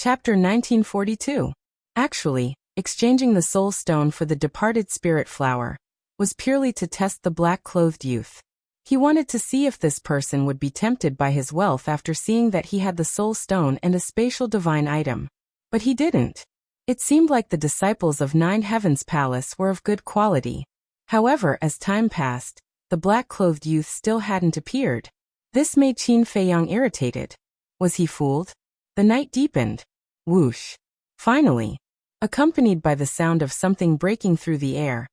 Chapter 1942. Actually, exchanging the soul stone for the departed spirit flower was purely to test the black-clothed youth. He wanted to see if this person would be tempted by his wealth after seeing that he had the soul stone and a spatial divine item. But he didn't. It seemed like the disciples of Nine Heavens Palace were of good quality. However, as time passed, the black-clothed youth still hadn't appeared. This made Qin Feiyang irritated. Was he fooled? The night deepened. Whoosh. Finally, accompanied by the sound of something breaking through the air,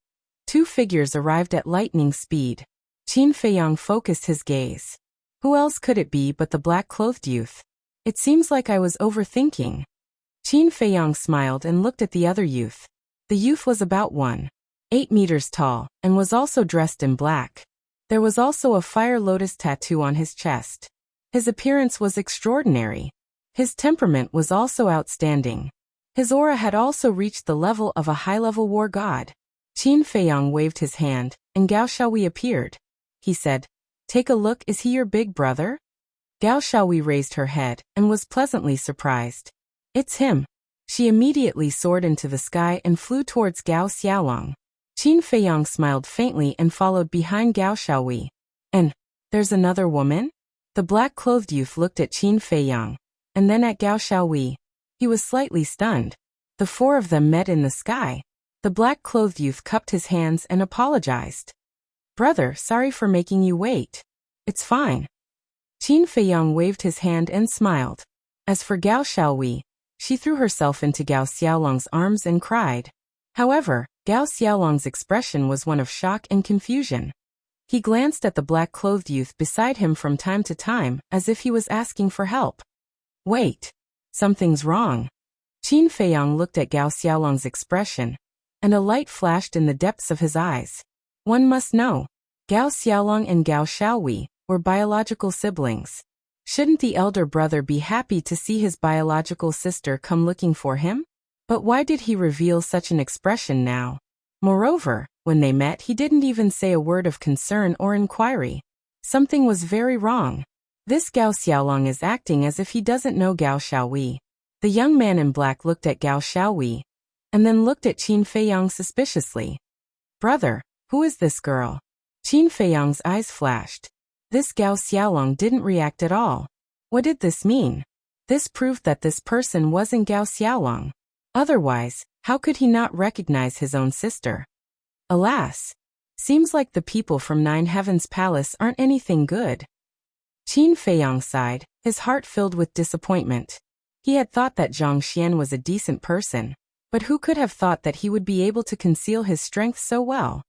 two figures arrived at lightning speed. Qin Feiyang focused his gaze. Who else could it be but the black-clothed youth? It seems like I was overthinking. Qin Feiyang smiled and looked at the other youth. The youth was about 1.8 meters tall, and was also dressed in black. There was also a fire lotus tattoo on his chest. His appearance was extraordinary. His temperament was also outstanding. His aura had also reached the level of a high-level war god. Qin Feiyang waved his hand, and Gao Xiaohui appeared. He said, "Take a look, is he your big brother?" Gao Xiaohui raised her head, and was pleasantly surprised. "It's him." She immediately soared into the sky and flew towards Gao Xiaolong. Qin Feiyang smiled faintly and followed behind Gao Xiaohui. "And there's another woman?" The black-clothed youth looked at Qin Feiyang, and then at Gao Xiaohui. He was slightly stunned. The four of them met in the sky. The black-clothed youth cupped his hands and apologized. "Brother, sorry for making you wait." "It's fine." Qin Feiyang waved his hand and smiled. As for Gao Xiaohui, she threw herself into Gao Xiaolong's arms and cried. However, Gao Xiaolong's expression was one of shock and confusion. He glanced at the black-clothed youth beside him from time to time, as if he was asking for help. "Wait. Something's wrong." Qin Feiyang looked at Gao Xiaolong's expression, and a light flashed in the depths of his eyes. One must know, Gao Xiaolong and Gao Xiaohui were biological siblings. Shouldn't the elder brother be happy to see his biological sister come looking for him? But why did he reveal such an expression now? Moreover, when they met, he didn't even say a word of concern or inquiry. Something was very wrong. This Gao Xiaolong is acting as if he doesn't know Gao Xiaohui. The young man in black looked at Gao Xiaohui, and then looked at Qin Feiyang suspiciously. "Brother, who is this girl?" Qin Feiyang's eyes flashed. This Gao Xiaolong didn't react at all. What did this mean? This proved that this person wasn't Gao Xiaolong. Otherwise, how could he not recognize his own sister? Alas! Seems like the people from Nine Heavens Palace aren't anything good. Qin Feiyang sighed, his heart filled with disappointment. He had thought that Zhang Xian was a decent person, but who could have thought that he would be able to conceal his strength so well?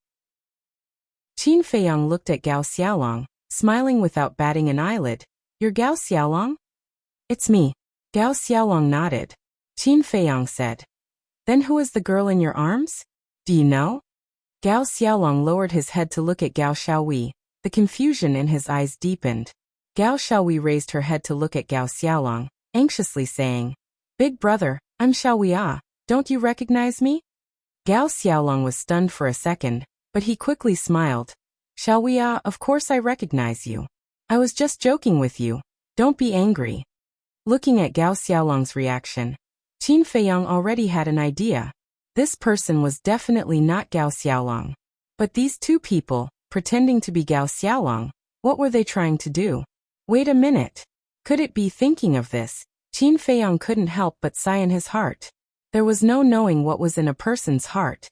Qin Feiyang looked at Gao Xiaolong, smiling without batting an eyelid. "You're Gao Xiaolong?" "It's me." Gao Xiaolong nodded. Qin Feiyang said, "Then who is the girl in your arms? Do you know?" Gao Xiaolong lowered his head to look at Gao Xiaohui. The confusion in his eyes deepened. Gao Xiaohui raised her head to look at Gao Xiaolong, anxiously saying, "Big brother, I'm Xiaohui. Don't you recognize me?" Gao Xiaolong was stunned for a second, but he quickly smiled. "Xiaohui, of course I recognize you. I was just joking with you. Don't be angry." Looking at Gao Xiaolong's reaction, Qin Feiyang already had an idea. This person was definitely not Gao Xiaolong. But these two people, pretending to be Gao Xiaolong, what were they trying to do? Wait a minute. Could it be? Thinking of this, Qin Feiyang couldn't help but sigh in his heart. There was no knowing what was in a person's heart.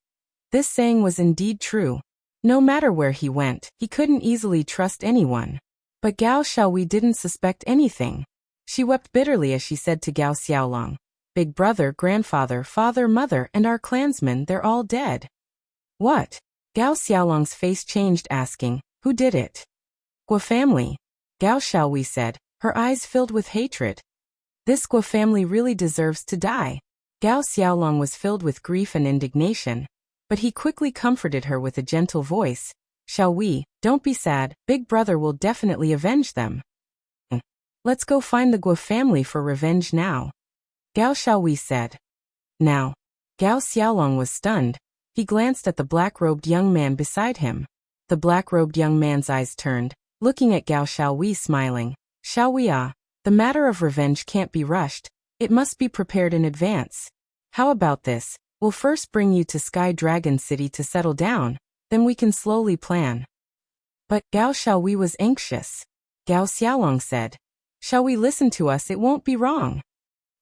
This saying was indeed true. No matter where he went, he couldn't easily trust anyone. But Gao Xiaohui didn't suspect anything. She wept bitterly as she said to Gao Xiaolong, "Big brother, grandfather, father, mother, and our clansmen, they're all dead." "What?" Gao Xiaolong's face changed, asking, "Who did it?" "Guo family," Gao Xiaohui said, her eyes filled with hatred. "This Guo family really deserves to die." Gao Xiaolong was filled with grief and indignation, but he quickly comforted her with a gentle voice. "Xiaohui, don't be sad, big brother will definitely avenge them. Let's go find the Guo family for revenge now," Gao Xiaohui said. Now, Gao Xiaolong was stunned. He glanced at the black-robed young man beside him. The black-robed young man's eyes turned, looking at Gao Xiaohui, smiling. "Xiaohui, the matter of revenge can't be rushed. It must be prepared in advance. How about this? We'll first bring you to Sky Dragon City to settle down, then we can slowly plan. But Gao Xiaowei was anxious. Gao Xiaolong said, "Shall we listen to us? It won't be wrong."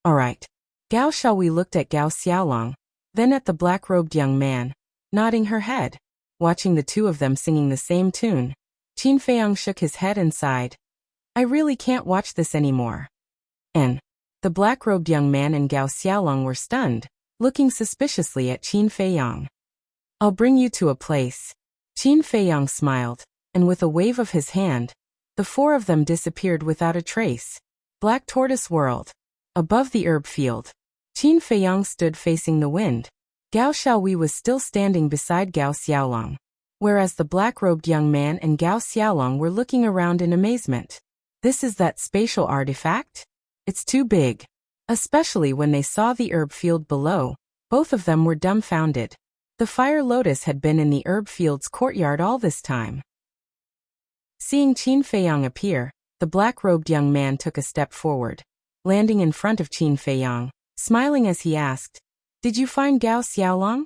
"All right." Gao Xiaowei looked at Gao Xiaolong, then at the black-robed young man, nodding her head. Watching the two of them singing the same tune, Qin Feiyang shook his head and sighed. "I really can't watch this anymore." And the black-robed young man and Gao Xiaolong were stunned, looking suspiciously at Qin Feiyang. "I'll bring you to a place." Qin Feiyang smiled, and with a wave of his hand, the four of them disappeared without a trace. Black Tortoise World. Above the herb field, Qin Feiyang stood facing the wind. Gao Xiaowei was still standing beside Gao Xiaolong, whereas the black-robed young man and Gao Xiaolong were looking around in amazement. This is that spatial artifact? It's too big. Especially when they saw the herb field below, both of them were dumbfounded. The fire lotus had been in the herb field's courtyard all this time. Seeing Qin Feiyang appear, the black-robed young man took a step forward, landing in front of Qin Feiyang, smiling as he asked, "Did you find Gao Xiaolong?"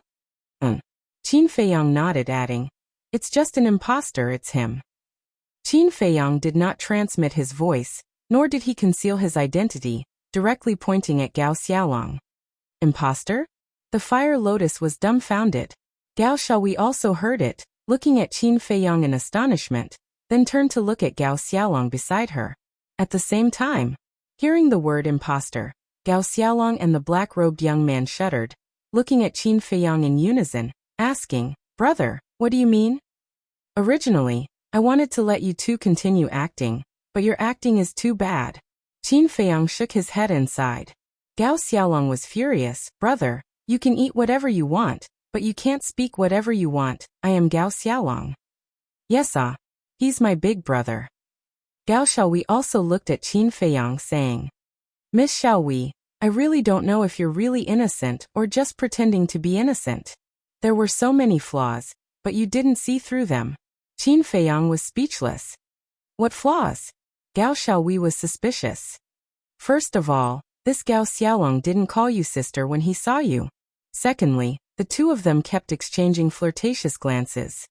Qin Feiyang nodded, adding, "It's just an imposter, it's him." Qin Feiyang did not transmit his voice, nor did he conceal his identity, directly pointing at Gao Xiaolong. "Imposter?" The fire lotus was dumbfounded. Gao Xiaowei also heard it, looking at Qin Feiyang in astonishment, then turned to look at Gao Xiaolong beside her. At the same time, hearing the word imposter, Gao Xiaolong and the black-robed young man shuddered, looking at Qin Feiyang in unison, asking, "Brother, what do you mean?" "Originally, I wanted to let you two continue acting, but your acting is too bad." Qin Feiyang shook his head and sighed. Gao Xiaolong was furious. "Brother, you can eat whatever you want, but you can't speak whatever you want. I am Gao Xiaolong." "Yes, he's my big brother." Gao Xiaowei also looked at Qin Feiyang, saying, "Miss Xiaowei, I really don't know if you're really innocent or just pretending to be innocent. There were so many flaws, but you didn't see through them." Qin Feiyang was speechless. "What flaws?" Gao Xiaowei was suspicious. "First of all, this Gao Xiaolong didn't call you sister when he saw you. Secondly, the two of them kept exchanging flirtatious glances.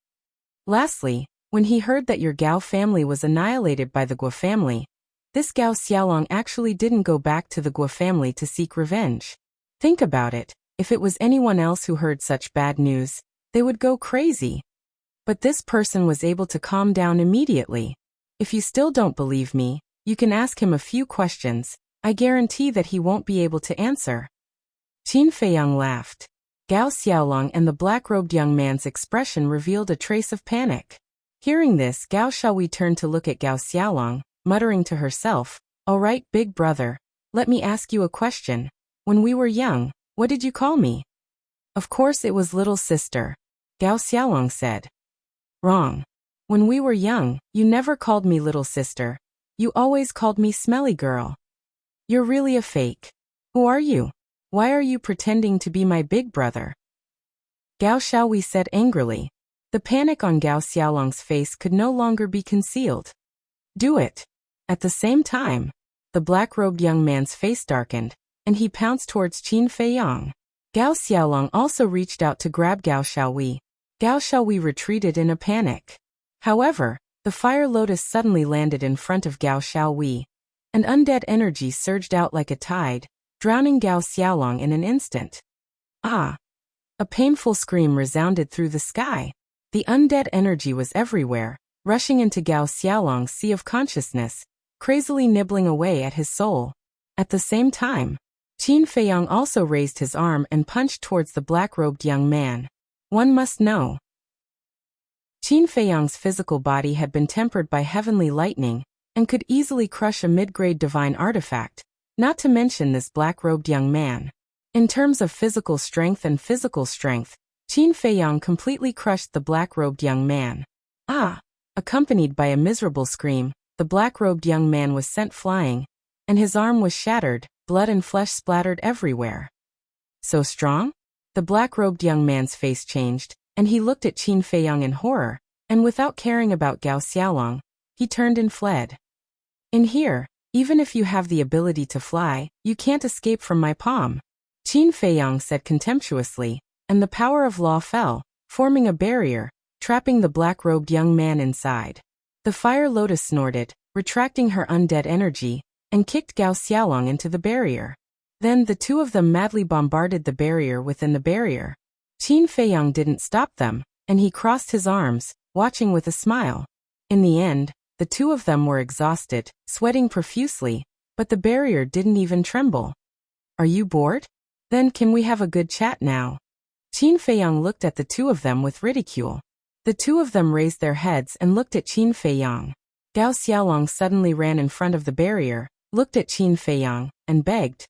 Lastly, when he heard that your Gao family was annihilated by the Guo family, this Gao Xiaolong actually didn't go back to the Guo family to seek revenge. Think about it, if it was anyone else who heard such bad news, they would go crazy. But this person was able to calm down immediately. If you still don't believe me, you can ask him a few questions. I guarantee that he won't be able to answer." Qin Feiyang laughed. Gao Xiaolong and the black-robed young man's expression revealed a trace of panic. Hearing this, Gao Xiaowei turned to look at Gao Xiaolong, muttering to herself, "All right, big brother, let me ask you a question. When we were young, what did you call me?" "Of course it was little sister," Gao Xiaolong said. "Wrong. When we were young, you never called me little sister. You always called me smelly girl. You're really a fake. Who are you? Why are you pretending to be my big brother?" Gao Xiaowei said angrily. The panic on Gao Xiaolong's face could no longer be concealed. "Do it." At the same time, the black-robed young man's face darkened, and he pounced towards Qin Feiyang. Gao Xiaolong also reached out to grab Gao Xiaowei. Gao Xiaowei retreated in a panic. However, the fire lotus suddenly landed in front of Gao Xiaowei, and undead energy surged out like a tide, drowning Gao Xiaolong in an instant. "Ah!" A painful scream resounded through the sky. The undead energy was everywhere, rushing into Gao Xiaolong's sea of consciousness, crazily nibbling away at his soul. At the same time, Qin Feiyang also raised his arm and punched towards the black-robed young man. One must know. Qin Feiyang's physical body had been tempered by heavenly lightning, and could easily crush a mid-grade divine artifact, not to mention this black-robed young man. In terms of physical strength, Qin Feiyang completely crushed the black-robed young man. "Ah!" Accompanied by a miserable scream, the black-robed young man was sent flying, and his arm was shattered, blood and flesh splattered everywhere. "So strong?" The black-robed young man's face changed, and he looked at Qin Feiyang in horror, and without caring about Gao Xiaolong, he turned and fled. In here, Even if you have the ability to fly, you can't escape from my palm. Qin Feiyang said contemptuously, and the power of law fell, forming a barrier, trapping the black-robed young man inside. The Fire Lotus snorted, retracting her undead energy, and kicked Gao Xiaolong into the barrier. Then the two of them madly bombarded the barrier within the barrier. Qin Feiyang didn't stop them, and he crossed his arms, watching with a smile. In the end, the two of them were exhausted, sweating profusely, but the barrier didn't even tremble. Are you bored? Then can we have a good chat now? Qin Feiyang looked at the two of them with ridicule. The two of them raised their heads and looked at Qin Feiyang. Gao Xiaolong suddenly ran in front of the barrier, looked at Qin Feiyang, and begged,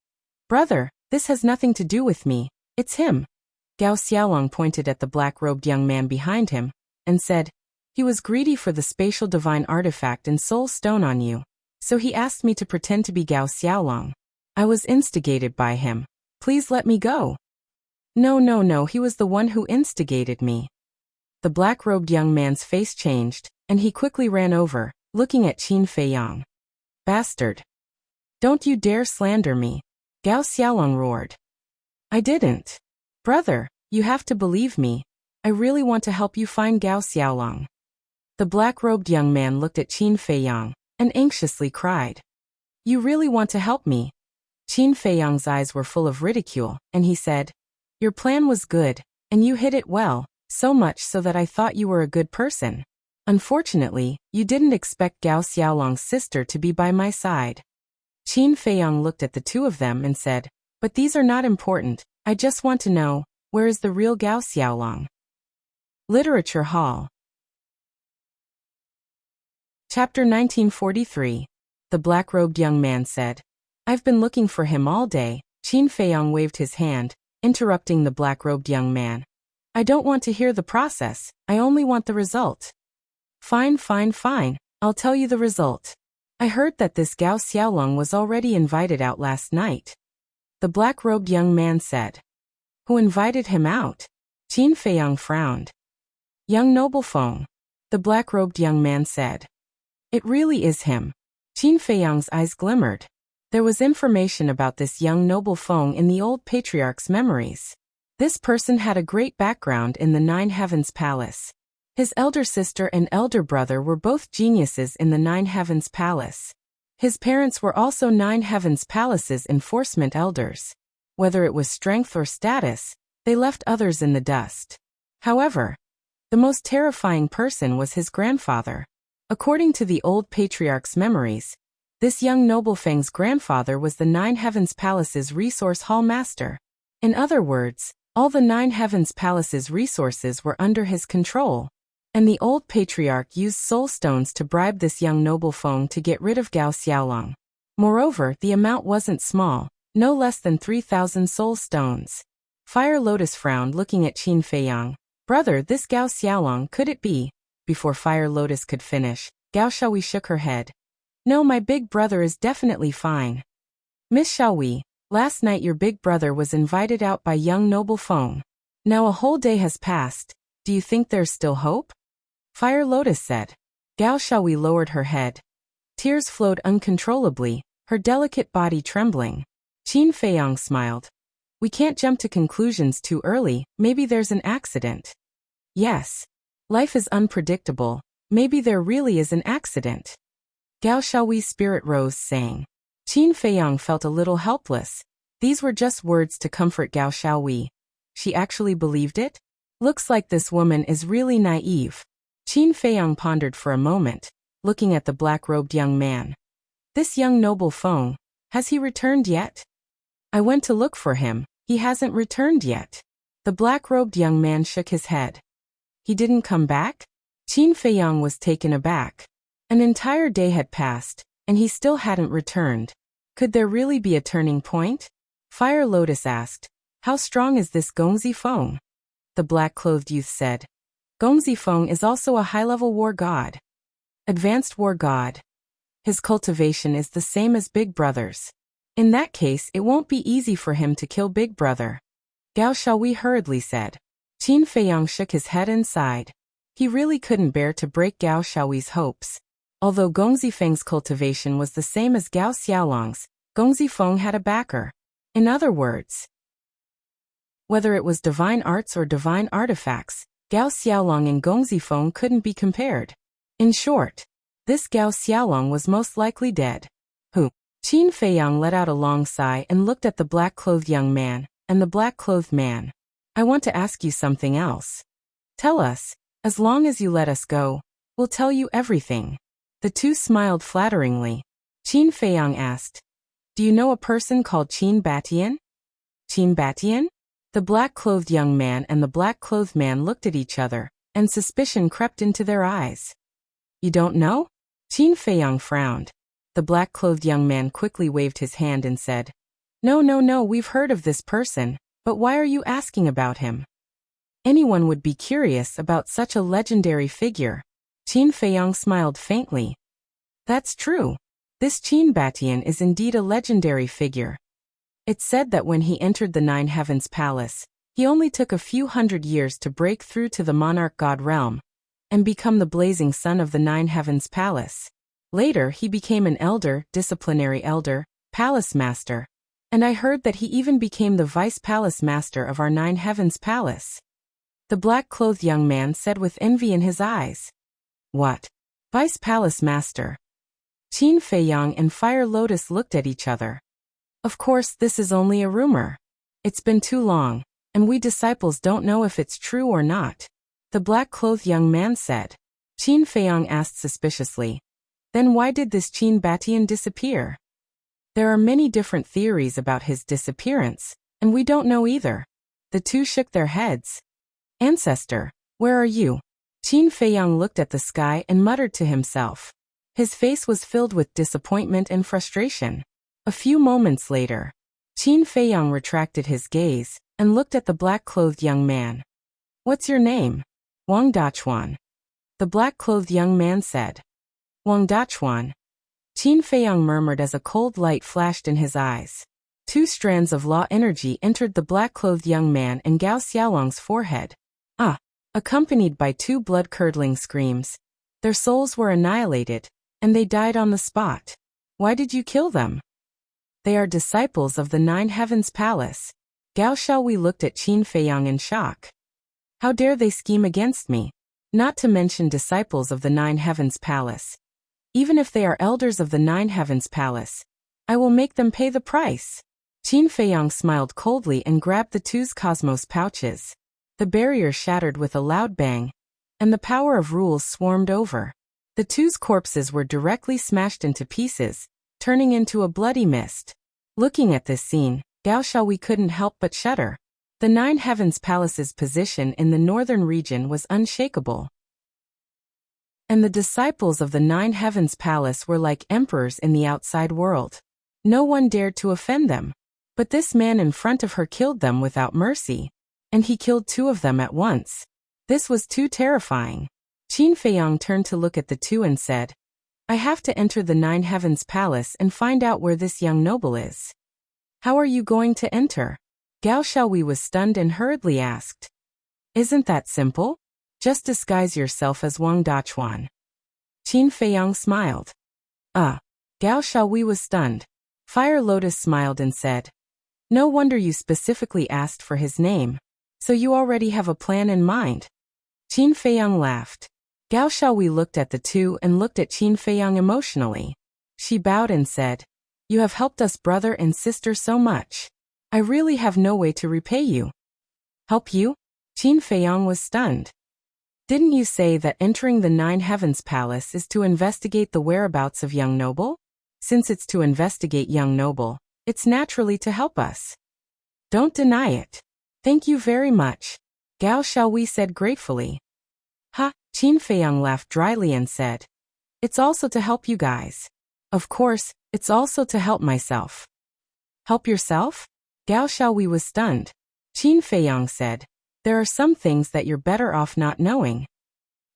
"Brother, this has nothing to do with me, it's him." Gao Xiaolong pointed at the black-robed young man behind him, and said, "He was greedy for the spatial divine artifact and soul stone on you, so he asked me to pretend to be Gao Xiaolong. I was instigated by him. Please let me go." No, he was the one who instigated me." The black-robed young man's face changed, and he quickly ran over, looking at Qin Feiyang. "Bastard! Don't you dare slander me," Gao Xiaolong roared. "I didn't. Brother, you have to believe me. I really want to help you find Gao Xiaolong." The black-robed young man looked at Qin Feiyang, and anxiously cried, "You really want to help me?" Qin Feiyang's eyes were full of ridicule, and he said, "Your plan was good, and you hid it well, so much so that I thought you were a good person. Unfortunately, you didn't expect Gao Xiaolong's sister to be by my side." Qin Feiyang looked at the two of them and said, "But these are not important, I just want to know, where is the real Gao Xiaolong?" Literature Hall. Chapter 1943. The black-robed young man said, "I've been looking for him all day." Qin Feiyang waved his hand, interrupting the black-robed young man. "I don't want to hear the process, I only want the result." Fine. I'll tell you the result. I heard that this Gao Xiaolong was already invited out last night." The black-robed young man said. "Who invited him out?" Qin Feiyang frowned. "Young noble Feng." The black-robed young man said. "It really is him." Qin Feiyang's eyes glimmered. There was information about this young noble Feng in the old patriarch's memories. This person had a great background in the Nine Heavens Palace. His elder sister and elder brother were both geniuses in the Nine Heavens Palace. His parents were also Nine Heavens Palace's enforcement elders. Whether it was strength or status, they left others in the dust. However, the most terrifying person was his grandfather. According to the old patriarch's memories, this young noble Feng's grandfather was the Nine Heavens Palace's resource hall master. In other words, all the Nine Heavens Palace's resources were under his control. And the old patriarch used soul stones to bribe this young noble Feng to get rid of Gao Xiaolong. Moreover, the amount wasn't small, no less than 3,000 soul stones. Fire Lotus frowned, looking at Qin Feiyang. "Brother, this Gao Xiaolong, could it be?" Before Fire Lotus could finish, Gao Xiaohui shook her head. "No, my big brother is definitely fine." "Miss Xiaohui, last night your big brother was invited out by young noble Feng. Now a whole day has passed. Do you think there's still hope?" Fire Lotus said. Gao Xiaohui lowered her head. Tears flowed uncontrollably, her delicate body trembling. Qin Feiyang smiled. "We can't jump to conclusions too early, maybe there's an accident." "Yes. Life is unpredictable, maybe there really is an accident." Gao Xiaohui's spirit rose, saying. Qin Feiyang felt a little helpless. These were just words to comfort Gao Xiaohui. She actually believed it? Looks like this woman is really naive. Qin Feiyang pondered for a moment, looking at the black-robed young man. "This young noble Feng, has he returned yet?" "I went to look for him, he hasn't returned yet." The black-robed young man shook his head. "He didn't come back?" Qin Feiyang was taken aback. An entire day had passed, and he still hadn't returned. Could there really be a turning point? Fire Lotus asked, "How strong is this Gongzi Feng?" The black-clothed youth said, "Gongzi Feng is also a high-level war god. Advanced war god. His cultivation is the same as Big Brother's. In that case, it won't be easy for him to kill Big Brother." Gao Xiaohui hurriedly said. Qin Feiyang shook his head and sighed. He really couldn't bear to break Gao Xiaohui's hopes. Although Gong Zifeng's cultivation was the same as Gao Xiaolong's, Gong Zifeng had a backer. In other words, whether it was divine arts or divine artifacts, Gao Xiaolong and Gong Zifeng couldn't be compared. In short, this Gao Xiaolong was most likely dead. Who? Qin Feiyang let out a long sigh and looked at the black-clothed young man, and the black-clothed man. I want to ask you something else. Tell us, as long as you let us go, we'll tell you everything. The two smiled flatteringly. Qin Feiyang asked, do you know a person called Qin Batian? Qin Batian? The black-clothed young man and the black-clothed man looked at each other, and suspicion crept into their eyes. You don't know? Qin Feiyang frowned. The black-clothed young man quickly waved his hand and said, No, we've heard of this person, but why are you asking about him? Anyone would be curious about such a legendary figure. Qin Feiyang smiled faintly. That's true. This Qin Batian is indeed a legendary figure. It's said that when he entered the Nine Heavens Palace, he only took a few hundred years to break through to the monarch god realm and become the blazing sun of the Nine Heavens Palace. Later he became an elder, disciplinary elder, palace master, and I heard that he even became the vice palace master of our Nine Heavens Palace. The black-clothed young man said with envy in his eyes. What? Vice palace master? Qin Feiyang and Fire Lotus looked at each other. Of course, this is only a rumor. It's been too long, and we disciples don't know if it's true or not. The black-clothed young man said. Qin Feiyang asked suspiciously. Then why did this Qin Batian disappear? There are many different theories about his disappearance, and we don't know either. The two shook their heads. Ancestor, where are you? Qin Feiyang looked at the sky and muttered to himself. His face was filled with disappointment and frustration. A few moments later, Qin Feiyang retracted his gaze and looked at the black-clothed young man. What's your name? Wang Dachuan. The black-clothed young man said. Wang Dachuan. Qin Feiyang murmured as a cold light flashed in his eyes. Two strands of law energy entered the black-clothed young man and Gao Xiaolong's forehead. Accompanied by two blood-curdling screams. Their souls were annihilated, and they died on the spot. Why did you kill them? They are disciples of the Nine Heavens Palace. Gao Xiaowei looked at Qin Feiyang in shock. How dare they scheme against me? Not to mention disciples of the Nine Heavens Palace. Even if they are elders of the Nine Heavens Palace, I will make them pay the price. Qin Feiyang smiled coldly and grabbed the two's cosmos pouches. The barrier shattered with a loud bang, and the power of rules swarmed over. The two's corpses were directly smashed into pieces, turning into a bloody mist. Looking at this scene, Gao Xiaowei couldn't help but shudder. The Nine Heavens Palace's position in the northern region was unshakable. And the disciples of the Nine Heavens Palace were like emperors in the outside world. No one dared to offend them. But this man in front of her killed them without mercy. And he killed two of them at once. This was too terrifying. Qin Feiyang turned to look at the two and said, I have to enter the Nine Heavens Palace and find out where this young noble is. How are you going to enter? Gao Xiaowei was stunned and hurriedly asked. Isn't that simple? Just disguise yourself as Wang Dachuan. Qin Feiyang smiled. Gao Xiaowei was stunned. Fire Lotus smiled and said, No wonder you specifically asked for his name. So you already have a plan in mind. Qin Feiyang laughed. Gao Xiaowei looked at the two and looked at Qin Feiyang emotionally. She bowed and said, You have helped us brother and sister so much. I really have no way to repay you. Help you? Qin Feiyang was stunned. Didn't you say that entering the Nine Heavens Palace is to investigate the whereabouts of young noble? Since it's to investigate young noble, it's naturally to help us. Don't deny it. Thank you very much. Gao Xiaowei said gratefully. Qin Feiyang laughed dryly and said, It's also to help you guys. Of course, it's also to help myself. Help yourself? Gao Xiaowei was stunned. Qin Feiyang said, There are some things that you're better off not knowing.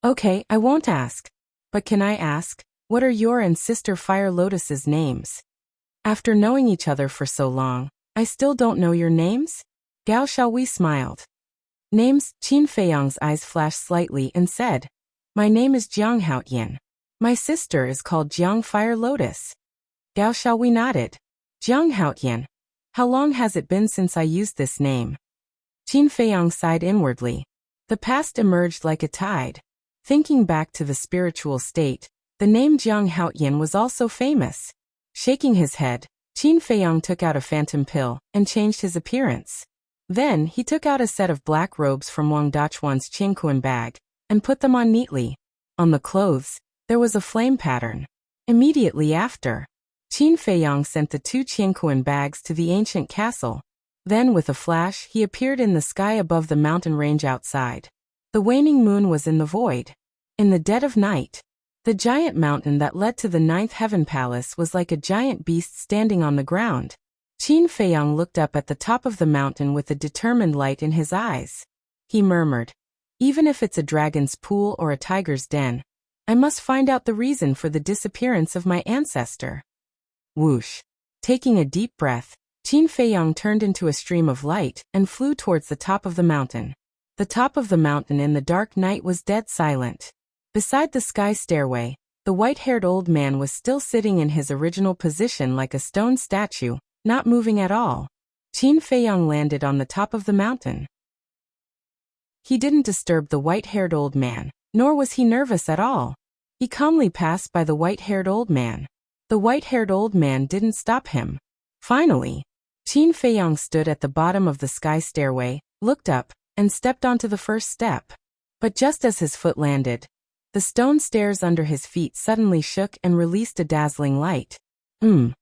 Okay, I won't ask. But can I ask, what are your and Sister Fire Lotus's names? After knowing each other for so long, I still don't know your names? Gao Xiaowei smiled. Names? Qin Feiyang's eyes flashed slightly and said, My name is Jiang Haotian. My sister is called Jiang Fire Lotus. Gao Xiaohui nodded. Jiang Haotian. How long has it been since I used this name? Qin Feiyang sighed inwardly. The past emerged like a tide. Thinking back to the spiritual state, the name Jiang Haotian was also famous. Shaking his head, Qin Feiyang took out a phantom pill and changed his appearance. Then he took out a set of black robes from Wang Dachuan's Qingkuan bag and put them on neatly. On the clothes, there was a flame pattern. Immediately after, Qin Feiyang sent the 2 Qingkuan bags to the ancient castle. Then with a flash he appeared in the sky above the mountain range outside. The waning moon was in the void. In the dead of night, the giant mountain that led to the 9th heaven palace was like a giant beast standing on the ground. Qin Feiyang looked up at the top of the mountain with a determined light in his eyes. He murmured, even if it's a dragon's pool or a tiger's den, I must find out the reason for the disappearance of my ancestor. Whoosh! Taking a deep breath, Qin Feiyang turned into a stream of light and flew towards the top of the mountain. The top of the mountain in the dark night was dead silent. Beside the sky stairway, the white-haired old man was still sitting in his original position like a stone statue, not moving at all. Qin Feiyang landed on the top of the mountain. He didn't disturb the white-haired old man, nor was he nervous at all. He calmly passed by the white-haired old man. The white-haired old man didn't stop him. Finally, Qin Feiyang stood at the bottom of the sky stairway, looked up, and stepped onto the first step. But just as his foot landed, the stone stairs under his feet suddenly shook and released a dazzling light. Qin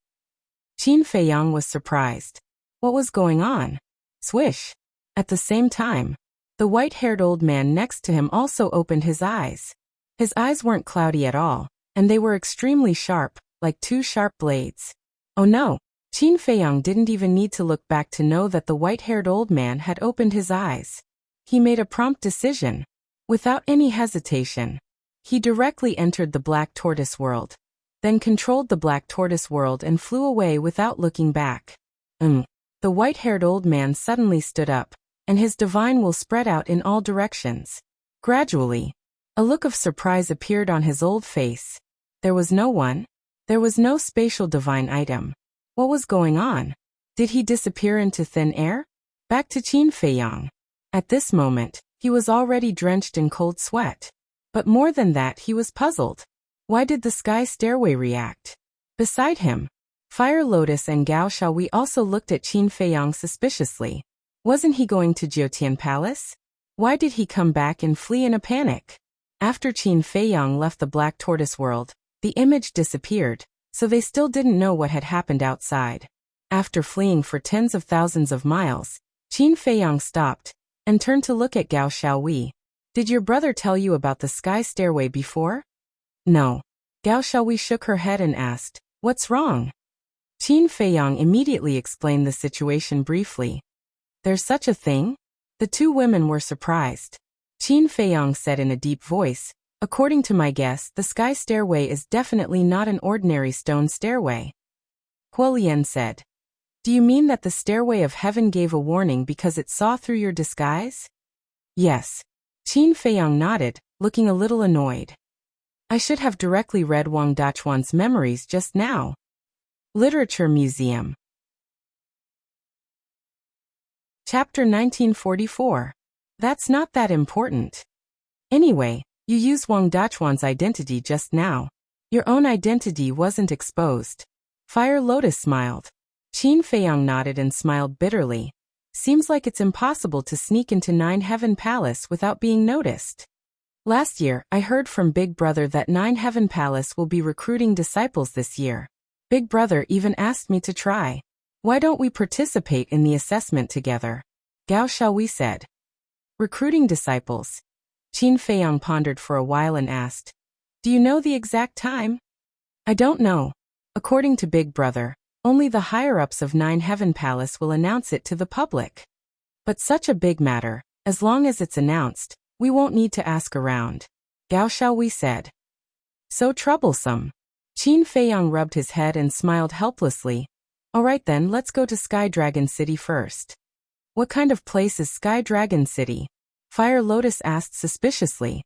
Feiyang was surprised. What was going on? Swish! At the same time, the white-haired old man next to him also opened his eyes. His eyes weren't cloudy at all, and they were extremely sharp, like 2 sharp blades. Oh no! Qin Feiyang didn't even need to look back to know that the white-haired old man had opened his eyes. He made a prompt decision. Without any hesitation, he directly entered the Black Tortoise world, then controlled the Black Tortoise world and flew away without looking back. The white-haired old man suddenly stood up, and his divine will spread out in all directions. Gradually, a look of surprise appeared on his old face. There was no one. There was no spatial divine item. What was going on? Did he disappear into thin air? Back to Qin Feiyang. At this moment, he was already drenched in cold sweat. But more than that, he was puzzled. Why did the sky stairway react? Beside him, Fire Lotus and Gao Xiaohui also looked at Qin Feiyang suspiciously. Wasn't he going to Jiutian Palace? Why did he come back and flee in a panic? After Qin Feiyang left the Black Tortoise world, the image disappeared, so they still didn't know what had happened outside. After fleeing for tens of thousands of miles, Qin Feiyang stopped and turned to look at Gao Xiaohui. Did your brother tell you about the sky stairway before? No. Gao Xiaohui shook her head and asked, what's wrong? Qin Feiyang immediately explained the situation briefly. There's such a thing? The 2 women were surprised. Qin Feiyang said in a deep voice, according to my guess, the sky stairway is definitely not an ordinary stone stairway. Huo Lian said, do you mean that the stairway of heaven gave a warning because it saw through your disguise? Yes. Qin Feiyang nodded, looking a little annoyed. I should have directly read Wang Dachuan's memories just now. Literature Museum. Chapter 1944. That's not that important. Anyway, you used Wang Dachuan's identity just now. Your own identity wasn't exposed. Fire Lotus smiled. Qin Feiyang nodded and smiled bitterly. Seems like it's impossible to sneak into 9 Heaven Palace without being noticed. Last year, I heard from Big Brother that 9 Heaven Palace will be recruiting disciples this year. Big Brother even asked me to try. Why don't we participate in the assessment together? Gao Xiaohui said. Recruiting disciples. Qin Feiyang pondered for a while and asked, do you know the exact time? I don't know. According to Big Brother, only the higher-ups of 9 Heaven Palace will announce it to the public. But such a big matter, as long as it's announced, we won't need to ask around. Gao Xiaohui said. So troublesome. Qin Feiyang rubbed his head and smiled helplessly. Alright then, let's go to Sky Dragon City first. What kind of place is Sky Dragon City? Fire Lotus asked suspiciously.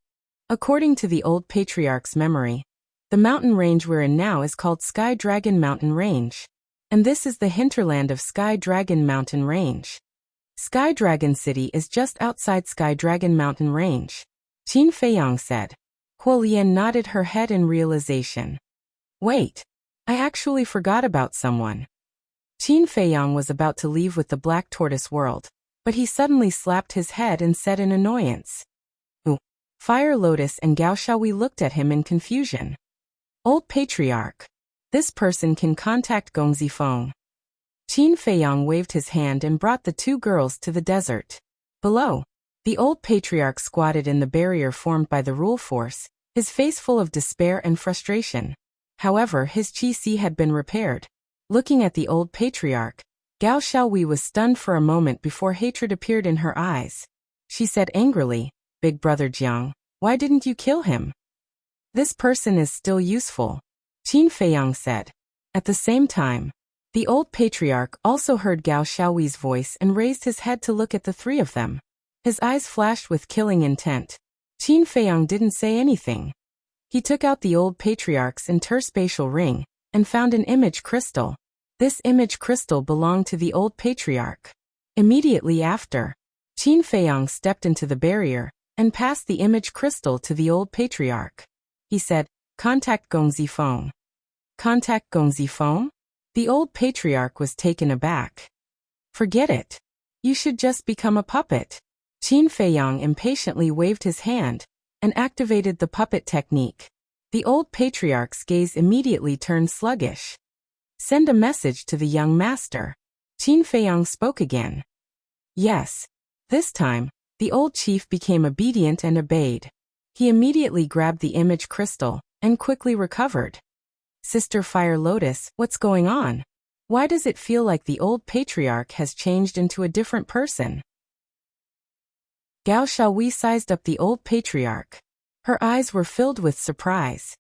According to the old patriarch's memory, The mountain range we're in now is called Sky Dragon Mountain Range. And this is the hinterland of Sky Dragon Mountain Range. Sky Dragon City is just outside Sky Dragon Mountain Range, Qin Feiyang said. Huo Lian nodded her head in realization. Wait, I actually forgot about someone. Qin Feiyang was about to leave with the Black Tortoise World, but he suddenly slapped his head and said in annoyance. Ooh. Fire Lotus and Gao Xiaowei looked at him in confusion. Old Patriarch. This person can contact Gong Zifeng. Qin Feiyang waved his hand and brought the two girls to the desert. Below, the old patriarch squatted in the barrier formed by the rule force, his face full of despair and frustration. However, his qi had been repaired. Looking at the old patriarch, Gao Xiaowei was stunned for a moment before hatred appeared in her eyes. She said angrily, Big Brother Jiang, why didn't you kill him? This person is still useful, Qin Feiyang said. At the same time, the old patriarch also heard Gao Xiaowei's voice and raised his head to look at the three of them. His eyes flashed with killing intent. Qin Feiyang didn't say anything. He took out the old patriarch's interspatial ring and found an image crystal. This image crystal belonged to the old patriarch. Immediately after, Qin Feiyang stepped into the barrier and passed the image crystal to the old patriarch. He said, Contact Gong Zifeng. Contact Gong Zifeng? The old patriarch was taken aback. Forget it. You should just become a puppet. Qin Feiyang impatiently waved his hand and activated the puppet technique. The old patriarch's gaze immediately turned sluggish. Send a message to the young master. Qin Feiyang spoke again. Yes. This time, the old chief became obedient and obeyed. He immediately grabbed the image crystal and quickly recovered. Sister Fire Lotus, what's going on? Why does it feel like the old patriarch has changed into a different person? Gao Xiaowei sized up the old patriarch. Her eyes were filled with surprise.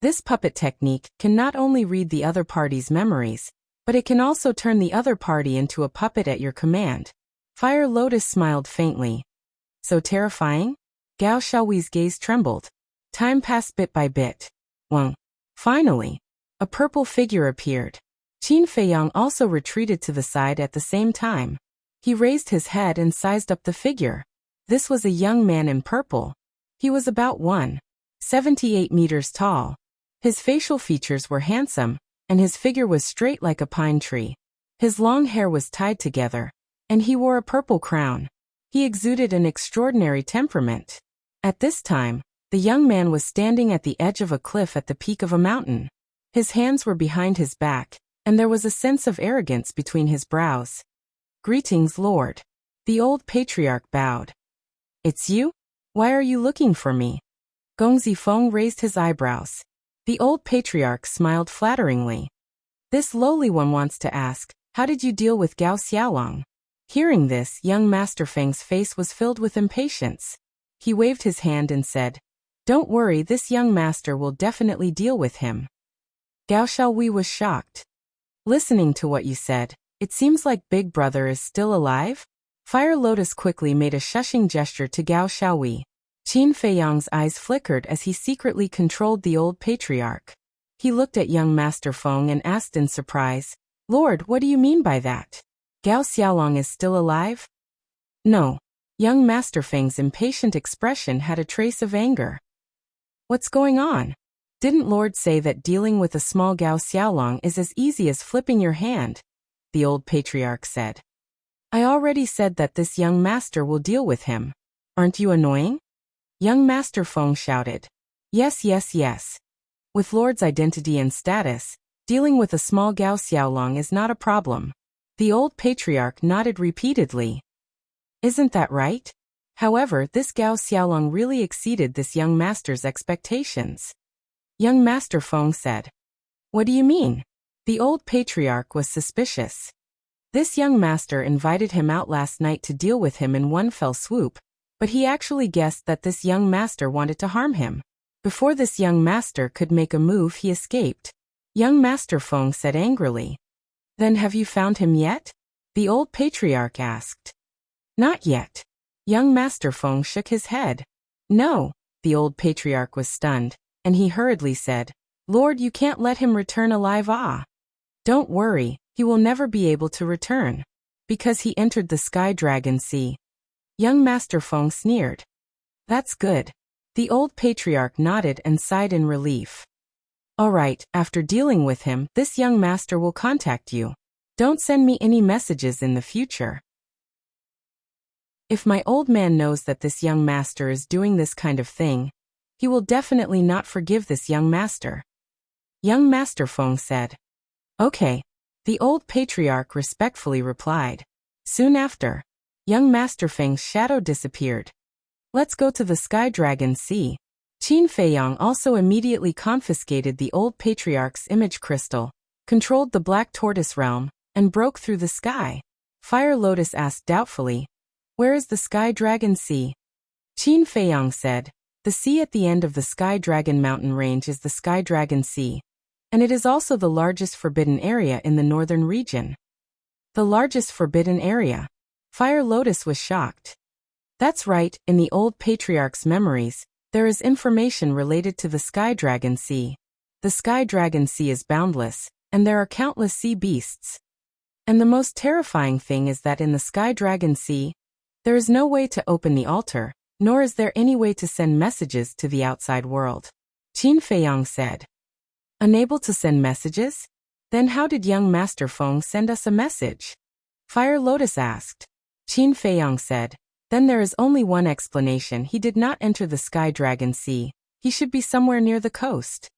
This puppet technique can not only read the other party's memories, but it can also turn the other party into a puppet at your command. Fire Lotus smiled faintly. So terrifying? Gao Xiaowei's gaze trembled. Time passed bit by bit. Finally, a purple figure appeared. Qin Feiyang also retreated to the side at the same time. He raised his head and sized up the figure. This was a young man in purple. He was about 1.78 meters tall. His facial features were handsome, and his figure was straight like a pine tree. His long hair was tied together, and he wore a purple crown. He exuded an extraordinary temperament. At this time, the young man was standing at the edge of a cliff at the peak of a mountain. His hands were behind his back, and there was a sense of arrogance between his brows. Greetings, Lord. The old patriarch bowed. It's you? Why are you looking for me? Gong Zifeng raised his eyebrows. The old patriarch smiled flatteringly. This lowly one wants to ask, how did you deal with Gao Xiaolong? Hearing this, young Master Feng's face was filled with impatience. He waved his hand and said, Don't worry, this young master will definitely deal with him. Gao Xiaowei was shocked. Listening to what you said, it seems like Big Brother is still alive? Fire Lotus quickly made a shushing gesture to Gao Xiaowei. Qin Feiyang's eyes flickered as he secretly controlled the old patriarch. He looked at young Master Feng and asked in surprise, Lord, what do you mean by that? Gao Xiaolong is still alive? No. Young Master Feng's impatient expression had a trace of anger. What's going on? Didn't Lord say that dealing with a small Gao Xiaolong is as easy as flipping your hand? The old patriarch said. I already said that this young master will deal with him. Aren't you annoying? Young Master Feng shouted. Yes, yes, yes. With Lord's identity and status, dealing with a small Gao Xiaolong is not a problem. The old patriarch nodded repeatedly. Isn't that right? However, this Gao Xiaolong really exceeded this young master's expectations. Young Master Feng said. What do you mean? The old patriarch was suspicious. This young master invited him out last night to deal with him in one fell swoop, but he actually guessed that this young master wanted to harm him. Before this young master could make a move, he escaped. Young Master Feng said angrily. Then have you found him yet? The old patriarch asked. Not yet. Young Master Feng shook his head. No. The old patriarch was stunned, and he hurriedly said, Lord, you can't let him return alive. Ah. Don't worry, he will never be able to return. Because he entered the Sky Dragon Sea. Young Master Feng sneered. That's good. The old patriarch nodded and sighed in relief. All right, after dealing with him, this young master will contact you. Don't send me any messages in the future. If my old man knows that this young master is doing this kind of thing, he will definitely not forgive this young master. Young Master Feng said. Okay. The old patriarch respectfully replied. Soon after, young Master Feng's shadow disappeared. Let's go to the Sky Dragon Sea. Qin Feiyang also immediately confiscated the old patriarch's image crystal, controlled the Black Tortoise realm, and broke through the sky. Fire Lotus asked doubtfully, where is the Sky Dragon Sea? Qin Feiyang said, the sea at the end of the Sky Dragon mountain range is the Sky Dragon Sea, and it is also the largest forbidden area in the northern region. The largest forbidden area? Fire Lotus was shocked. That's right, in the old patriarch's memories, there is information related to the Sky Dragon Sea. The Sky Dragon Sea is boundless, and there are countless sea beasts. And the most terrifying thing is that in the Sky Dragon Sea, there is no way to open the altar, nor is there any way to send messages to the outside world. Qin Feiyang said. Unable to send messages? Then how did young Master Feng send us a message? Fire Lotus asked. Qin Feiyang said. Then there is only one explanation. He did not enter the Sky Dragon Sea. He should be somewhere near the coast.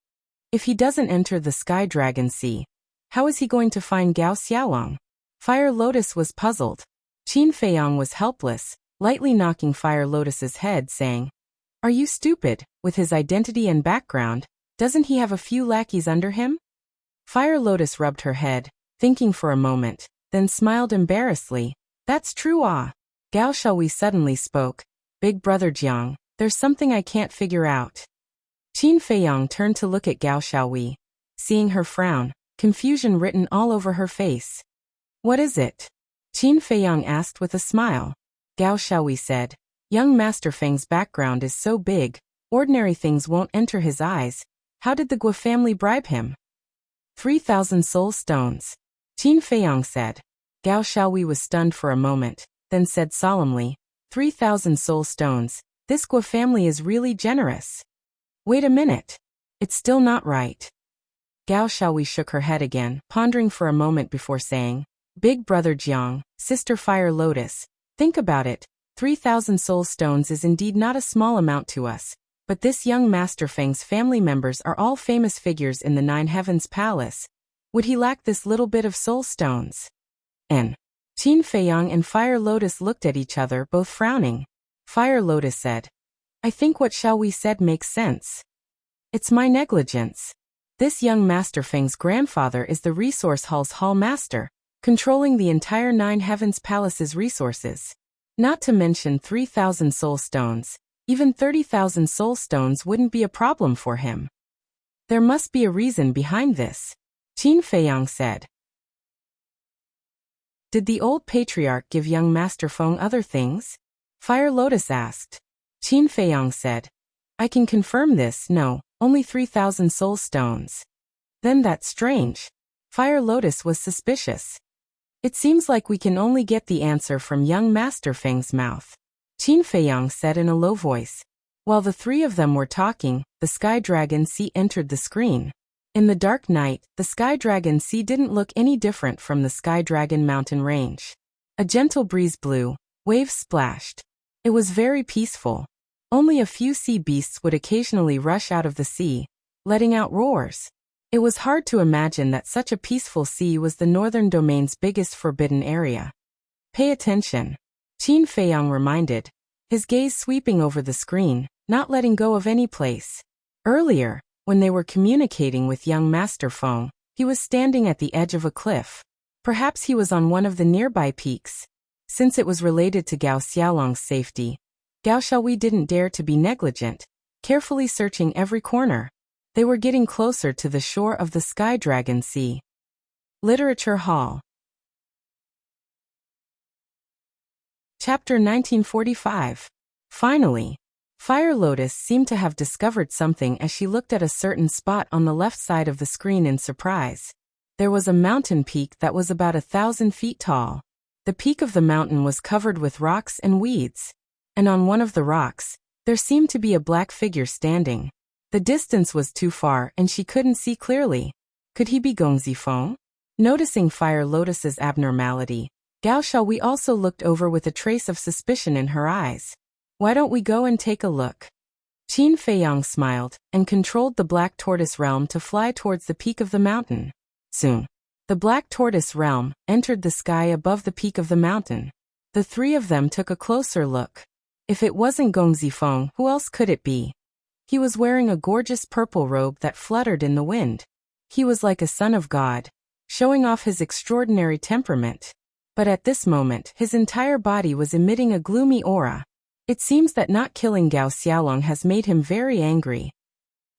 If he doesn't enter the Sky Dragon Sea, how is he going to find Gao Xiaolong? Fire Lotus was puzzled. Qin Feiyang was helpless, lightly knocking Fire Lotus's head, saying, Are you stupid? With his identity and background, doesn't he have a few lackeys under him? Fire Lotus rubbed her head, thinking for a moment, then smiled embarrassedly. That's true. Ah. Gao Xiaowei suddenly spoke. Big brother Jiang, there's something I can't figure out. Qin Feiyang turned to look at Gao Xiaowei. Seeing her frown, confusion written all over her face. What is it? Qin Feiyang asked with a smile. Gao Xiaowei said, Young Master Feng's background is so big, ordinary things won't enter his eyes. How did the Guo family bribe him? 3,000 soul stones. Qin Feiyang said. Gao Xiaowei was stunned for a moment, then said solemnly, 3,000 soul stones. This Guo family is really generous. Wait a minute. It's still not right. Gao Xiaowei shook her head again, pondering for a moment before saying, Big brother Jiang, sister Fire Lotus, think about it. 3,000 soul stones is indeed not a small amount to us. But this young Master Feng's family members are all famous figures in the Nine Heavens Palace. Would he lack this little bit of soul stones? Qin Feiyang and Fire Lotus looked at each other, both frowning. Fire Lotus said, I think what Xiaowei said makes sense. It's my negligence. This young Master Feng's grandfather is the resource hall's hall master, controlling the entire Nine Heavens Palace's resources. Not to mention 3,000 soul stones. Even 30,000 soul stones wouldn't be a problem for him. There must be a reason behind this. Qin Feiyang said. Did the old patriarch give young Master Feng other things? Fire Lotus asked. Qin Feiyang said. I can confirm this. No, only 3,000 soul stones. Then that's strange. Fire Lotus was suspicious. It seems like we can only get the answer from young Master Feng's mouth. Qin Feiyang said in a low voice. While the three of them were talking, the Sky Dragon Sea entered the screen. In the dark night, the Sky Dragon Sea didn't look any different from the Sky Dragon mountain range. A gentle breeze blew, waves splashed. It was very peaceful. Only a few sea beasts would occasionally rush out of the sea, letting out roars. It was hard to imagine that such a peaceful sea was the northern domain's biggest forbidden area. Pay attention. Qin Feiyang reminded, his gaze sweeping over the screen, not letting go of any place. Earlier, when they were communicating with young Master Feng, he was standing at the edge of a cliff. Perhaps he was on one of the nearby peaks. Since it was related to Gao Xiaolong's safety, Gao Xiaowei didn't dare to be negligent, carefully searching every corner. They were getting closer to the shore of the Sky Dragon Sea. Literature Hall. Chapter 1945. Finally. Fire Lotus seemed to have discovered something as she looked at a certain spot on the left side of the screen in surprise. There was a mountain peak that was about 1,000 feet tall. The peak of the mountain was covered with rocks and weeds. And on one of the rocks, there seemed to be a black figure standing. The distance was too far and she couldn't see clearly. Could he be Gong Zifeng? Noticing Fire Lotus's abnormality, Gao Xiaowei also looked over with a trace of suspicion in her eyes. Why don't we go and take a look? Qin Feiyang smiled and controlled the Black Tortoise Realm to fly towards the peak of the mountain. Soon, the Black Tortoise Realm entered the sky above the peak of the mountain. The three of them took a closer look. If it wasn't Gong Zifeng, who else could it be? He was wearing a gorgeous purple robe that fluttered in the wind. He was like a son of God, showing off his extraordinary temperament. But at this moment, his entire body was emitting a gloomy aura. It seems that not killing Gao Xiaolong has made him very angry.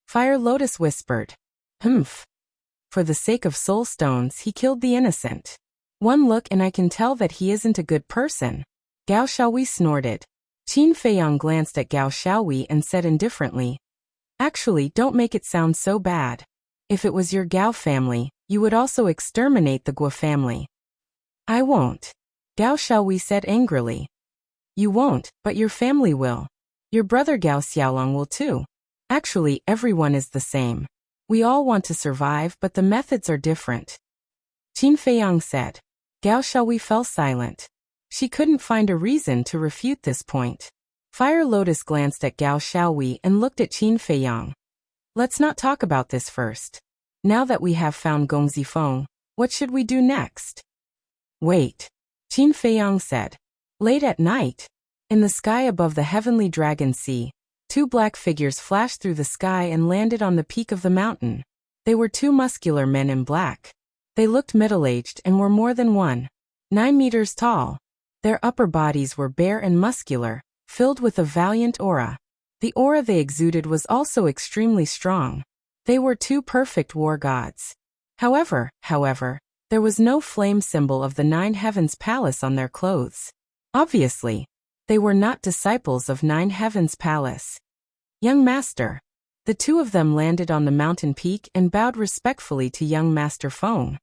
Fire Lotus whispered. Humph. For the sake of soul stones, he killed the innocent. One look and I can tell that he isn't a good person. Gao Xiaowei snorted. Qin Feiyang glanced at Gao Xiaowei and said indifferently, Actually, don't make it sound so bad. If it was your Gao family, you would also exterminate the Guo family. I won't. Gao Xiaowei said angrily. You won't, but your family will. Your brother Gao Xiaolong will too. Actually, everyone is the same. We all want to survive, but the methods are different. Qin Feiyang said. Gao Xiaowei fell silent. She couldn't find a reason to refute this point. Fire Lotus glanced at Gao Xiaowei and looked at Qin Feiyang. Let's not talk about this first. Now that we have found Gong Zifeng, what should we do next? Wait. Qin Feiyang said. Late at night, in the sky above the heavenly dragon sea, two black figures flashed through the sky and landed on the peak of the mountain. They were two muscular men in black. They looked middle-aged and were more than 9 meters tall. Their upper bodies were bare and muscular, filled with a valiant aura. The aura they exuded was also extremely strong. They were two perfect war gods. However, there was no flame symbol of the 9 Heavens Palace on their clothes. Obviously, they were not disciples of 9 Heavens Palace. Young Master. The two of them landed on the mountain peak and bowed respectfully to young Master Feng.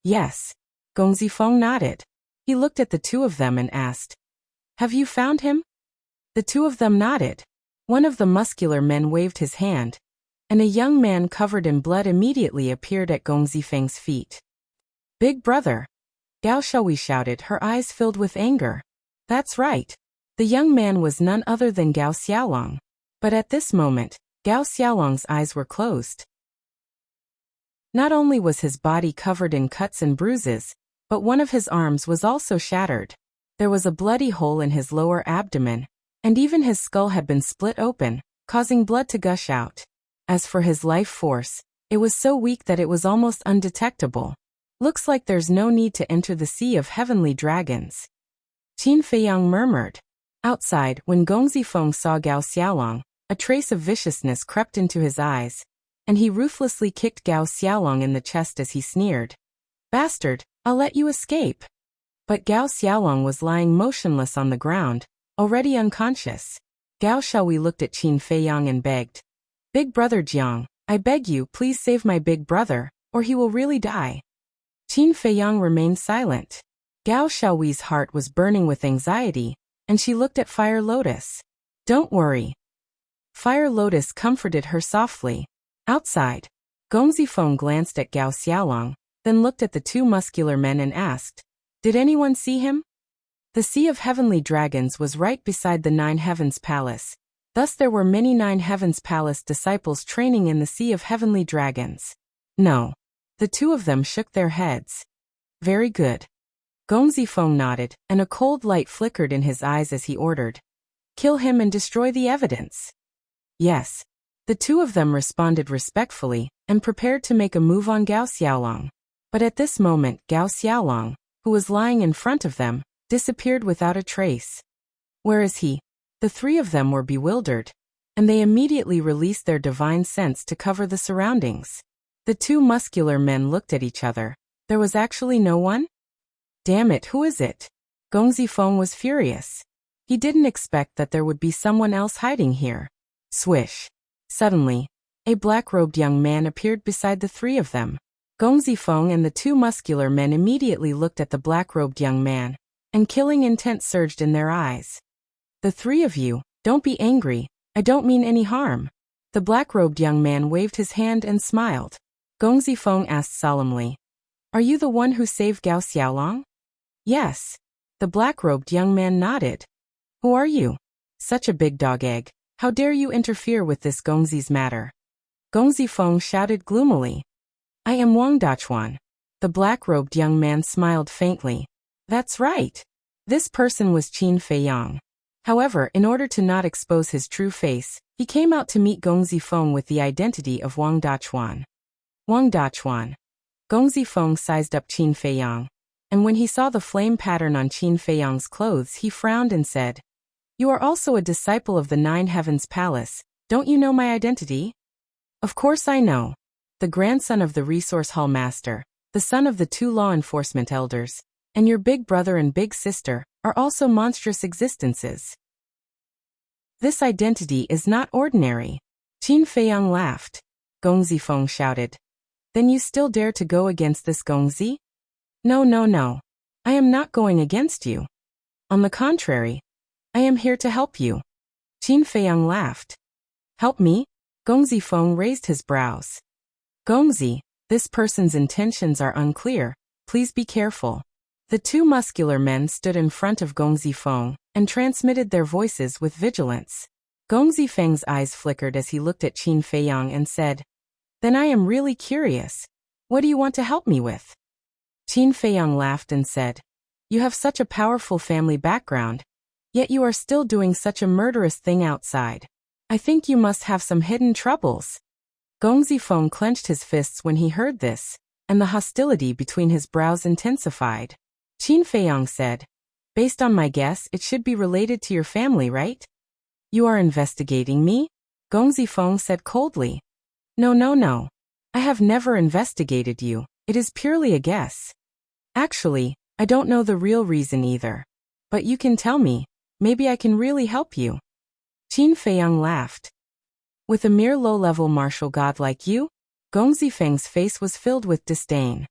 Yes. Gong Zifeng nodded. He looked at the two of them and asked, Have you found him? The two of them nodded. One of the muscular men waved his hand, and a young man covered in blood immediately appeared at Gong Zifeng's feet. Big brother. Gao Xiaowei shouted, her eyes filled with anger. That's right. The young man was none other than Gao Xiaolong. But at this moment, Gao Xiaolong's eyes were closed. Not only was his body covered in cuts and bruises, but one of his arms was also shattered. There was a bloody hole in his lower abdomen, and even his skull had been split open, causing blood to gush out. As for his life force, it was so weak that it was almost undetectable. Looks like there's no need to enter the sea of heavenly dragons. Qin Feiyang murmured. Outside, when Gong Zifeng saw Gao Xiaolong, a trace of viciousness crept into his eyes, and he ruthlessly kicked Gao Xiaolong in the chest as he sneered. Bastard, I'll let you escape. But Gao Xiaolong was lying motionless on the ground, already unconscious. Gao Xiaowei looked at Qin Feiyang and begged. Big brother Jiang, I beg you, please save my big brother, or he will really die. Qin Feiyang remained silent. Gao Xiaowei's heart was burning with anxiety, and she looked at Fire Lotus. Don't worry. Fire Lotus comforted her softly. Outside, Gong Zifeng glanced at Gao Xiaolong, then looked at the two muscular men and asked, Did anyone see him? The Sea of Heavenly Dragons was right beside the 9 Heavens Palace. Thus there were many 9 Heavens Palace disciples training in the Sea of Heavenly Dragons. No. The two of them shook their heads. Very good. Gong Zifeng nodded, and a cold light flickered in his eyes as he ordered. Kill him and destroy the evidence. Yes. The two of them responded respectfully, and prepared to make a move on Gao Xiaolong. But at this moment Gao Xiaolong, who was lying in front of them, disappeared without a trace. Where is he? The three of them were bewildered, and they immediately released their divine sense to cover the surroundings. The two muscular men looked at each other. There was actually no one? Damn it, who is it? Gong Zifeng was furious. He didn't expect that there would be someone else hiding here. Swish. Suddenly, a black-robed young man appeared beside the three of them. Gong Zifeng and the two muscular men immediately looked at the black-robed young man, and killing intent surged in their eyes. The three of you, don't be angry, I don't mean any harm. The black-robed young man waved his hand and smiled. Gong Zifeng asked solemnly, Are you the one who saved Gao Xiaolong? Yes. The black-robed young man nodded. Who are you? Such a big dog egg. How dare you interfere with this Gongzi's matter? Gong Zifeng shouted gloomily. I am Wang Dachuan. The black-robed young man smiled faintly. That's right. This person was Qin Feiyang. However, in order to not expose his true face, he came out to meet Gong Zifeng with the identity of Wang Dachuan. Wang Dachuan. Gong Zifeng sized up Qin Feiyang, and when he saw the flame pattern on Qin Feiyang's clothes, he frowned and said, You are also a disciple of the Nine Heavens Palace. Don't you know my identity? Of course I know. The grandson of the resource hall master, the son of the two law enforcement elders, and your big brother and big sister are also monstrous existences. This identity is not ordinary. Qin Feiyang laughed. Gong Zifeng shouted. Then you still dare to go against this Gongzi? No, no, no. I am not going against you. On the contrary, I am here to help you. Qin Feiyang laughed. Help me? Gong Zifeng raised his brows. Gongzi, this person's intentions are unclear. Please be careful. The two muscular men stood in front of Gong Zifeng and transmitted their voices with vigilance. Gong Zifeng's eyes flickered as he looked at Qin Feiyang and said, Then I am really curious. What do you want to help me with? Qin Feiyang laughed and said, You have such a powerful family background, yet you are still doing such a murderous thing outside. I think you must have some hidden troubles. Gong Zifeng clenched his fists when he heard this, and the hostility between his brows intensified. Qin Feiyang said, Based on my guess, it should be related to your family, right? You are investigating me? Gong Zifeng said coldly. No, no, no. I have never investigated you. It is purely a guess. Actually, I don't know the real reason either. But you can tell me. Maybe I can really help you. Qin Feiyang laughed. With a mere low-level martial god like you? Gong Zifeng's face was filled with disdain.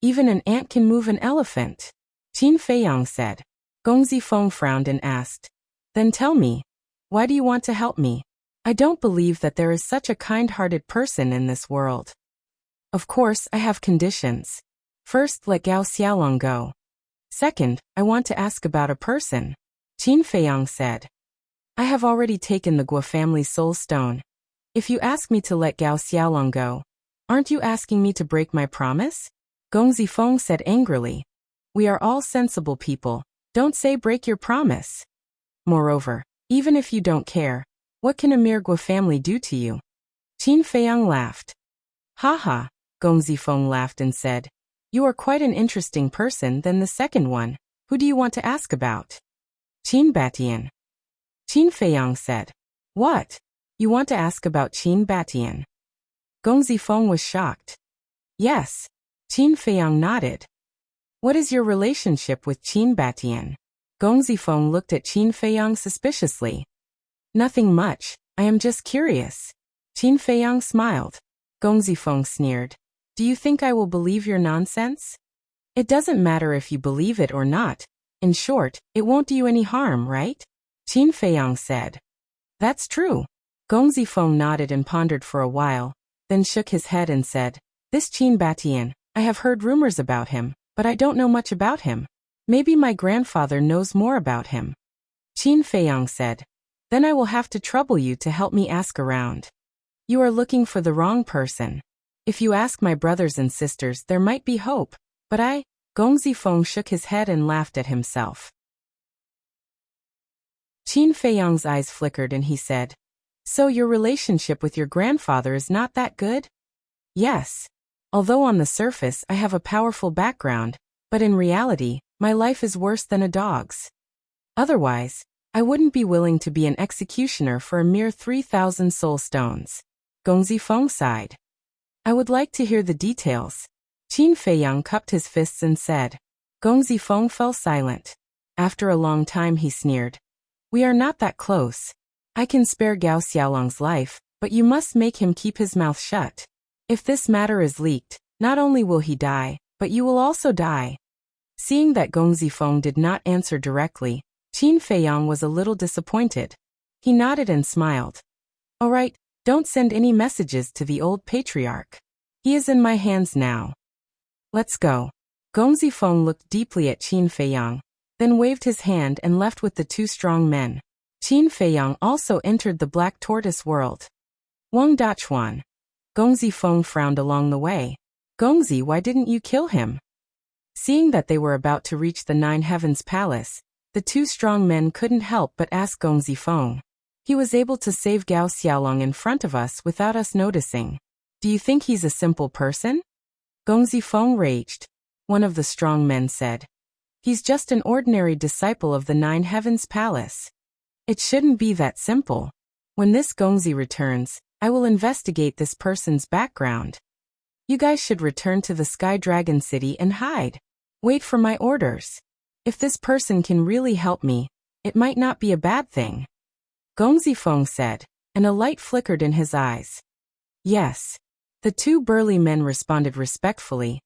Even an ant can move an elephant. Qin Feiyang said. Gong Zifeng frowned and asked, Then tell me, why do you want to help me? I don't believe that there is such a kind-hearted person in this world. Of course, I have conditions. First, let Gao Xiaolong go. Second, I want to ask about a person. Qin Feiyang said. I have already taken the Guo family's soul stone. If you ask me to let Gao Xiaolong go, aren't you asking me to break my promise? Gong Zifeng said angrily. We are all sensible people. Don't say break your promise. Moreover, even if you don't care, what can a mere Guo family do to you? Qin Feiyang laughed. Ha ha, Gong Zifeng laughed and said. You are quite an interesting person than the second one. Who do you want to ask about? Qin Batian. Qin Feiyang said. What? You want to ask about Qin Batian? Gong Zifeng was shocked. Yes. Qin Feiyang nodded. What is your relationship with Qin Batian? Gong Zifeng looked at Qin Feiyang suspiciously. Nothing much, I am just curious. Qin Feiyang smiled. Gong Zifeng sneered. Do you think I will believe your nonsense? It doesn't matter if you believe it or not. In short, it won't do you any harm, right? Qin Feiyang said. That's true. Gong Zifeng nodded and pondered for a while, then shook his head and said, This Qin Batian, I have heard rumors about him, but I don't know much about him. Maybe my grandfather knows more about him. Qin Feiyang said, Then I will have to trouble you to help me ask around. You are looking for the wrong person. If you ask my brothers and sisters, there might be hope, but Gong Zifeng shook his head and laughed at himself. Qin Feiyang's eyes flickered and he said, So your relationship with your grandfather is not that good? Yes. Although on the surface I have a powerful background, but in reality, my life is worse than a dog's. Otherwise, I wouldn't be willing to be an executioner for a mere 3,000 soul stones. Gong Zifeng sighed. I would like to hear the details. Qin Feiyang cupped his fists and said. Gong Zifeng fell silent. After a long time he sneered. We are not that close. I can spare Gao Xiaolong's life, but you must make him keep his mouth shut. If this matter is leaked, not only will he die, but you will also die." Seeing that Gong Zifeng did not answer directly, Qin Feiyang was a little disappointed. He nodded and smiled. "All right, don't send any messages to the old patriarch. He is in my hands now. Let's go." Gong Zifeng looked deeply at Qin Feiyang, then waved his hand and left with the two strong men. Qin Feiyang also entered the Black Tortoise world. Wang Dachuan. Gong Zifeng frowned along the way. "Gongzi, why didn't you kill him?" Seeing that they were about to reach the Nine Heavens Palace, the two strong men couldn't help but ask Gong Zifeng. "He was able to save Gao Xiaolong in front of us without us noticing. Do you think he's a simple person?" Gong Zifeng raged. One of the strong men said, "He's just an ordinary disciple of the Nine Heavens Palace. It shouldn't be that simple. When this Gongzi returns, I will investigate this person's background. You guys should return to the Sky Dragon City and hide. Wait for my orders. If this person can really help me, it might not be a bad thing." Gong Zifeng said, and a light flickered in his eyes. "Yes." The two burly men responded respectfully,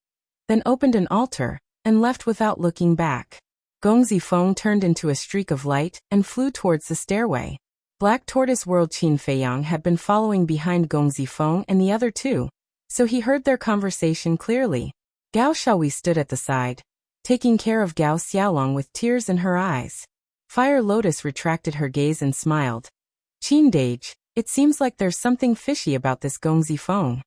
then opened an altar, and left without looking back. Gong Zifeng turned into a streak of light and flew towards the stairway. Black Tortoise World Qin Feiyang had been following behind Gong Zifeng and the other two, so he heard their conversation clearly. Gao Shaohui stood at the side, taking care of Gao Xiaolong with tears in her eyes. Fire Lotus retracted her gaze and smiled. "Qin Dage, it seems like there's something fishy about this Gong Zifeng.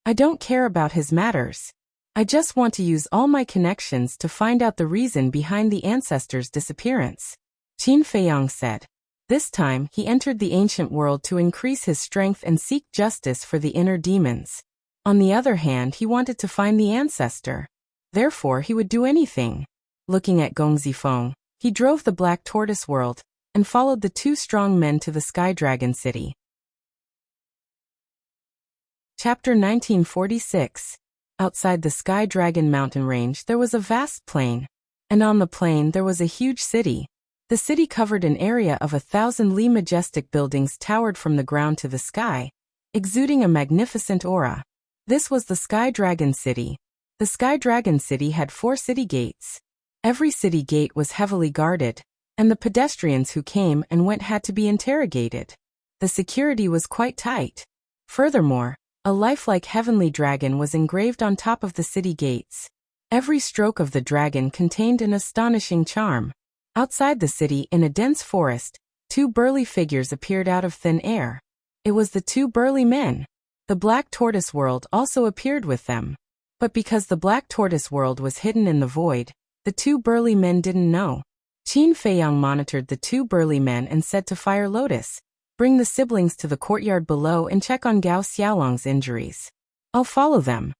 I don't care about his matters. I just want to use all my connections to find out the reason behind the ancestors' disappearance," Qin Feiyang said. This time, he entered the ancient world to increase his strength and seek justice for the inner demons. On the other hand, he wanted to find the ancestor. Therefore, he would do anything. Looking at Gong Zifeng, he drove the Black Tortoise World and followed the two strong men to the Sky Dragon City. Chapter 1946. Outside the Sky Dragon mountain range there was a vast plain, and on the plain there was a huge city. The city covered an area of 1,000 li. Majestic buildings towered from the ground to the sky, exuding a magnificent aura. This was the Sky Dragon City. The Sky Dragon City had 4 city gates. Every city gate was heavily guarded, and the pedestrians who came and went had to be interrogated. The security was quite tight. Furthermore, a lifelike heavenly dragon was engraved on top of the city gates. Every stroke of the dragon contained an astonishing charm. Outside the city in a dense forest, 2 burly figures appeared out of thin air. It was the 2 burly men. The Black Tortoise World also appeared with them. But because the Black Tortoise World was hidden in the void, the 2 burly men didn't know. Qin Feiyang monitored the 2 burly men and said to Fire Lotus, "Bring the siblings to the courtyard below and check on Gao Xiaolong's injuries. I'll follow them."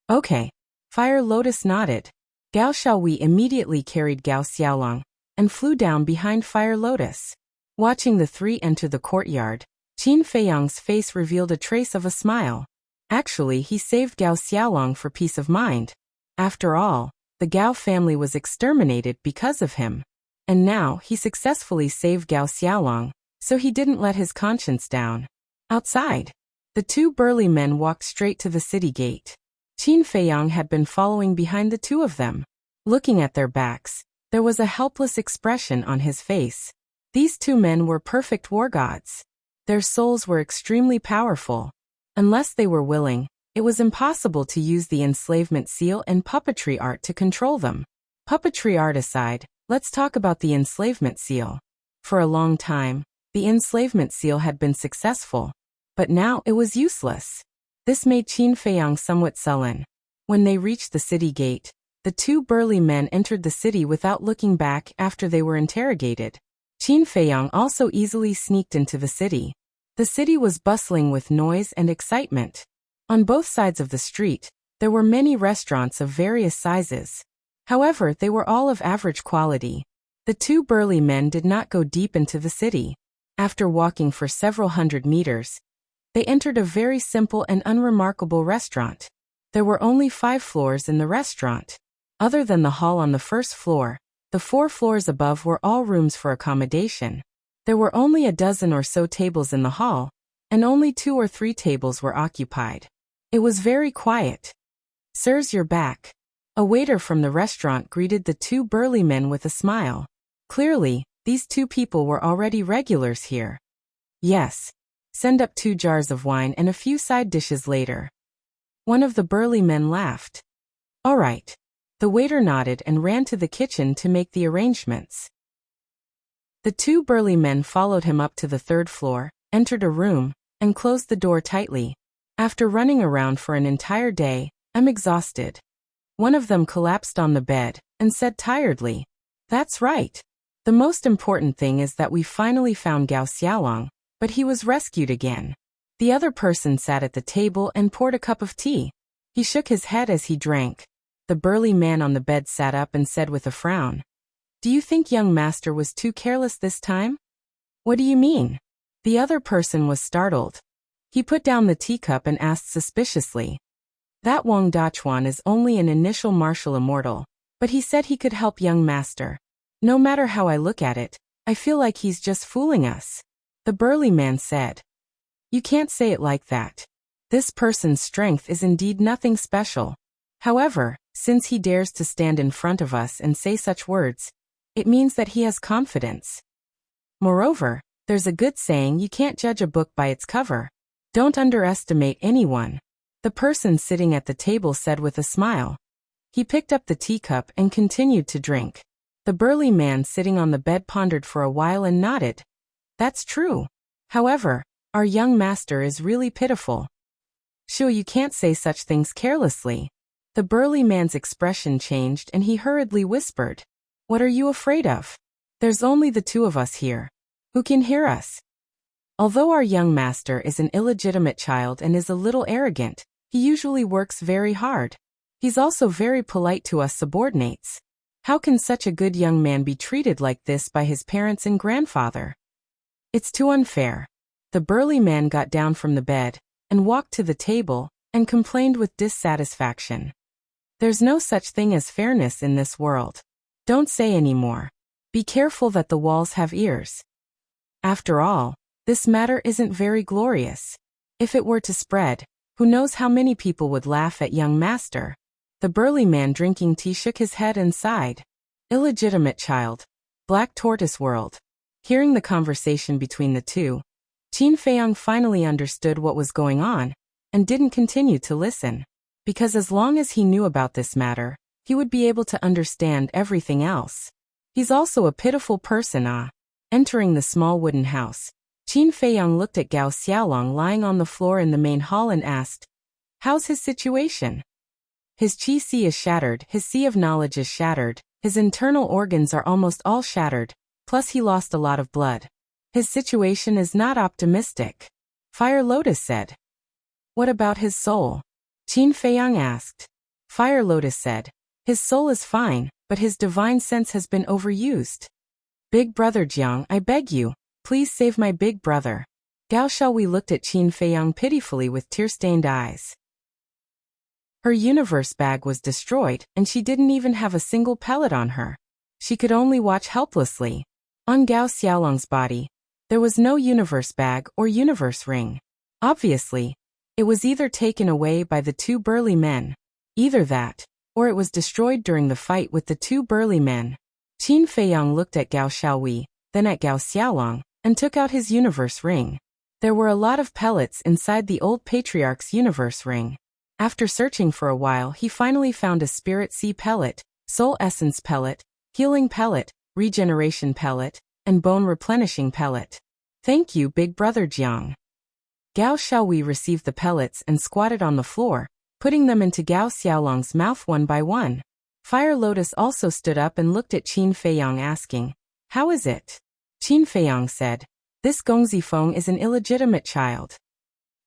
"Okay." Fire Lotus nodded. Gao Shaohui immediately carried Gao Xiaolong and flew down behind Fire Lotus. Watching the 3 enter the courtyard, Qin Feiyang's face revealed a trace of a smile. Actually, he saved Gao Xiaolong for peace of mind. After all, the Gao family was exterminated because of him. And now, he successfully saved Gao Xiaolong, so he didn't let his conscience down. Outside, the 2 burly men walked straight to the city gate. Qin Feiyang had been following behind the 2 of them. Looking at their backs, there was a helpless expression on his face. These 2 men were perfect war gods. Their souls were extremely powerful. Unless they were willing, it was impossible to use the enslavement seal and puppetry art to control them. Puppetry art aside, let's talk about the enslavement seal. For a long time, the enslavement seal had been successful, but now it was useless. This made Qin Feiyang somewhat sullen. When they reached the city gate, the 2 burly men entered the city without looking back after they were interrogated. Qin Feiyang also easily sneaked into the city. The city was bustling with noise and excitement. On both sides of the street, there were many restaurants of various sizes. However, they were all of average quality. The 2 burly men did not go deep into the city. After walking for several hundred meters, they entered a very simple and unremarkable restaurant. There were only 5 floors in the restaurant. Other than the hall on the first floor, The 4 floors above were all rooms for accommodation. There were only a dozen or so tables in the hall, and only 2 or 3 tables were occupied. It was very quiet. "Sirs, you're back." A waiter from the restaurant greeted the 2 burly men with a smile. Clearly, these 2 people were already regulars here. "Yes. Send up 2 jars of wine and a few side dishes later." One of the burly men laughed. "All right." The waiter nodded and ran to the kitchen to make the arrangements. The 2 burly men followed him up to the 3rd floor, entered a room, and closed the door tightly. "After running around for an entire day, I'm exhausted." One of them collapsed on the bed and said tiredly, "That's right. The most important thing is that we finally found Gao Xiaolong, but he was rescued again." The other person sat at the table and poured a cup of tea. He shook his head as he drank. The burly man on the bed sat up and said with a frown, "Do you think young master was too careless this time?" "What do you mean?" The other person was startled. He put down the teacup and asked suspiciously, "That Wang Dachuan is only an initial martial immortal, but he said he could help young master. No matter how I look at it, I feel like he's just fooling us." The burly man said, "You can't say it like that. This person's strength is indeed nothing special. However, since he dares to stand in front of us and say such words, it means that he has confidence. Moreover, there's a good saying, you can't judge a book by its cover. Don't underestimate anyone." The person sitting at the table said with a smile. He picked up the teacup and continued to drink. The burly man sitting on the bed pondered for a while and nodded. "That's true. However, our young master is really pitiful." "Sure, you can't say such things carelessly." The burly man's expression changed and he hurriedly whispered, "What are you afraid of? There's only the 2 of us here. Who can hear us? Although our young master is an illegitimate child and is a little arrogant, he usually works very hard. He's also very polite to us subordinates. How can such a good young man be treated like this by his parents and grandfather? It's too unfair." The burly man got down from the bed and walked to the table and complained with dissatisfaction. "There's no such thing as fairness in this world. Don't say any more. Be careful that the walls have ears. After all, this matter isn't very glorious. If it were to spread, who knows how many people would laugh at young master." The burly man drinking tea shook his head and sighed. Illegitimate child. Black tortoise world. Hearing the conversation between the 2, Qin Feiyang finally understood what was going on and didn't continue to listen. Because as long as he knew about this matter, he would be able to understand everything else. He's also a pitiful person, ah. Entering the small wooden house, Qin Feiyang looked at Gao Xiaolong lying on the floor in the main hall and asked, "How's his situation?" "His qi si is shattered, his sea of knowledge is shattered, his internal organs are almost all shattered, plus he lost a lot of blood. His situation is not optimistic," Fire Lotus said. "What about his soul?" Qin Feiyang asked. Fire Lotus said, "His soul is fine, but his divine sense has been overused. Big brother Jiang, I beg you, please save my big brother." Gao Xiaowei looked at Qin Feiyang pitifully with tear-stained eyes. Her universe bag was destroyed, and she didn't even have a single pellet on her. She could only watch helplessly. On Gao Xiaolong's body, there was no universe bag or universe ring. Obviously, it was either taken away by the 2 burly men. Either that, or it was destroyed during the fight with the 2 burly men. Qin Feiyang looked at Gao Xiaowei, then at Gao Xiaolong, and took out his universe ring. There were a lot of pellets inside the old patriarch's universe ring. After searching for a while, he finally found a spirit sea pellet, soul essence pellet, healing pellet, regeneration pellet, and bone replenishing pellet. "Thank you, big brother Jiang." Gao Xiaowei received the pellets and squatted on the floor, putting them into Gao Xiaolong's mouth one by one. Fire Lotus also stood up and looked at Qin Feiyang asking, "How is it?" Qin Feiyang said, "This Gongzi Feng is an illegitimate child."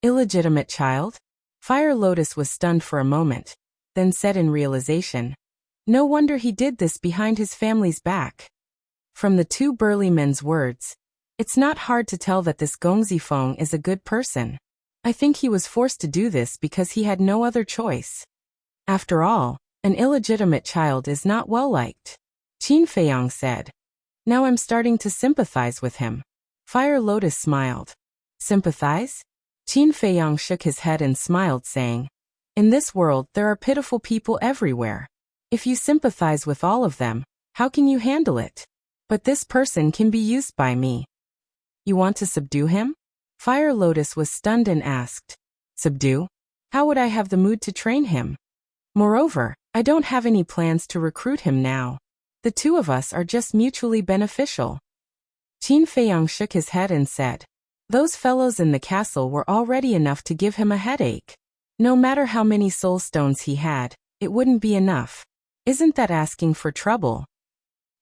"Illegitimate child?" Fire Lotus was stunned for a moment, then said in realization, "No wonder he did this behind his family's back." From the 2 burly men's words, it's not hard to tell that this Gongzi Feng is a good person. I think he was forced to do this because he had no other choice. After all, an illegitimate child is not well liked. Qin Feiyang said. Now I'm starting to sympathize with him. Fire Lotus smiled. Sympathize? Qin Feiyang shook his head and smiled, saying, in this world there are pitiful people everywhere. If you sympathize with all of them, how can you handle it? But this person can be used by me. You want to subdue him? Fire Lotus was stunned and asked. Subdue? How would I have the mood to train him? Moreover, I don't have any plans to recruit him now. The two of us are just mutually beneficial. Qin Feiyang shook his head and said, those fellows in the castle were already enough to give him a headache. No matter how many soul stones he had, it wouldn't be enough. Isn't that asking for trouble?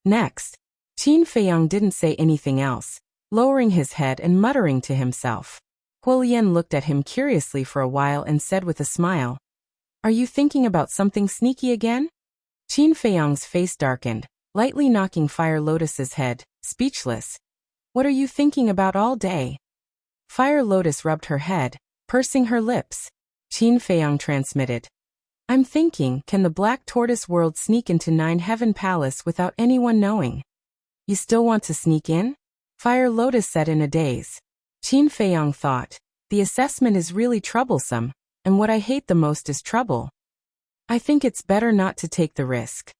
Next, Qin Feiyang didn't say anything else, lowering his head and muttering to himself. Huolian looked at him curiously for a while and said with a smile, are you thinking about something sneaky again? Qin Feiyang's face darkened, lightly knocking Fire Lotus's head, speechless. What are you thinking about all day? Fire Lotus rubbed her head, pursing her lips. Qin Feiyang transmitted. I'm thinking, can the Black Tortoise world sneak into Nine Heaven Palace without anyone knowing? You still want to sneak in? Fire Lotus said in a daze. Qin Feiyang thought, the assessment is really troublesome, and what I hate the most is trouble. I think it's better not to take the risk.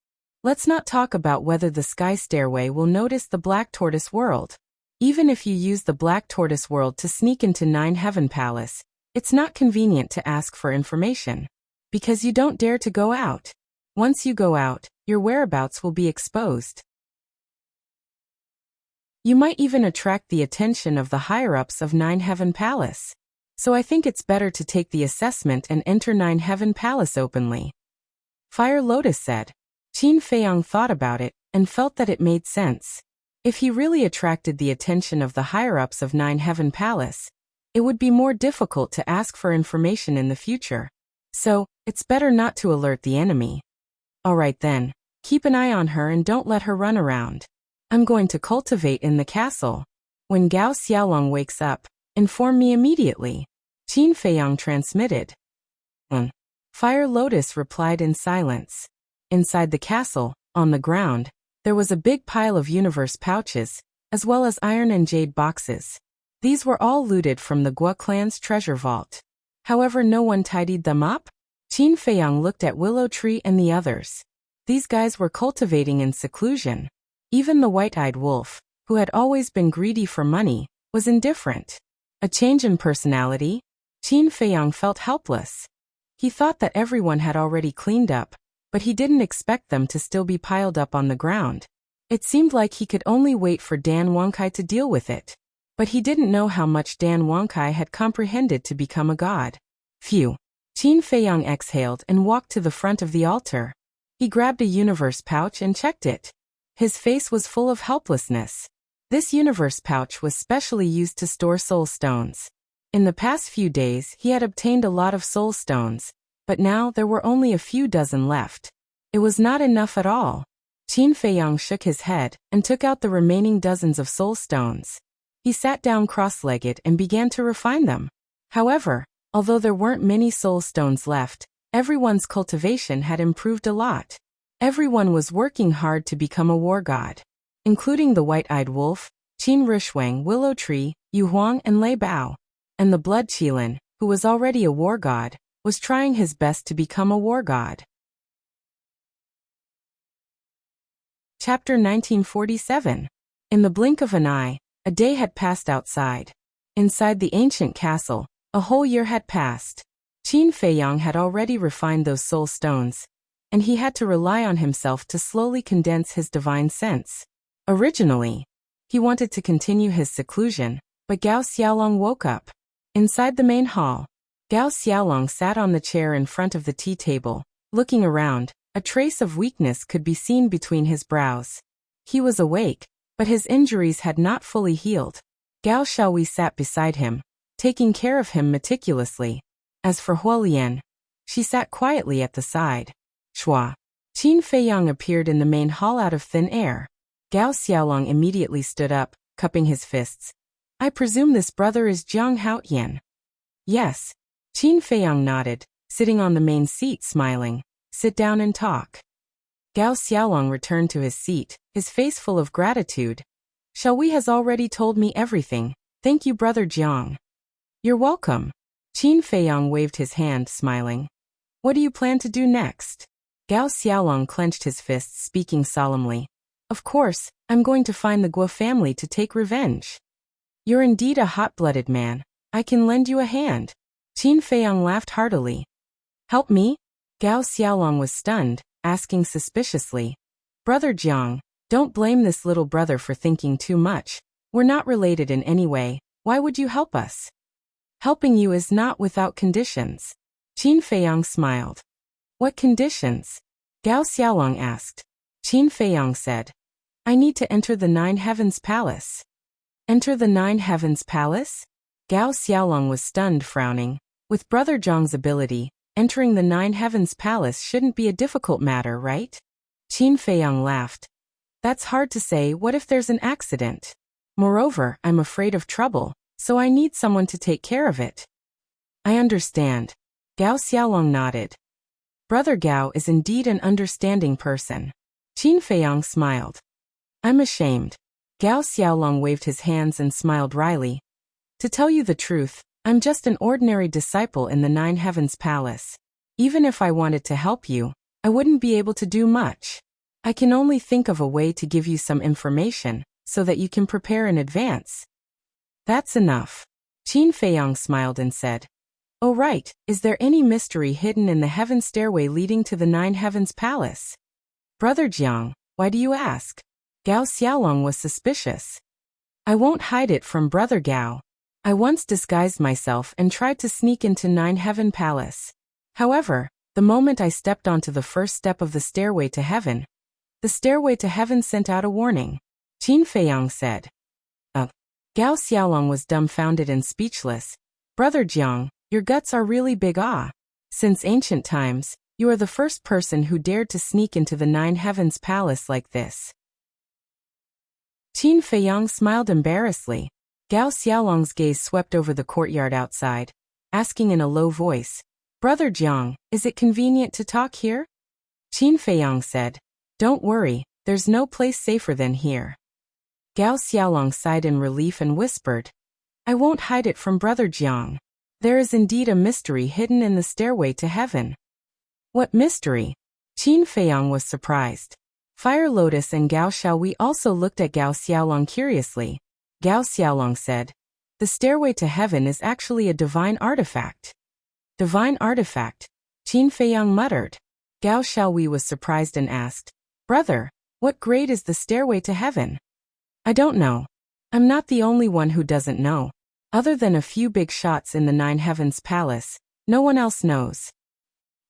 Let's not talk about whether the Sky Stairway will notice the Black Tortoise world. Even if you use the Black Tortoise world to sneak into Nine Heaven Palace, it's not convenient to ask for information. Because you don't dare to go out. Once you go out, your whereabouts will be exposed. You might even attract the attention of the higher-ups of Nine Heaven Palace. So I think it's better to take the assessment and enter Nine Heaven Palace openly. Fire Lotus said. Qin Feiyang thought about it, and felt that it made sense. If he really attracted the attention of the higher-ups of Nine Heaven Palace, it would be more difficult to ask for information in the future. So, it's better not to alert the enemy. Alright then, keep an eye on her and don't let her run around. I'm going to cultivate in the castle. When Gao Xiaolong wakes up, inform me immediately. Qin Feiyang transmitted. Fire Lotus replied in silence. Inside the castle, on the ground, there was a big pile of universe pouches, as well as iron and jade boxes. These were all looted from the Gua clan's treasure vault. However, no one tidied them up. Qin Feiyang looked at Willow Tree and the others. These guys were cultivating in seclusion. Even the white-eyed wolf, who had always been greedy for money, was indifferent. A change in personality? Qin Feiyang felt helpless. He thought that everyone had already cleaned up, but he didn't expect them to still be piled up on the ground. It seemed like he could only wait for Dan Wangkai to deal with it. But he didn't know how much Dan Wangkai had comprehended to become a god. Phew. Qin Feiyang exhaled and walked to the front of the altar. He grabbed a universe pouch and checked it. His face was full of helplessness. This universe pouch was specially used to store soul stones. In the past few days he had obtained a lot of soul stones, but now there were only a few dozen left. It was not enough at all. Qin Feiyang shook his head and took out the remaining dozens of soul stones. He sat down cross-legged and began to refine them. However, although there weren't many soul stones left, everyone's cultivation had improved a lot. Everyone was working hard to become a war god, including the white-eyed wolf, Qin Rishuang, Willow Tree, Yu Huang and Lei Bao. And the Blood Qilin, who was already a war god, was trying his best to become a war god. Chapter 1947. In the blink of an eye, a day had passed outside. Inside the ancient castle, a whole year had passed. Qin Feiyang had already refined those soul stones, and he had to rely on himself to slowly condense his divine sense. Originally, he wanted to continue his seclusion, but Gao Xiaolong woke up. Inside the main hall, Gao Xiaolong sat on the chair in front of the tea table, looking around. A trace of weakness could be seen between his brows. He was awake, but his injuries had not fully healed. Gao Xiaowei sat beside him, taking care of him meticulously. As for Huolian, she sat quietly at the side. Shua. Qin Feiyang appeared in the main hall out of thin air. Gao Xiaolong immediately stood up, cupping his fists. I presume this brother is Jiang Haotian. Yes. Qin Feiyang nodded, sitting on the main seat smiling. Sit down and talk. Gao Xiaolong returned to his seat, his face full of gratitude. Xiaowei has already told me everything. Thank you, Brother Jiang. You're welcome. Qin Feiyang waved his hand, smiling. What do you plan to do next? Gao Xiaolong clenched his fists, speaking solemnly. Of course, I'm going to find the Guo family to take revenge. You're indeed a hot-blooded man. I can lend you a hand. Qin Feiyang laughed heartily. Help me? Gao Xiaolong was stunned, asking suspiciously. Brother Jiang, don't blame this little brother for thinking too much. We're not related in any way. Why would you help us? Helping you is not without conditions. Qin Feiyang smiled. What conditions? Gao Xiaolong asked. Qin Feiyang said. I need to enter the Nine Heavens Palace. Enter the Nine Heavens Palace? Gao Xiaolong was stunned, frowning. With Brother Zhang's ability, entering the Nine Heavens Palace shouldn't be a difficult matter, right? Qin Feiyang laughed. That's hard to say. What if there's an accident? Moreover, I'm afraid of trouble, so I need someone to take care of it. I understand. Gao Xiaolong nodded. Brother Gao is indeed an understanding person. Qin Feiyang smiled. I'm ashamed. Gao Xiaolong waved his hands and smiled wryly. To tell you the truth, I'm just an ordinary disciple in the Nine Heavens Palace. Even if I wanted to help you, I wouldn't be able to do much. I can only think of a way to give you some information, so that you can prepare in advance. That's enough. Qin Feiyang smiled and said. Oh right, is there any mystery hidden in the heaven stairway leading to the Nine Heavens Palace? Brother Jiang, why do you ask? Gao Xiaolong was suspicious. I won't hide it from Brother Gao. I once disguised myself and tried to sneak into Nine Heaven Palace. However, the moment I stepped onto the first step of the stairway to heaven, the stairway to heaven sent out a warning. Qin Feiyang said. Gao Xiaolong was dumbfounded and speechless. Brother Jiang, your guts are really big. Since ancient times, you are the first person who dared to sneak into the Nine Heavens Palace like this. Qin Feiyang smiled embarrassedly. Gao Xiaolong's gaze swept over the courtyard outside, asking in a low voice, Brother Jiang, is it convenient to talk here? Qin Feiyang said, Don't worry, there's no place safer than here. Gao Xiaolong sighed in relief and whispered, I won't hide it from Brother Jiang. There is indeed a mystery hidden in the stairway to heaven. What mystery? Qin Feiyang was surprised. Fire Lotus and Gao Xiaowei also looked at Gao Xiaolong curiously. Gao Xiaolong said, The stairway to heaven is actually a divine artifact. Divine artifact? Qin Feiyang muttered. Gao Xiaowei was surprised and asked, Brother, what grade is the stairway to heaven? I don't know. I'm not the only one who doesn't know. Other than a few big shots in the Nine Heavens Palace, no one else knows.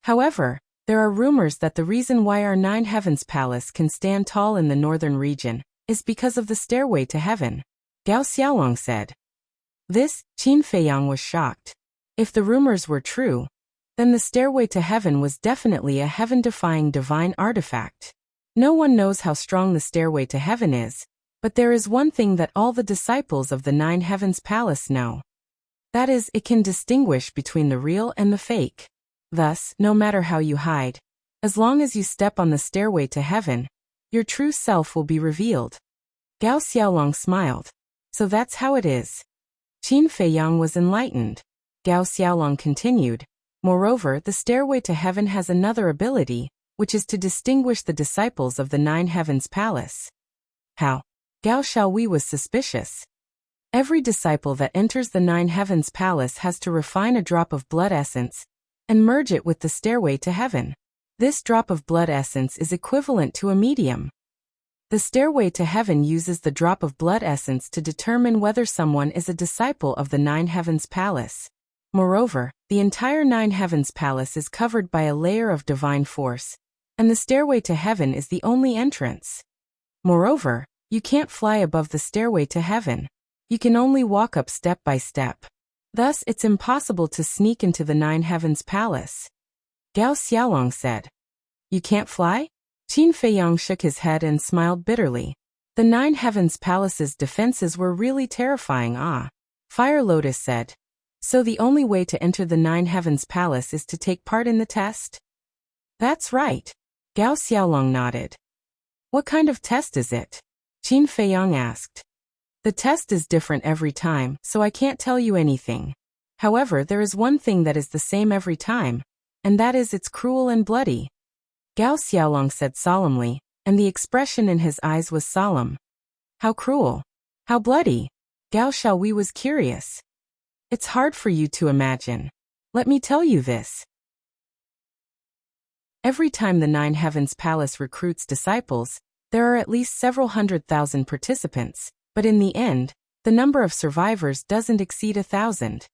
However, there are rumors that the reason why our Nine Heavens Palace can stand tall in the northern region is because of the stairway to heaven. Gao Xiaolong said. This, Qin Feiyang was shocked. If the rumors were true, then the stairway to heaven was definitely a heaven-defying divine artifact. No one knows how strong the stairway to heaven is, but there is one thing that all the disciples of the Nine Heavens Palace know. That is, it can distinguish between the real and the fake. Thus, no matter how you hide, as long as you step on the stairway to heaven, your true self will be revealed. Gao Xiaolong smiled. So that's how it is. Qin Feiyang was enlightened. Gao Xiaolong continued. Moreover, the stairway to heaven has another ability, which is to distinguish the disciples of the Nine Heavens Palace. How? Gao Xiaowei was suspicious. Every disciple that enters the Nine Heavens Palace has to refine a drop of blood essence and merge it with the stairway to heaven. This drop of blood essence is equivalent to a medium. The stairway to heaven uses the drop of blood essence to determine whether someone is a disciple of the Nine Heavens Palace. Moreover, the entire Nine Heavens Palace is covered by a layer of divine force, and the stairway to heaven is the only entrance. Moreover, you can't fly above the stairway to heaven. You can only walk up step by step. Thus, it's impossible to sneak into the Nine Heavens Palace. Gao Xiaolong said. You can't fly? Qin Feiyang shook his head and smiled bitterly. The Nine Heavens Palace's defenses were really terrifying. Fire Lotus said. So the only way to enter the Nine Heavens Palace is to take part in the test? That's right. Gao Xiaolong nodded. What kind of test is it? Qin Feiyang asked. The test is different every time, so I can't tell you anything. However, there is one thing that is the same every time, and that is it's cruel and bloody. Gao Xiaolong said solemnly, and the expression in his eyes was solemn. How cruel? How bloody? Gao Xiaowei was curious. It's hard for you to imagine. Let me tell you this. Every time the Nine Heavens Palace recruits disciples, there are at least several 100,000 participants, but in the end, the number of survivors doesn't exceed 1,000.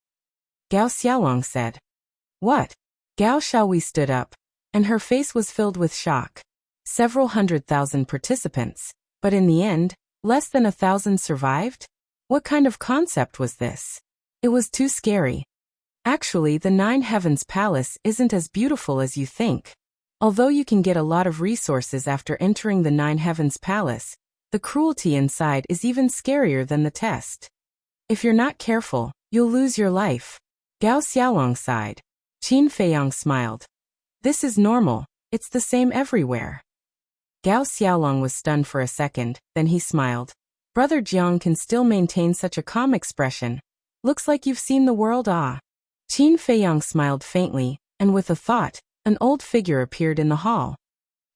Gao Xiaolong said. What? Gao Xiaowei stood up, and her face was filled with shock. Several 100,000 participants, but in the end, less than 1,000 survived? What kind of concept was this? It was too scary. Actually, the Nine Heavens Palace isn't as beautiful as you think. Although you can get a lot of resources after entering the Nine Heavens Palace, the cruelty inside is even scarier than the test. If you're not careful, you'll lose your life. Gao Xiaolong sighed. Qin Feiyang smiled. This is normal, it's the same everywhere. Gao Xiaolong was stunned for a second, then he smiled. Brother Jiang can still maintain such a calm expression. Looks like you've seen the world. Ah. Qin Feiyang smiled faintly, and with a thought, an old figure appeared in the hall.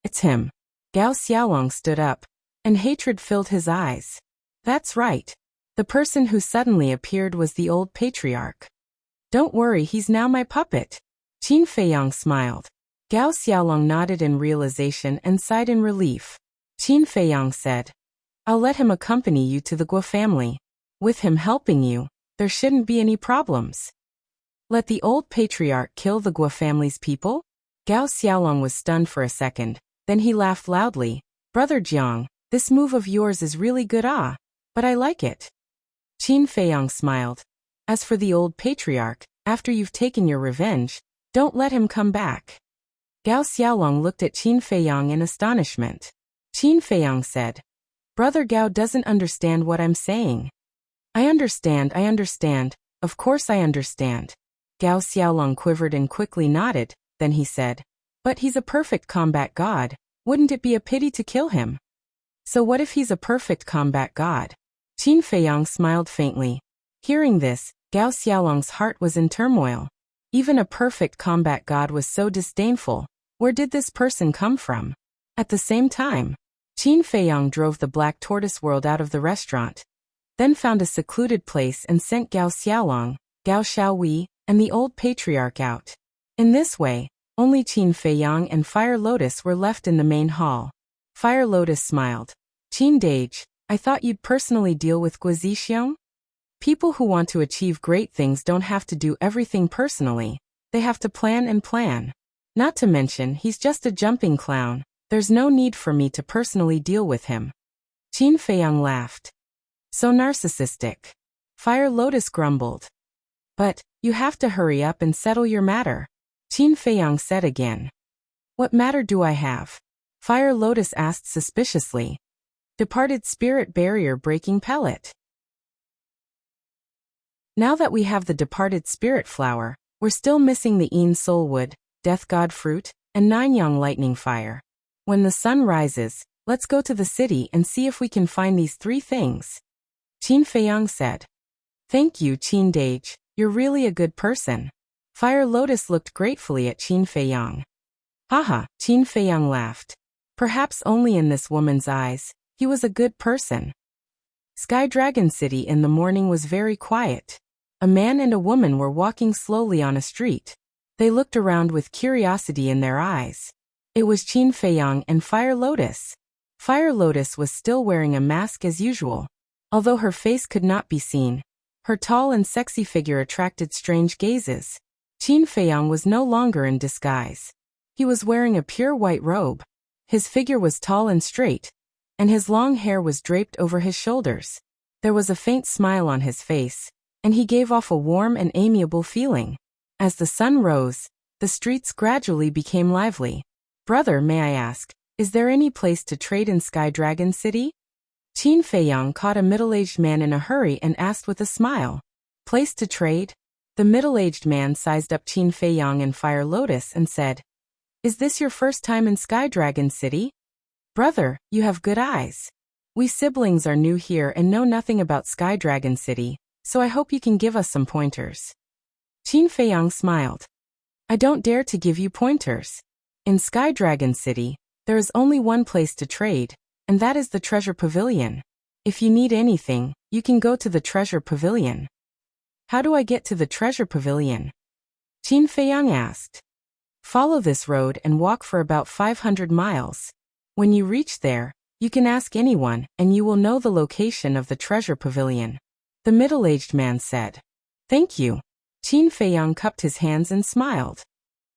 It's him. Gao Xiaolong stood up, and hatred filled his eyes. That's right. The person who suddenly appeared was the old patriarch. Don't worry, he's now my puppet. Qin Feiyang smiled. Gao Xiaolong nodded in realization and sighed in relief. Qin Feiyang said, I'll let him accompany you to the Guo family. With him helping you, there shouldn't be any problems. Let the old patriarch kill the Guo family's people? Gao Xiaolong was stunned for a second, then he laughed loudly. Brother Jiang, this move of yours is really good. Ah, but I like it. Qin Feiyang smiled. As for the old patriarch, after you've taken your revenge, don't let him come back. Gao Xiaolong looked at Qin Feiyang in astonishment. Qin Feiyang said, Brother Gao doesn't understand what I'm saying. I understand, of course I understand. Gao Xiaolong quivered and quickly nodded, then he said, But he's a perfect combat god, wouldn't it be a pity to kill him? So what if he's a perfect combat god? Qin Feiyang smiled faintly. Hearing this, Gao Xiaolong's heart was in turmoil. Even a perfect combat god was so disdainful. Where did this person come from? At the same time, Qin Feiyang drove the Black Tortoise World out of the restaurant, then found a secluded place and sent Gao Xiaolong, Gao Xiaowei, and the old patriarch out. In this way, only Qin Feiyang and Fire Lotus were left in the main hall. Fire Lotus smiled. Qin Dage, I thought you'd personally deal with Guo Zixiong? People who want to achieve great things don't have to do everything personally. They have to plan and plan. Not to mention, he's just a jumping clown. There's no need for me to personally deal with him. Qin Feiyang laughed. So narcissistic. Fire Lotus grumbled. But, you have to hurry up and settle your matter. Qin Feiyang said again. What matter do I have? Fire Lotus asked suspiciously. Departed spirit barrier breaking pellet. Now that we have the departed spirit flower, we're still missing the Een soul wood, death god fruit, and Nine Yang lightning fire. When the sun rises, let's go to the city and see if we can find these 3 things. Qin Feiyang said. Thank you, Qin Dage, you're really a good person. Fire Lotus looked gratefully at Qin Feiyang. Haha, Qin Feiyang laughed. Perhaps only in this woman's eyes, he was a good person. Sky Dragon City in the morning was very quiet. A man and a woman were walking slowly on a street. They looked around with curiosity in their eyes. It was Qin Feiyang and Fire Lotus. Fire Lotus was still wearing a mask as usual. Although her face could not be seen, her tall and sexy figure attracted strange gazes. Qin Feiyang was no longer in disguise. He was wearing a pure white robe. His figure was tall and straight, and his long hair was draped over his shoulders. There was a faint smile on his face, and he gave off a warm and amiable feeling. As the sun rose, the streets gradually became lively. Brother, may I ask, is there any place to trade in Sky Dragon City? Qin Feiyang caught a middle-aged man in a hurry and asked with a smile. Place to trade? The middle-aged man sized up Qin Feiyang and Fire Lotus and said, Is this your first time in Sky Dragon City? Brother, you have good eyes. We siblings are new here and know nothing about Sky Dragon City, so I hope you can give us some pointers. Qin Feiyang smiled. I don't dare to give you pointers. In Sky Dragon City, there is only one place to trade, and that is the Treasure Pavilion. If you need anything, you can go to the Treasure Pavilion. How do I get to the Treasure Pavilion? Qin Feiyang asked. Follow this road and walk for about 500 miles. When you reach there, you can ask anyone and you will know the location of the Treasure Pavilion. The middle-aged man said. Thank you. Qin Feiyang cupped his hands and smiled.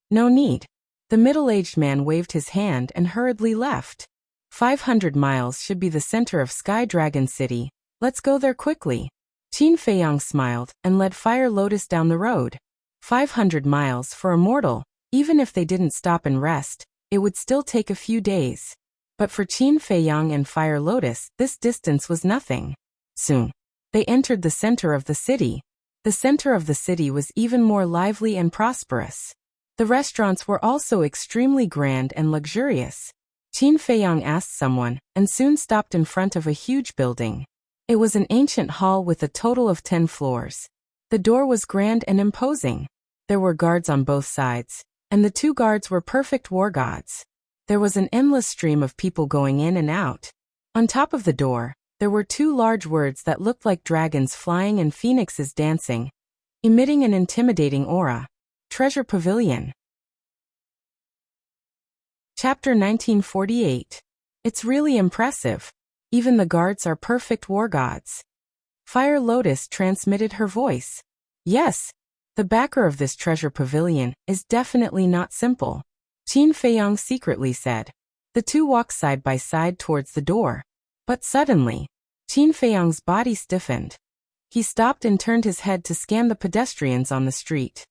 No need. The middle-aged man waved his hand and hurriedly left. 500 miles should be the center of Sky Dragon City. Let's go there quickly. Qin Feiyang smiled and led Fire Lotus down the road. 500 miles for a mortal, even if they didn't stop and rest, it would still take a few days. But for Qin Feiyang and Fire Lotus, this distance was nothing. Soon, they entered the center of the city. The center of the city was even more lively and prosperous. The restaurants were also extremely grand and luxurious. Qin Feiyang asked someone, and soon stopped in front of a huge building. It was an ancient hall with a total of 10 floors. The door was grand and imposing. There were guards on both sides, and the 2 guards were perfect war gods. There was an endless stream of people going in and out. On top of the door, there were 2 large words that looked like dragons flying and phoenixes dancing, emitting an intimidating aura. Treasure Pavilion. Chapter 1948. It's really impressive. Even the guards are perfect war gods. Fire Lotus transmitted her voice. Yes, the backer of this Treasure Pavilion is definitely not simple. Qin Feiyang secretly said. The 2 walked side by side towards the door. But suddenly, Qin Feiyang's body stiffened. He stopped and turned his head to scan the pedestrians on the street.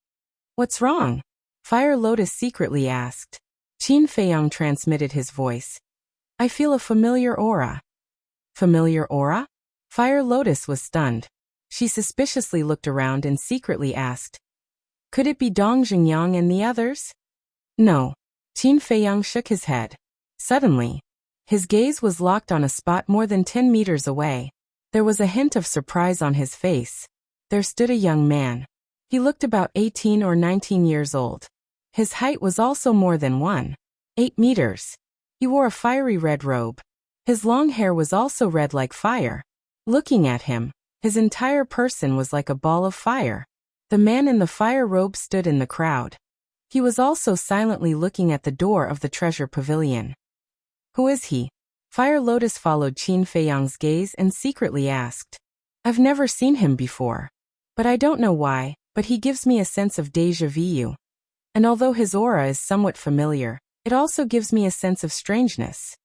What's wrong? Fire Lotus secretly asked. Qin Feiyang transmitted his voice. I feel a familiar aura. Familiar aura? Fire Lotus was stunned. She suspiciously looked around and secretly asked. Could it be Dong Jingyang and the others? No. Qin Feiyang shook his head. Suddenly, his gaze was locked on a spot more than 10 meters away. There was a hint of surprise on his face. There stood a young man. He looked about 18 or 19 years old. His height was also more than 1.8 meters. He wore a fiery red robe. His long hair was also red like fire. Looking at him, his entire person was like a ball of fire. The man in the fire robe stood in the crowd. He was also silently looking at the door of the Treasure Pavilion. Who is he? Fire Lotus followed Qin Feiyang's gaze and secretly asked. I've never seen him before. But I don't know why, but he gives me a sense of déjà vu. And although his aura is somewhat familiar, it also gives me a sense of strangeness.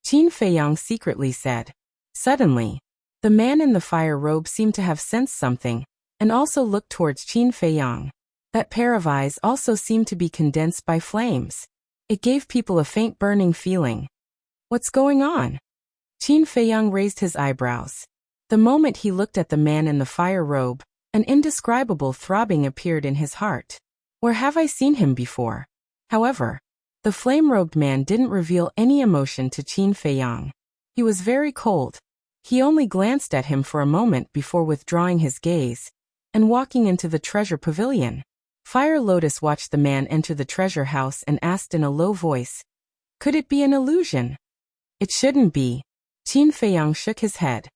Qin Feiyang secretly said. Suddenly, the man in the fire robe seemed to have sensed something, and also looked towards Qin Feiyang. That pair of eyes also seemed to be condensed by flames. It gave people a faint burning feeling. What's going on? Qin Feiyang raised his eyebrows. The moment he looked at the man in the fire robe, an indescribable throbbing appeared in his heart. Where have I seen him before? However, the flame-robed man didn't reveal any emotion to Qin Feiyang. He was very cold. He only glanced at him for a moment before withdrawing his gaze and walking into the Treasure Pavilion. Fire Lotus watched the man enter the treasure house and asked in a low voice, could it be an illusion? It shouldn't be. Qin Feiyang shook his head.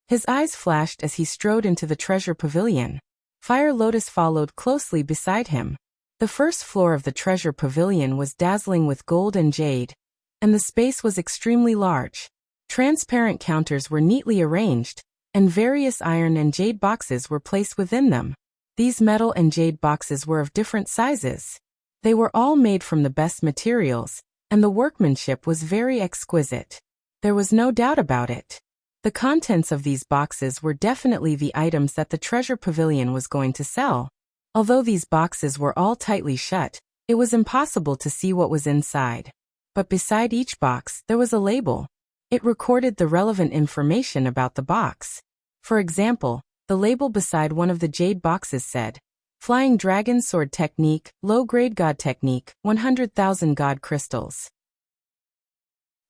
His eyes flashed as he strode into the Treasure Pavilion. Fire Lotus followed closely beside him. The first floor of the Treasure Pavilion was dazzling with gold and jade, and the space was extremely large. Transparent counters were neatly arranged, and various iron and jade boxes were placed within them. These metal and jade boxes were of different sizes. They were all made from the best materials, and the workmanship was very exquisite. There was no doubt about it. The contents of these boxes were definitely the items that the Treasure Pavilion was going to sell. Although these boxes were all tightly shut, it was impossible to see what was inside. But beside each box, there was a label. It recorded the relevant information about the box. For example, the label beside one of the jade boxes said, Flying Dragon Sword Technique, Low-Grade God Technique, 100,000 God Crystals.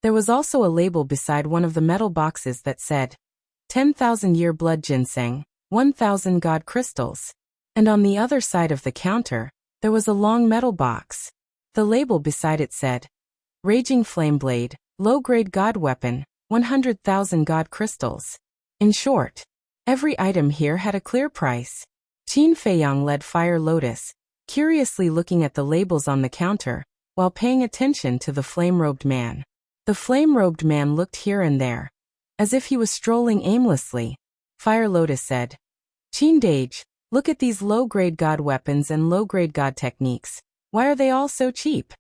There was also a label beside one of the metal boxes that said, 10,000-year blood ginseng, 1,000 God Crystals. And on the other side of the counter, there was a long metal box. The label beside it said, Raging Flame Blade, Low-Grade God Weapon, 100,000 God Crystals. In short, every item here had a clear price. Qin Feiyang led Fire Lotus, curiously looking at the labels on the counter, while paying attention to the flame-robed man. The flame-robed man looked here and there, as if he was strolling aimlessly. Fire Lotus said, Qin Dage, look at these low-grade God weapons and low-grade God techniques. Why are they all so cheap?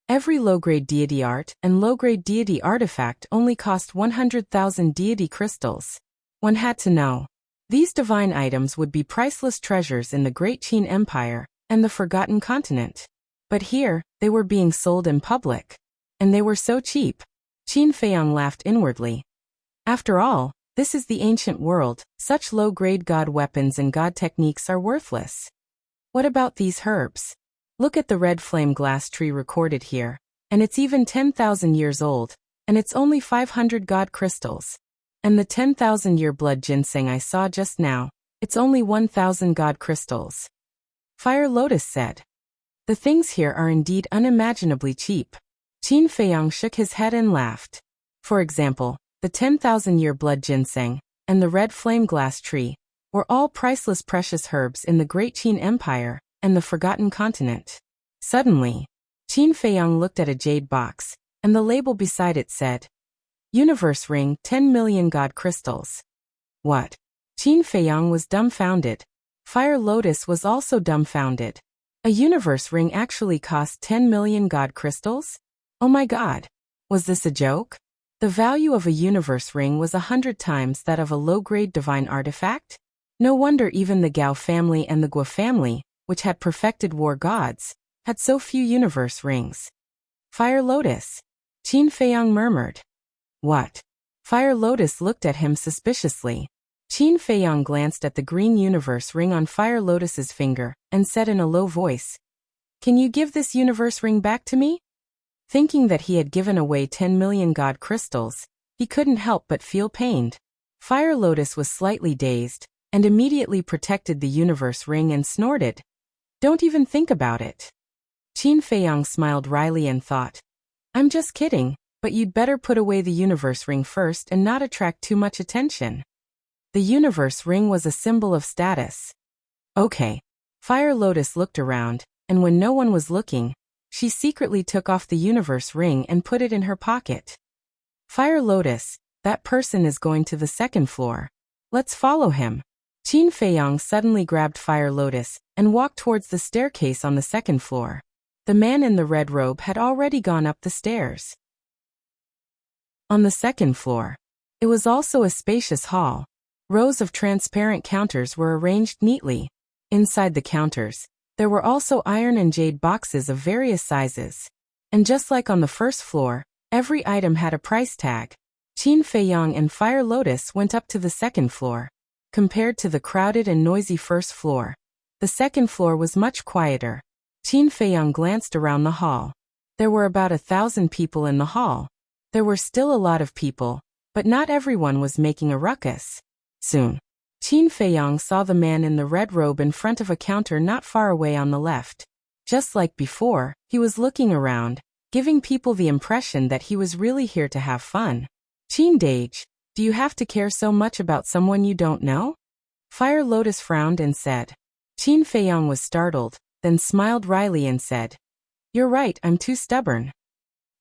Every low-grade deity art and low-grade deity artifact only cost 100,000 deity crystals. One had to know. These divine items would be priceless treasures in the Great Qin Empire and the Forgotten Continent. But here, they were being sold in public. And they were so cheap. Qin Feiyang laughed inwardly. After all, this is the ancient world. Such low-grade God weapons and God techniques are worthless. What about these herbs? Look at the red flame glass tree recorded here. And it's even 10,000 years old. And it's only 500 God crystals. And the 10,000-year blood ginseng I saw just now, it's only 1,000 God crystals. Fire Lotus said. The things here are indeed unimaginably cheap. Qin Feiyang shook his head and laughed. For example, the 10,000-year blood ginseng and the red flame glass tree were all priceless precious herbs in the Great Qin Empire and the Forgotten Continent. Suddenly, Qin Feiyang looked at a jade box, and the label beside it said, Universe Ring, 10 million God Crystals. What? Qin Feiyang was dumbfounded. Fire Lotus was also dumbfounded. A Universe Ring actually cost 10 million God Crystals? Oh my God. Was this a joke? The value of a Universe Ring was 100 times that of a low-grade divine artifact? No wonder even the Gao family and the Guo family, which had perfected war gods, had so few Universe Rings. Fire Lotus. Qin Feiyang murmured. What? Fire Lotus looked at him suspiciously. Qin Feiyang glanced at the green Universe Ring on Fire Lotus's finger and said in a low voice, Can you give this Universe Ring back to me? Thinking that he had given away 10 million God crystals, he couldn't help but feel pained. Fire Lotus was slightly dazed, and immediately protected the Universe Ring and snorted. Don't even think about it. Qin Feiyang smiled wryly and thought, I'm just kidding, but you'd better put away the Universe Ring first and not attract too much attention. The Universe Ring was a symbol of status. Okay. Fire Lotus looked around, and when no one was looking, she secretly took off the Universe Ring and put it in her pocket. Fire Lotus, that person is going to the second floor. Let's follow him. Qin Feiyang suddenly grabbed Fire Lotus and walked towards the staircase on the second floor. The man in the red robe had already gone up the stairs. On the second floor, it was also a spacious hall. Rows of transparent counters were arranged neatly. Inside the counters, there were also iron and jade boxes of various sizes. And just like on the first floor, every item had a price tag. Qin Feiyang and Fire Lotus went up to the second floor. Compared to the crowded and noisy first floor, the second floor was much quieter. Qin Feiyang glanced around the hall. There were about 1,000 people in the hall. There were still a lot of people, but not everyone was making a ruckus. Soon, Qin Feiyang saw the man in the red robe in front of a counter not far away on the left. Just like before, he was looking around, giving people the impression that he was really here to have fun. Qin Dage, do you have to care so much about someone you don't know? Fire Lotus frowned and said. Qin Feiyang was startled, then smiled wryly and said, You're right, I'm too stubborn.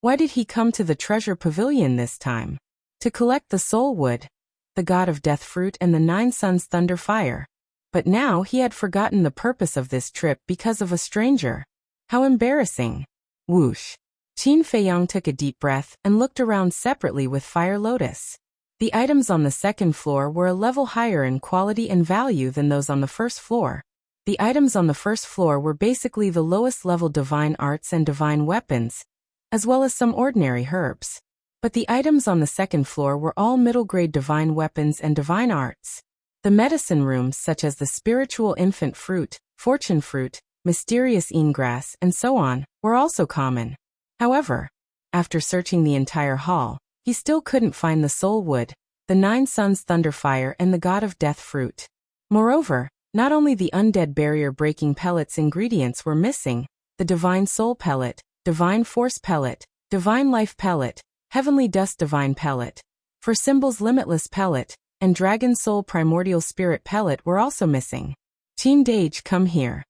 Why did he come to the treasure pavilion this time? To collect the soul wood, the god of death fruit and the 9 suns thunder fire. But now he had forgotten the purpose of this trip because of a stranger. How embarrassing. Whoosh. Qin Feiyang took a deep breath and looked around separately with Fire Lotus. The items on the second floor were a level higher in quality and value than those on the first floor. The items on the first floor were basically the lowest level divine arts and divine weapons, as well as some ordinary herbs. But the items on the second floor were all middle-grade divine weapons and divine arts. The medicine rooms such as the spiritual infant fruit, fortune fruit, mysterious ingrass, and so on, were also common. However, after searching the entire hall, he still couldn't find the soul wood, the 9 suns thunderfire, and the god of death fruit. Moreover, not only the undead barrier-breaking pellets ingredients were missing, the divine soul pellet, divine force pellet, divine life pellet, heavenly dust divine pellet, for symbols limitless pellet, and dragon soul primordial spirit pellet were also missing. Qin Dage, come here.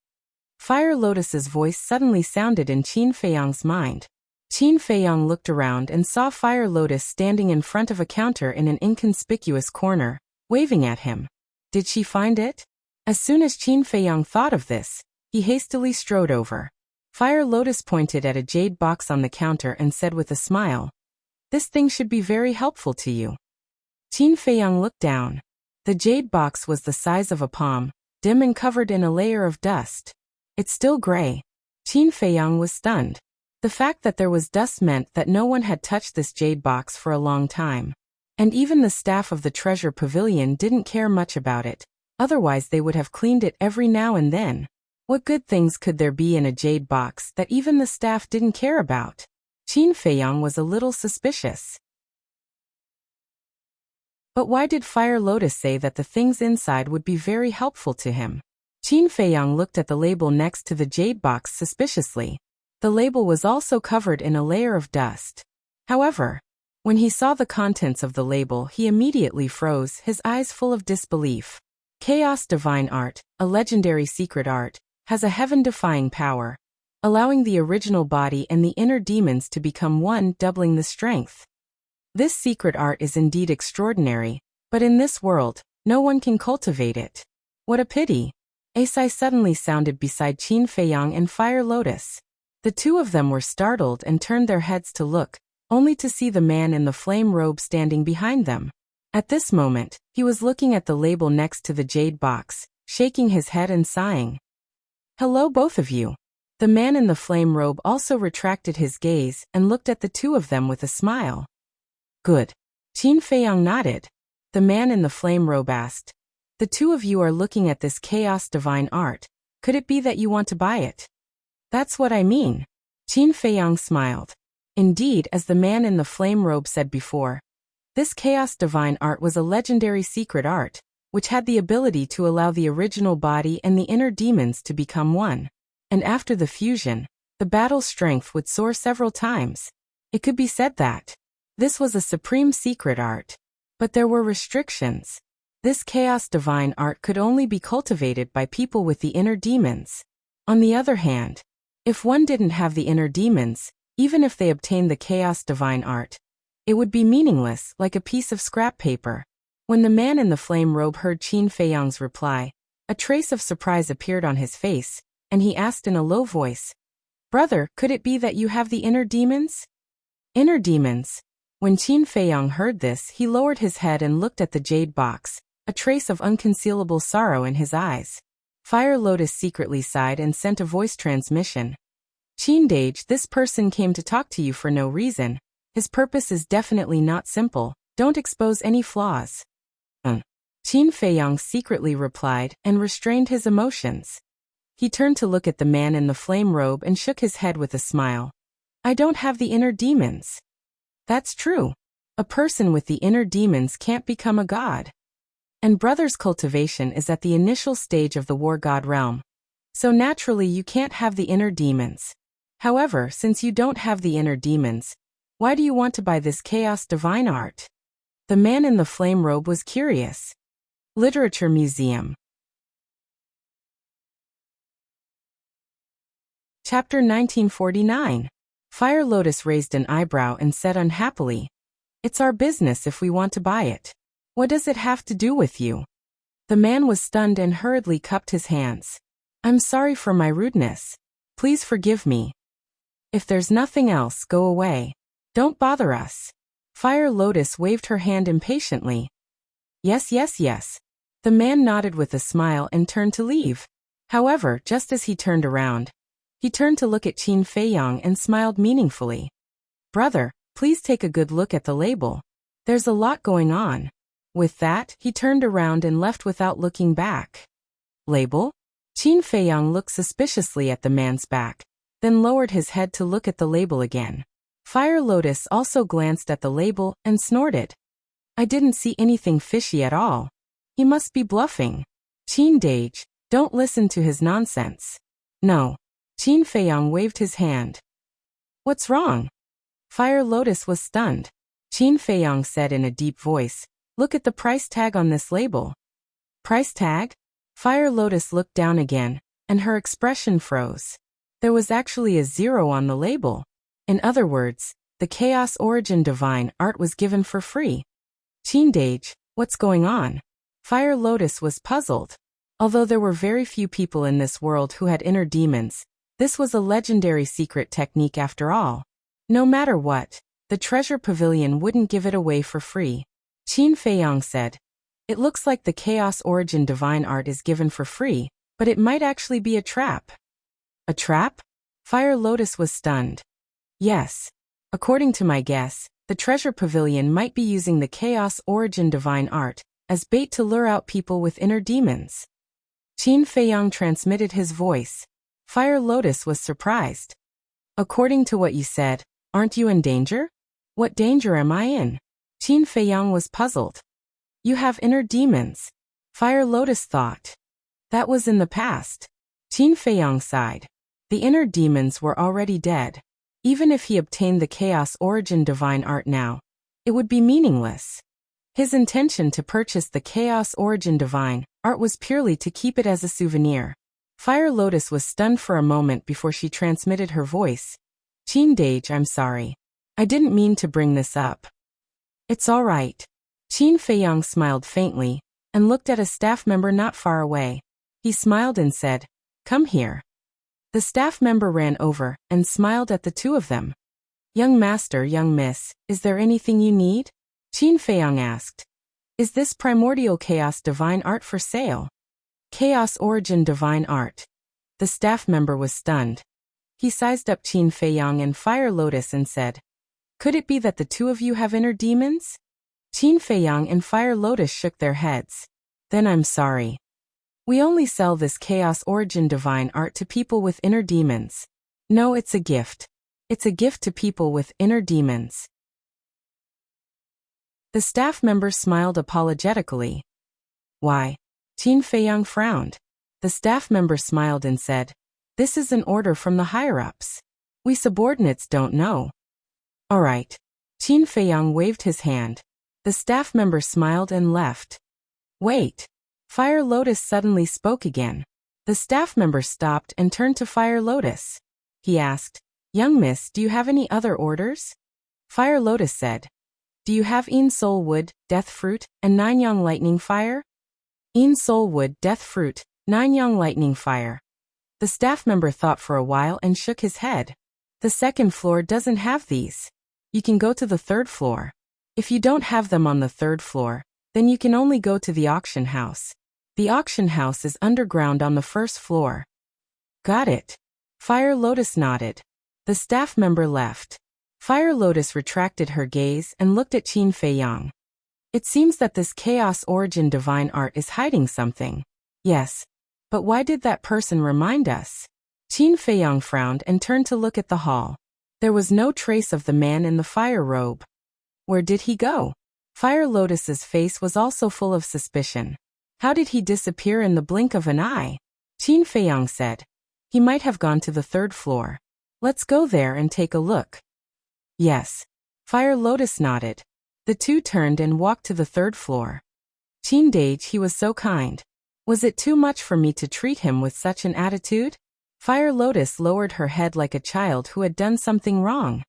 Fire Lotus's voice suddenly sounded in Qin Feiyang's mind. Qin Feiyang looked around and saw Fire Lotus standing in front of a counter in an inconspicuous corner, waving at him. Did she find it? As soon as Qin Feiyang thought of this, he hastily strode over. Fire Lotus pointed at a jade box on the counter and said with a smile, "This thing should be very helpful to you." Qin Feiyang looked down. The jade box was the size of a palm, dim and covered in a layer of dust. It's still gray. Qin Feiyang was stunned. The fact that there was dust meant that no one had touched this jade box for a long time. And even the staff of the treasure pavilion didn't care much about it, otherwise they would have cleaned it every now and then. What good things could there be in a jade box that even the staff didn't care about? Qin Feiyang was a little suspicious. But why did Fire Lotus say that the things inside would be very helpful to him? Qin Feiyang looked at the label next to the jade box suspiciously. The label was also covered in a layer of dust. However, when he saw the contents of the label, he immediately froze, his eyes full of disbelief. Chaos Divine Art, a legendary secret art, has a heaven-defying power, allowing the original body and the inner demons to become one, doubling the strength. This secret art is indeed extraordinary, but in this world, no one can cultivate it. What a pity! A sigh suddenly sounded beside Qin Feiyang and Fire Lotus. The two of them were startled and turned their heads to look, only to see the man in the flame robe standing behind them. At this moment, he was looking at the label next to the jade box, shaking his head and sighing. "Hello both of you." The man in the flame robe also retracted his gaze and looked at the two of them with a smile. "Good." Qin Feiyang nodded. The man in the flame robe asked, "The two of you are looking at this chaos divine art. Could it be that you want to buy it?" "That's what I mean." Qin Feiyang smiled. Indeed, as the man in the flame robe said before, this chaos divine art was a legendary secret art, which had the ability to allow the original body and the inner demons to become one. And after the fusion, the battle strength would soar several times. It could be said that this was a supreme secret art. But there were restrictions. This chaos divine art could only be cultivated by people with the inner demons. On the other hand, if one didn't have the inner demons, even if they obtained the chaos divine art, it would be meaningless, like a piece of scrap paper. When the man in the flame robe heard Qin Feiyang's reply, a trace of surprise appeared on his face, and he asked in a low voice, "Brother, could it be that you have the inner demons?" Inner demons. When Qin Feiyang heard this, he lowered his head and looked at the jade box, a trace of unconcealable sorrow in his eyes. Fire Lotus secretly sighed and sent a voice transmission. "Qin Dage, this person came to talk to you for no reason. His purpose is definitely not simple. Don't expose any flaws." Qin Feiyang secretly replied and restrained his emotions. He turned to look at the man in the flame robe and shook his head with a smile. "I don't have the inner demons." "That's true. A person with the inner demons can't become a god. And brother's cultivation is at the initial stage of the war god realm. So naturally you can't have the inner demons. However, since you don't have the inner demons, why do you want to buy this chaos divine art?" The man in the flame robe was curious. Literature Museum. Chapter 1949. Fire Lotus raised an eyebrow and said unhappily, "It's our business if we want to buy it. What does it have to do with you?" The man was stunned and hurriedly cupped his hands. "I'm sorry for my rudeness. Please forgive me. If there's nothing else, go away. Don't bother us." Fire Lotus waved her hand impatiently. Yes. The man nodded with a smile and turned to leave. However, just as he turned around, he turned to look at Qin Feiyang and smiled meaningfully. "Brother, please take a good look at the label. There's a lot going on." With that, he turned around and left without looking back. "Label? Qin Feiyang looked suspiciously at the man's back, then lowered his head to look at the label again. Fire Lotus also glanced at the label and snorted. I didn't see anything fishy at all. He must be bluffing. Qin Dage, don't listen to his nonsense. No. Qin Feiyang waved his hand. What's wrong? Fire Lotus was stunned. Qin Feiyang said in a deep voice, look at the price tag on this label. Price tag? Fire Lotus looked down again, and her expression froze. There was actually a 0 on the label. In other words, the Chaos Origin Divine Art was given for free. Qin Dage, what's going on? Fire Lotus was puzzled. Although there were very few people in this world who had inner demons, this was a legendary secret technique after all. No matter what, the treasure pavilion wouldn't give it away for free. Qin Feiyang said, it looks like the Chaos Origin Divine Art is given for free, but it might actually be a trap. A trap? Fire Lotus was stunned. Yes. According to my guess, the treasure pavilion might be using the Chaos Origin Divine Art as bait to lure out people with inner demons. Qin Feiyang transmitted his voice. Fire Lotus was surprised. According to what you said, aren't you in danger? What danger am I in? Qin Feiyang was puzzled. You have inner demons. Fire Lotus thought. That was in the past. Qin Feiyang sighed. The inner demons were already dead. Even if he obtained the Chaos Origin Divine Art now, it would be meaningless. His intention to purchase the Chaos Origin Divine Art was purely to keep it as a souvenir. Fire Lotus was stunned for a moment before she transmitted her voice. Qin Dage, I'm sorry. I didn't mean to bring this up. It's all right. Qin Feiyang smiled faintly and looked at a staff member not far away. He smiled and said, come here. The staff member ran over and smiled at the two of them. Young master, young miss, is there anything you need? Qin Feiyang asked. Is this primordial chaos divine art for sale? Chaos Origin Divine Art. The staff member was stunned. He sized up Qin Feiyang and Fire Lotus and said, could it be that the two of you have inner demons? Qin Feiyang and Fire Lotus shook their heads. Then I'm sorry. We only sell this Chaos Origin Divine Art to people with inner demons. No, it's a gift. It's a gift to people with inner demons. The staff member smiled apologetically. Why? Qin Feiyang frowned. The staff member smiled and said, this is an order from the higher-ups. We subordinates don't know. All right. Qin Feiyang waved his hand. The staff member smiled and left. Wait. Fire Lotus suddenly spoke again. The staff member stopped and turned to Fire Lotus. He asked, young miss, do you have any other orders? Fire Lotus said, do you have Een Soul Wood, Death Fruit, and 9 Yang Lightning Fire? Een Soul Wood, Death Fruit, 9 Yang Lightning Fire. The staff member thought for a while and shook his head. The second floor doesn't have these. You can go to the third floor. If you don't have them on the third floor, then you can only go to the auction house. The auction house is underground on the first floor. Got it. Fire Lotus nodded. The staff member left. Fire Lotus retracted her gaze and looked at Qin Feiyang. It seems that this Chaos Origin Divine Art is hiding something. Yes. But why did that person remind us? Qin Feiyang frowned and turned to look at the hall. There was no trace of the man in the fire robe. Where did he go? Fire Lotus's face was also full of suspicion. How did he disappear in the blink of an eye? Qin Feiyang said. He might have gone to the third floor. Let's go there and take a look. Yes. Fire Lotus nodded. The two turned and walked to the third floor. Qin Dage, he was so kind. Was it too much for me to treat him with such an attitude? Fire Lotus lowered her head like a child who had done something wrong.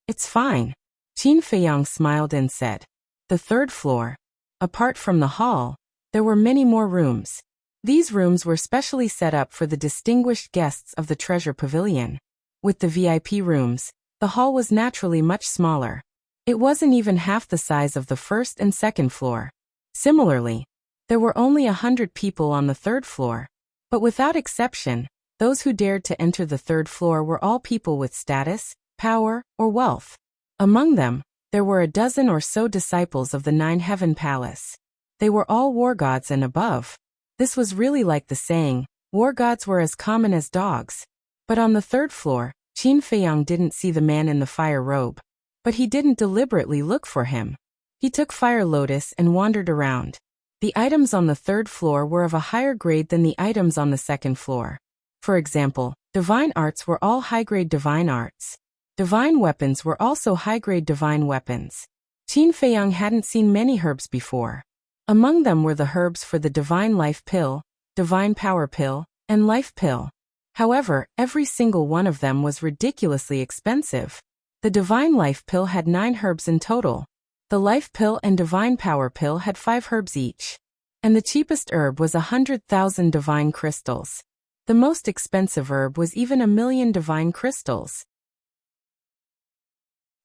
It's fine. Qin Feiyang smiled and said. The third floor. Apart from the hall, there were many more rooms. These rooms were specially set up for the distinguished guests of the Treasure Pavilion. With the VIP rooms, the hall was naturally much smaller. It wasn't even half the size of the first and second floor. Similarly, there were only 100 people on the third floor. But without exception, those who dared to enter the third floor were all people with status, power, or wealth. Among them, there were a dozen or so disciples of the Nine Heaven Palace. They were all war gods and above. This was really like the saying, War gods were as common as dogs. But on the third floor, Qin Feiyang didn't see the man in the fire robe. But he didn't deliberately look for him. He took Fire Lotus and wandered around. The items on the third floor were of a higher grade than the items on the second floor. For example, divine arts were all high-grade divine arts. Divine weapons were also high-grade divine weapons. Qin Feiyang hadn't seen many herbs before. Among them were the herbs for the divine life pill, divine power pill, and life pill. However, every single one of them was ridiculously expensive. The divine life pill had 9 herbs in total. The life pill and divine power pill had 5 herbs each. And the cheapest herb was 100,000 divine crystals. The most expensive herb was even 1,000,000 divine crystals.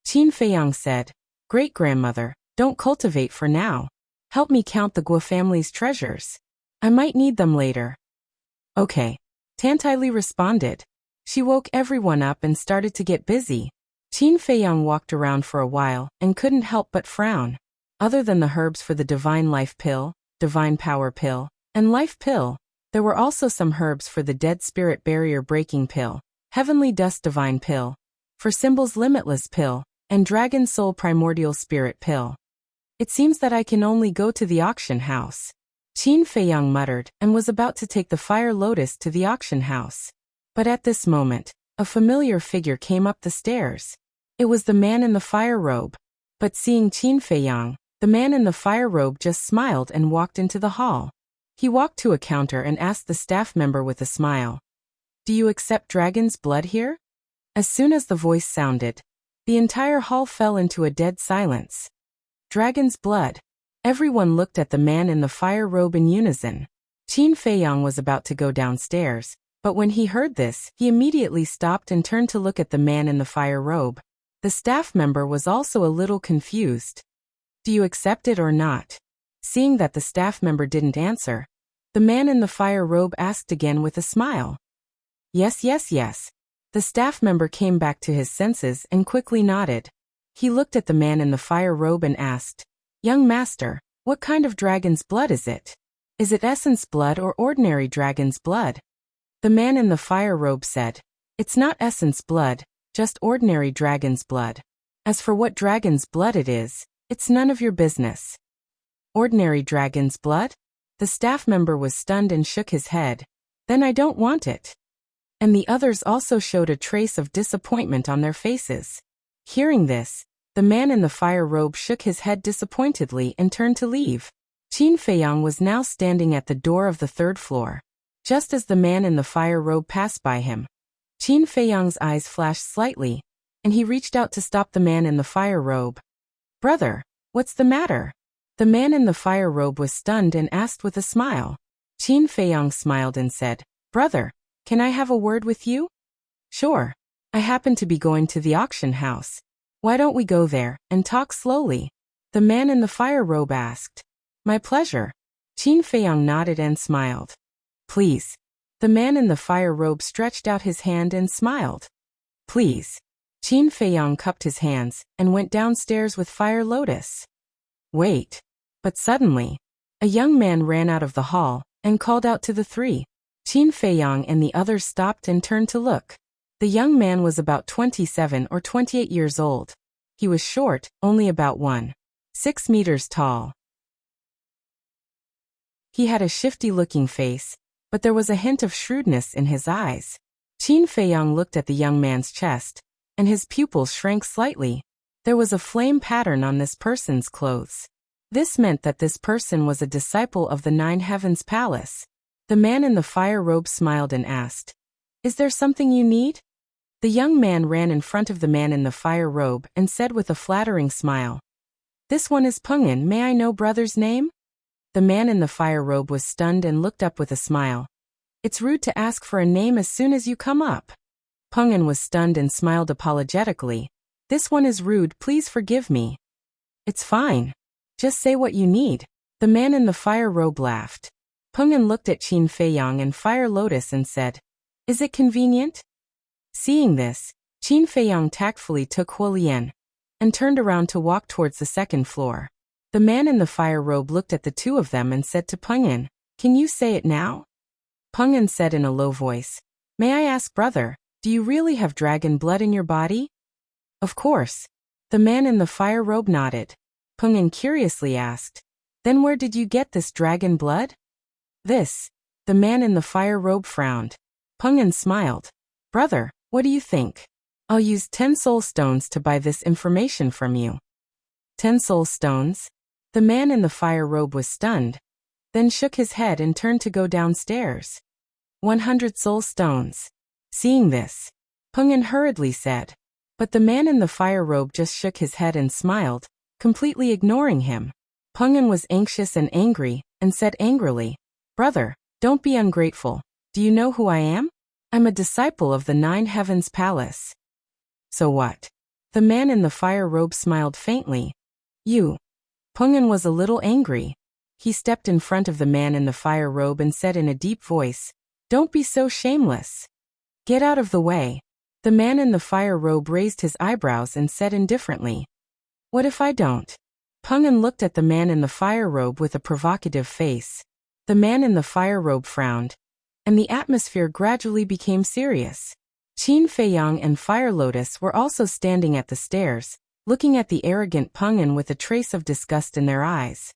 Qin Feiyang said, "Great-grandmother, don't cultivate for now. Help me count the Guo family's treasures. I might need them later." "Okay." Tantaili responded. She woke everyone up and started to get busy. Qin Feiyang walked around for a while and couldn't help but frown. Other than the herbs for the divine life pill, divine power pill, and life pill, there were also some herbs for the dead spirit barrier breaking pill, heavenly dust divine pill, for symbols limitless pill, and dragon soul primordial spirit pill. "It seems that I can only go to the auction house," Qin Feiyang muttered and was about to take the Fire Lotus to the auction house. But at this moment, a familiar figure came up the stairs. It was the man in the fire robe. But seeing Qin Feiyang, the man in the fire robe just smiled and walked into the hall. He walked to a counter and asked the staff member with a smile, "Do you accept dragon's blood here?" As soon as the voice sounded, the entire hall fell into a dead silence. Dragon's blood. Everyone looked at the man in the fire robe in unison. Qin Feiyang was about to go downstairs, but when he heard this, he immediately stopped and turned to look at the man in the fire robe. The staff member was also a little confused. "Do you accept it or not?" Seeing that the staff member didn't answer, the man in the fire robe asked again with a smile. "Yes, yes, yes." The staff member came back to his senses and quickly nodded. He looked at the man in the fire robe and asked, "Young master, what kind of dragon's blood is it? Is it essence blood or ordinary dragon's blood?" The man in the fire robe said, "It's not essence blood, just ordinary dragon's blood. As for what dragon's blood it is, it's none of your business." "Ordinary dragon's blood?" The staff member was stunned and shook his head. "Then I don't want it." And the others also showed a trace of disappointment on their faces. Hearing this, the man in the fire robe shook his head disappointedly and turned to leave. Qin Feiyang was now standing at the door of the third floor. Just as the man in the fire robe passed by him, Qin Feiyang's eyes flashed slightly, and he reached out to stop the man in the fire robe. "Brother, what's the matter?" The man in the fire robe was stunned and asked with a smile. Qin Feiyang smiled and said, "Brother, can I have a word with you?" "Sure. I happen to be going to the auction house. Why don't we go there and talk slowly?" The man in the fire robe asked. "My pleasure." Qin Feiyang nodded and smiled. "Please." The man in the fire robe stretched out his hand and smiled. "Please." Qin Feiyang cupped his hands and went downstairs with Fire Lotus. "Wait." But suddenly, a young man ran out of the hall and called out to the three. Qin Feiyang and the others stopped and turned to look. The young man was about 27 or 28 years old. He was short, only about 1.6 meters tall. He had a shifty-looking face, but there was a hint of shrewdness in his eyes. Qin Feiyang looked at the young man's chest, and his pupils shrank slightly. There was a flame pattern on this person's clothes. This meant that this person was a disciple of the Nine Heavens Palace. The man in the fire robe smiled and asked, "Is there something you need?" The young man ran in front of the man in the fire robe and said with a flattering smile, "This one is Peng'an, may I know brother's name?" The man in the fire robe was stunned and looked up with a smile. "It's rude to ask for a name as soon as you come up." Peng'an was stunned and smiled apologetically. "This one is rude, please forgive me." "It's fine. Just say what you need." The man in the fire robe laughed. Peng'an looked at Qin Feiyang and Fire Lotus and said, "Is it convenient?" Seeing this, Qin Feiyang tactfully took Huolian and turned around to walk towards the second floor. The man in the fire robe looked at the two of them and said to Peng'an, "Can you say it now?" Peng'en said in a low voice. May I ask, brother, do you really have dragon blood in your body? Of course. The man in the fire robe nodded. Peng'en curiously asked. Then where did you get this dragon blood? This. The man in the fire robe frowned. Peng'en smiled. Brother, what do you think? I'll use 10 soul stones to buy this information from you. 10 soul stones? The man in the fire robe was stunned, then shook his head and turned to go downstairs. 100 soul stones. Seeing this, Peng'en hurriedly said. But the man in the fire robe just shook his head and smiled, completely ignoring him. Peng'en was anxious and angry, and said angrily, Brother, don't be ungrateful. Do you know who I am? I'm a disciple of the 9 Heavens Palace. So what? The man in the fire robe smiled faintly. You. Peng'en was a little angry. He stepped in front of the man in the fire robe and said in a deep voice, Don't be so shameless. Get out of the way. The man in the fire robe raised his eyebrows and said indifferently, What if I don't? Peng'en looked at the man in the fire robe with a provocative face. The man in the fire robe frowned, and the atmosphere gradually became serious. Qin Feiyang and Fire Lotus were also standing at the stairs, looking at the arrogant Peng'en with a trace of disgust in their eyes.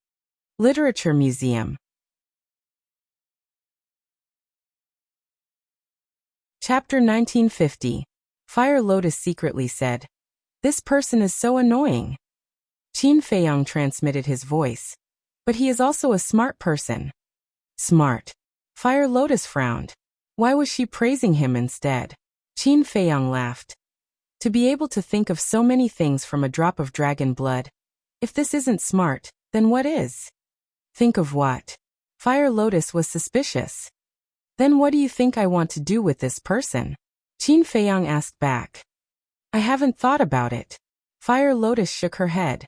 Literature Museum. Chapter 1950. Fire Lotus secretly said, This person is so annoying. Qin Feiyang transmitted his voice. But he is also a smart person. Smart. Fire Lotus frowned. Why was she praising him instead? Qin Feiyang laughed. To be able to think of so many things from a drop of dragon blood. If this isn't smart, then what is? Think of what? Fire Lotus was suspicious. Then what do you think I want to do with this person? Qin Feiyang asked back. I haven't thought about it. Fire Lotus shook her head.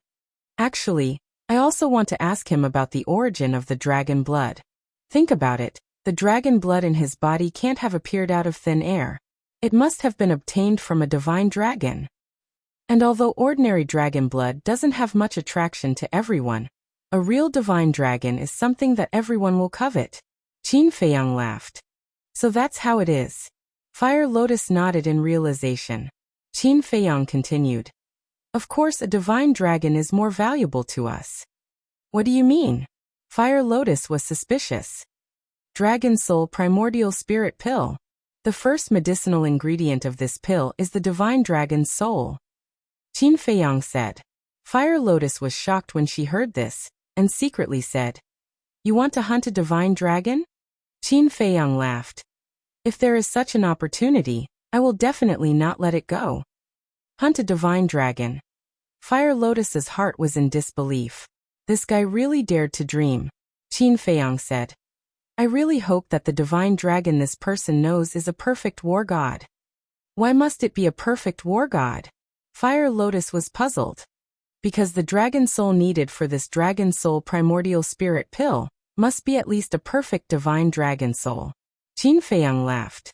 Actually, I also want to ask him about the origin of the dragon blood. Think about it, the dragon blood in his body can't have appeared out of thin air. It must have been obtained from a divine dragon. And although ordinary dragon blood doesn't have much attraction to everyone, a real divine dragon is something that everyone will covet. Qin Feiyang laughed. So that's how it is. Fire Lotus nodded in realization. Qin Feiyang continued. Of course a divine dragon is more valuable to us. What do you mean? Fire Lotus was suspicious. Dragon Soul Primordial Spirit Pill. The first medicinal ingredient of this pill is the divine dragon's soul. Qin Feiyang said. Fire Lotus was shocked when she heard this, and secretly said, You want to hunt a divine dragon? Qin Feiyang laughed. If there is such an opportunity, I will definitely not let it go. Hunt a divine dragon. Fire Lotus's heart was in disbelief. This guy really dared to dream. Qin Feiyang said. I really hope that the divine dragon this person knows is a perfect war god. Why must it be a perfect war god? Fire Lotus was puzzled. Because the dragon soul needed for this dragon soul primordial spirit pill must be at least a perfect divine dragon soul. Qin Feiyang laughed.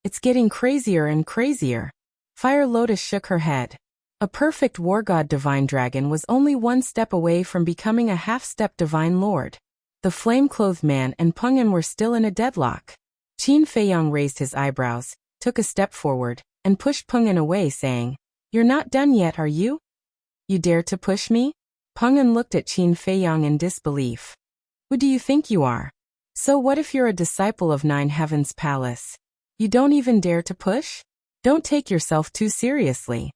It's getting crazier and crazier. Fire Lotus shook her head. A perfect war god divine dragon was only one step away from becoming a half-step divine lord. The flame-clothed man and Peng'en were still in a deadlock. Qin Feiyang raised his eyebrows, took a step forward, and pushed Peng'en away saying, You're not done yet, are you? You dare to push me? Peng'en looked at Qin Feiyang in disbelief. Who do you think you are? So what if you're a disciple of 9 Heavens Palace? You don't even dare to push? Don't take yourself too seriously.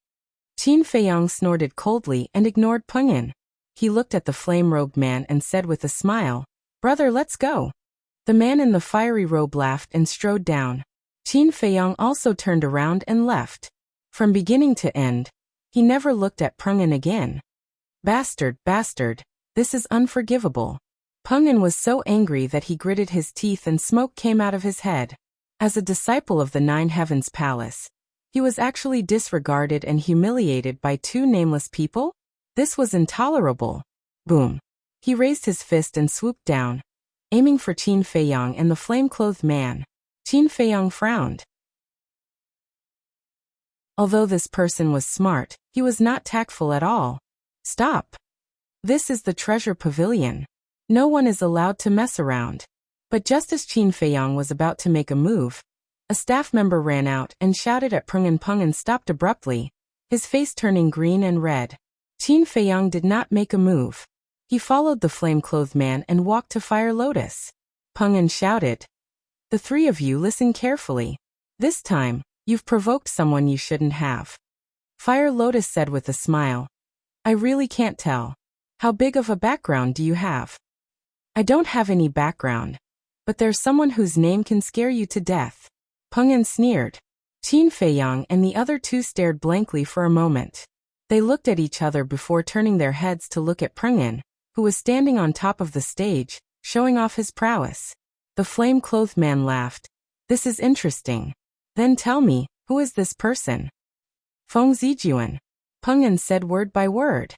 Qin Feiyang snorted coldly and ignored Peng'en. He looked at the flame-robed man and said with a smile, Brother, let's go. The man in the fiery robe laughed and strode down. Qin Feiyang also turned around and left. From beginning to end, he never looked at Peng'en again. Bastard, bastard, this is unforgivable. Peng'en was so angry that he gritted his teeth and smoke came out of his head. As a disciple of the 9 Heavens Palace, he was actually disregarded and humiliated by 2 nameless people? This was intolerable. Boom. He raised his fist and swooped down, aiming for Qin Feiyang and the flame-clothed man. Qin Feiyang frowned. Although this person was smart, he was not tactful at all. Stop. This is the treasure pavilion. No one is allowed to mess around. But just as Qin Feiyang was about to make a move, a staff member ran out and shouted at Peng stopped abruptly, his face turning green and red. Qin Feiyang did not make a move. He followed the flame-clothed man and walked to Fire Lotus. Peng shouted, "The three of you listen carefully. This time, you've provoked someone you shouldn't have." Fire Lotus said with a smile, "I really can't tell. How big of a background do you have?" "I don't have any background. But there's someone whose name can scare you to death." Peng sneered. Qin Feiyang and the other two stared blankly for a moment. They looked at each other before turning their heads to look at Peng, who was standing on top of the stage, showing off his prowess. The flame-clothed man laughed. "This is interesting. Then tell me, who is this person?" "Feng Zijuan," Peng said word by word.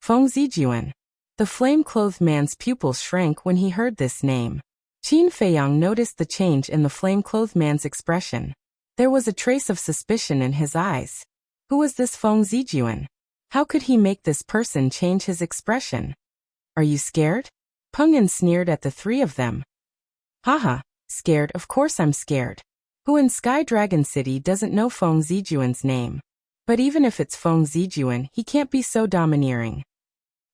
"Feng Zijuan." The flame-clothed man's pupils shrank when he heard this name. Qin Feiyang noticed the change in the flame-clothed man's expression. There was a trace of suspicion in his eyes. Who was this Feng Zijuan? How could he make this person change his expression? "Are you scared?" Peng sneered at the three of them. "Haha, scared, of course I'm scared. Who in Sky Dragon City doesn't know Feng Zijuan's name? But even if it's Feng Zijuan, he can't be so domineering."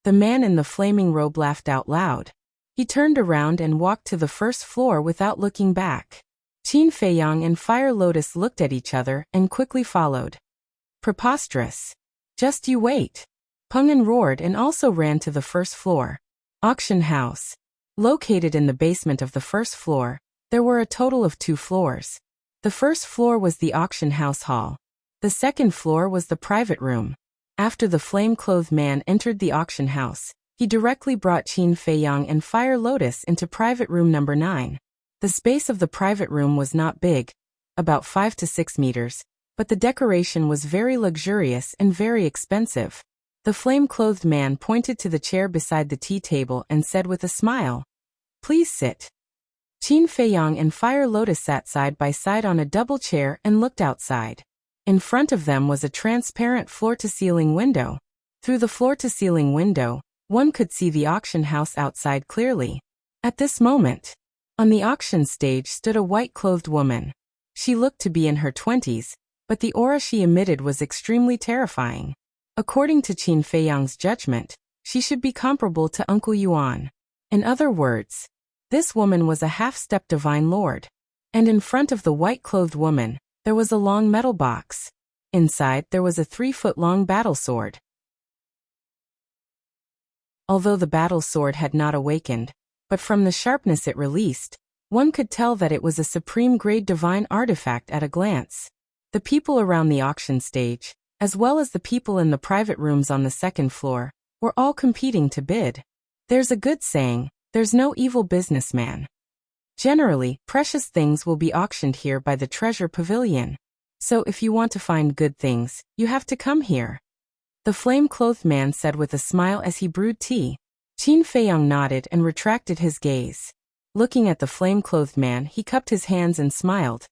The man in the flaming robe laughed out loud. He turned around and walked to the first floor without looking back. Qin Feiyang and Fire Lotus looked at each other and quickly followed. "Preposterous. Just you wait." Peng roared and also ran to the first floor. Auction house. Located in the basement of the first floor, there were a total of 2 floors. The first floor was the auction house hall. The second floor was the private room. After the flame-clothed man entered the auction house, he directly brought Qin Feiyang and Fire Lotus into private room number 9. The space of the private room was not big, about 5 to 6 meters, but the decoration was very luxurious and very expensive. The flame-clothed man pointed to the chair beside the tea table and said with a smile, "Please sit." Qin Feiyang and Fire Lotus sat side by side on a double chair and looked outside. In front of them was a transparent floor-to-ceiling window. Through the floor-to-ceiling window, one could see the auction house outside clearly. At this moment, on the auction stage stood a white-clothed woman. She looked to be in her 20s, but the aura she emitted was extremely terrifying. According to Qin Feiyang's judgment, she should be comparable to Uncle Yuan. In other words, this woman was a half-step divine lord. And in front of the white-clothed woman, there was a long metal box. Inside, there was a 3-foot-long battle sword. Although the battle sword had not awakened, but from the sharpness it released, one could tell that it was a supreme-grade divine artifact at a glance. The people around the auction stage, as well as the people in the private rooms on the second floor, were all competing to bid. There's a good saying, there's no evil businessman. Generally, precious things will be auctioned here by the treasure pavilion. So if you want to find good things, you have to come here. The flame-clothed man said with a smile as he brewed tea. Qin Feiyang nodded and retracted his gaze. Looking at the flame-clothed man, he cupped his hands and smiled.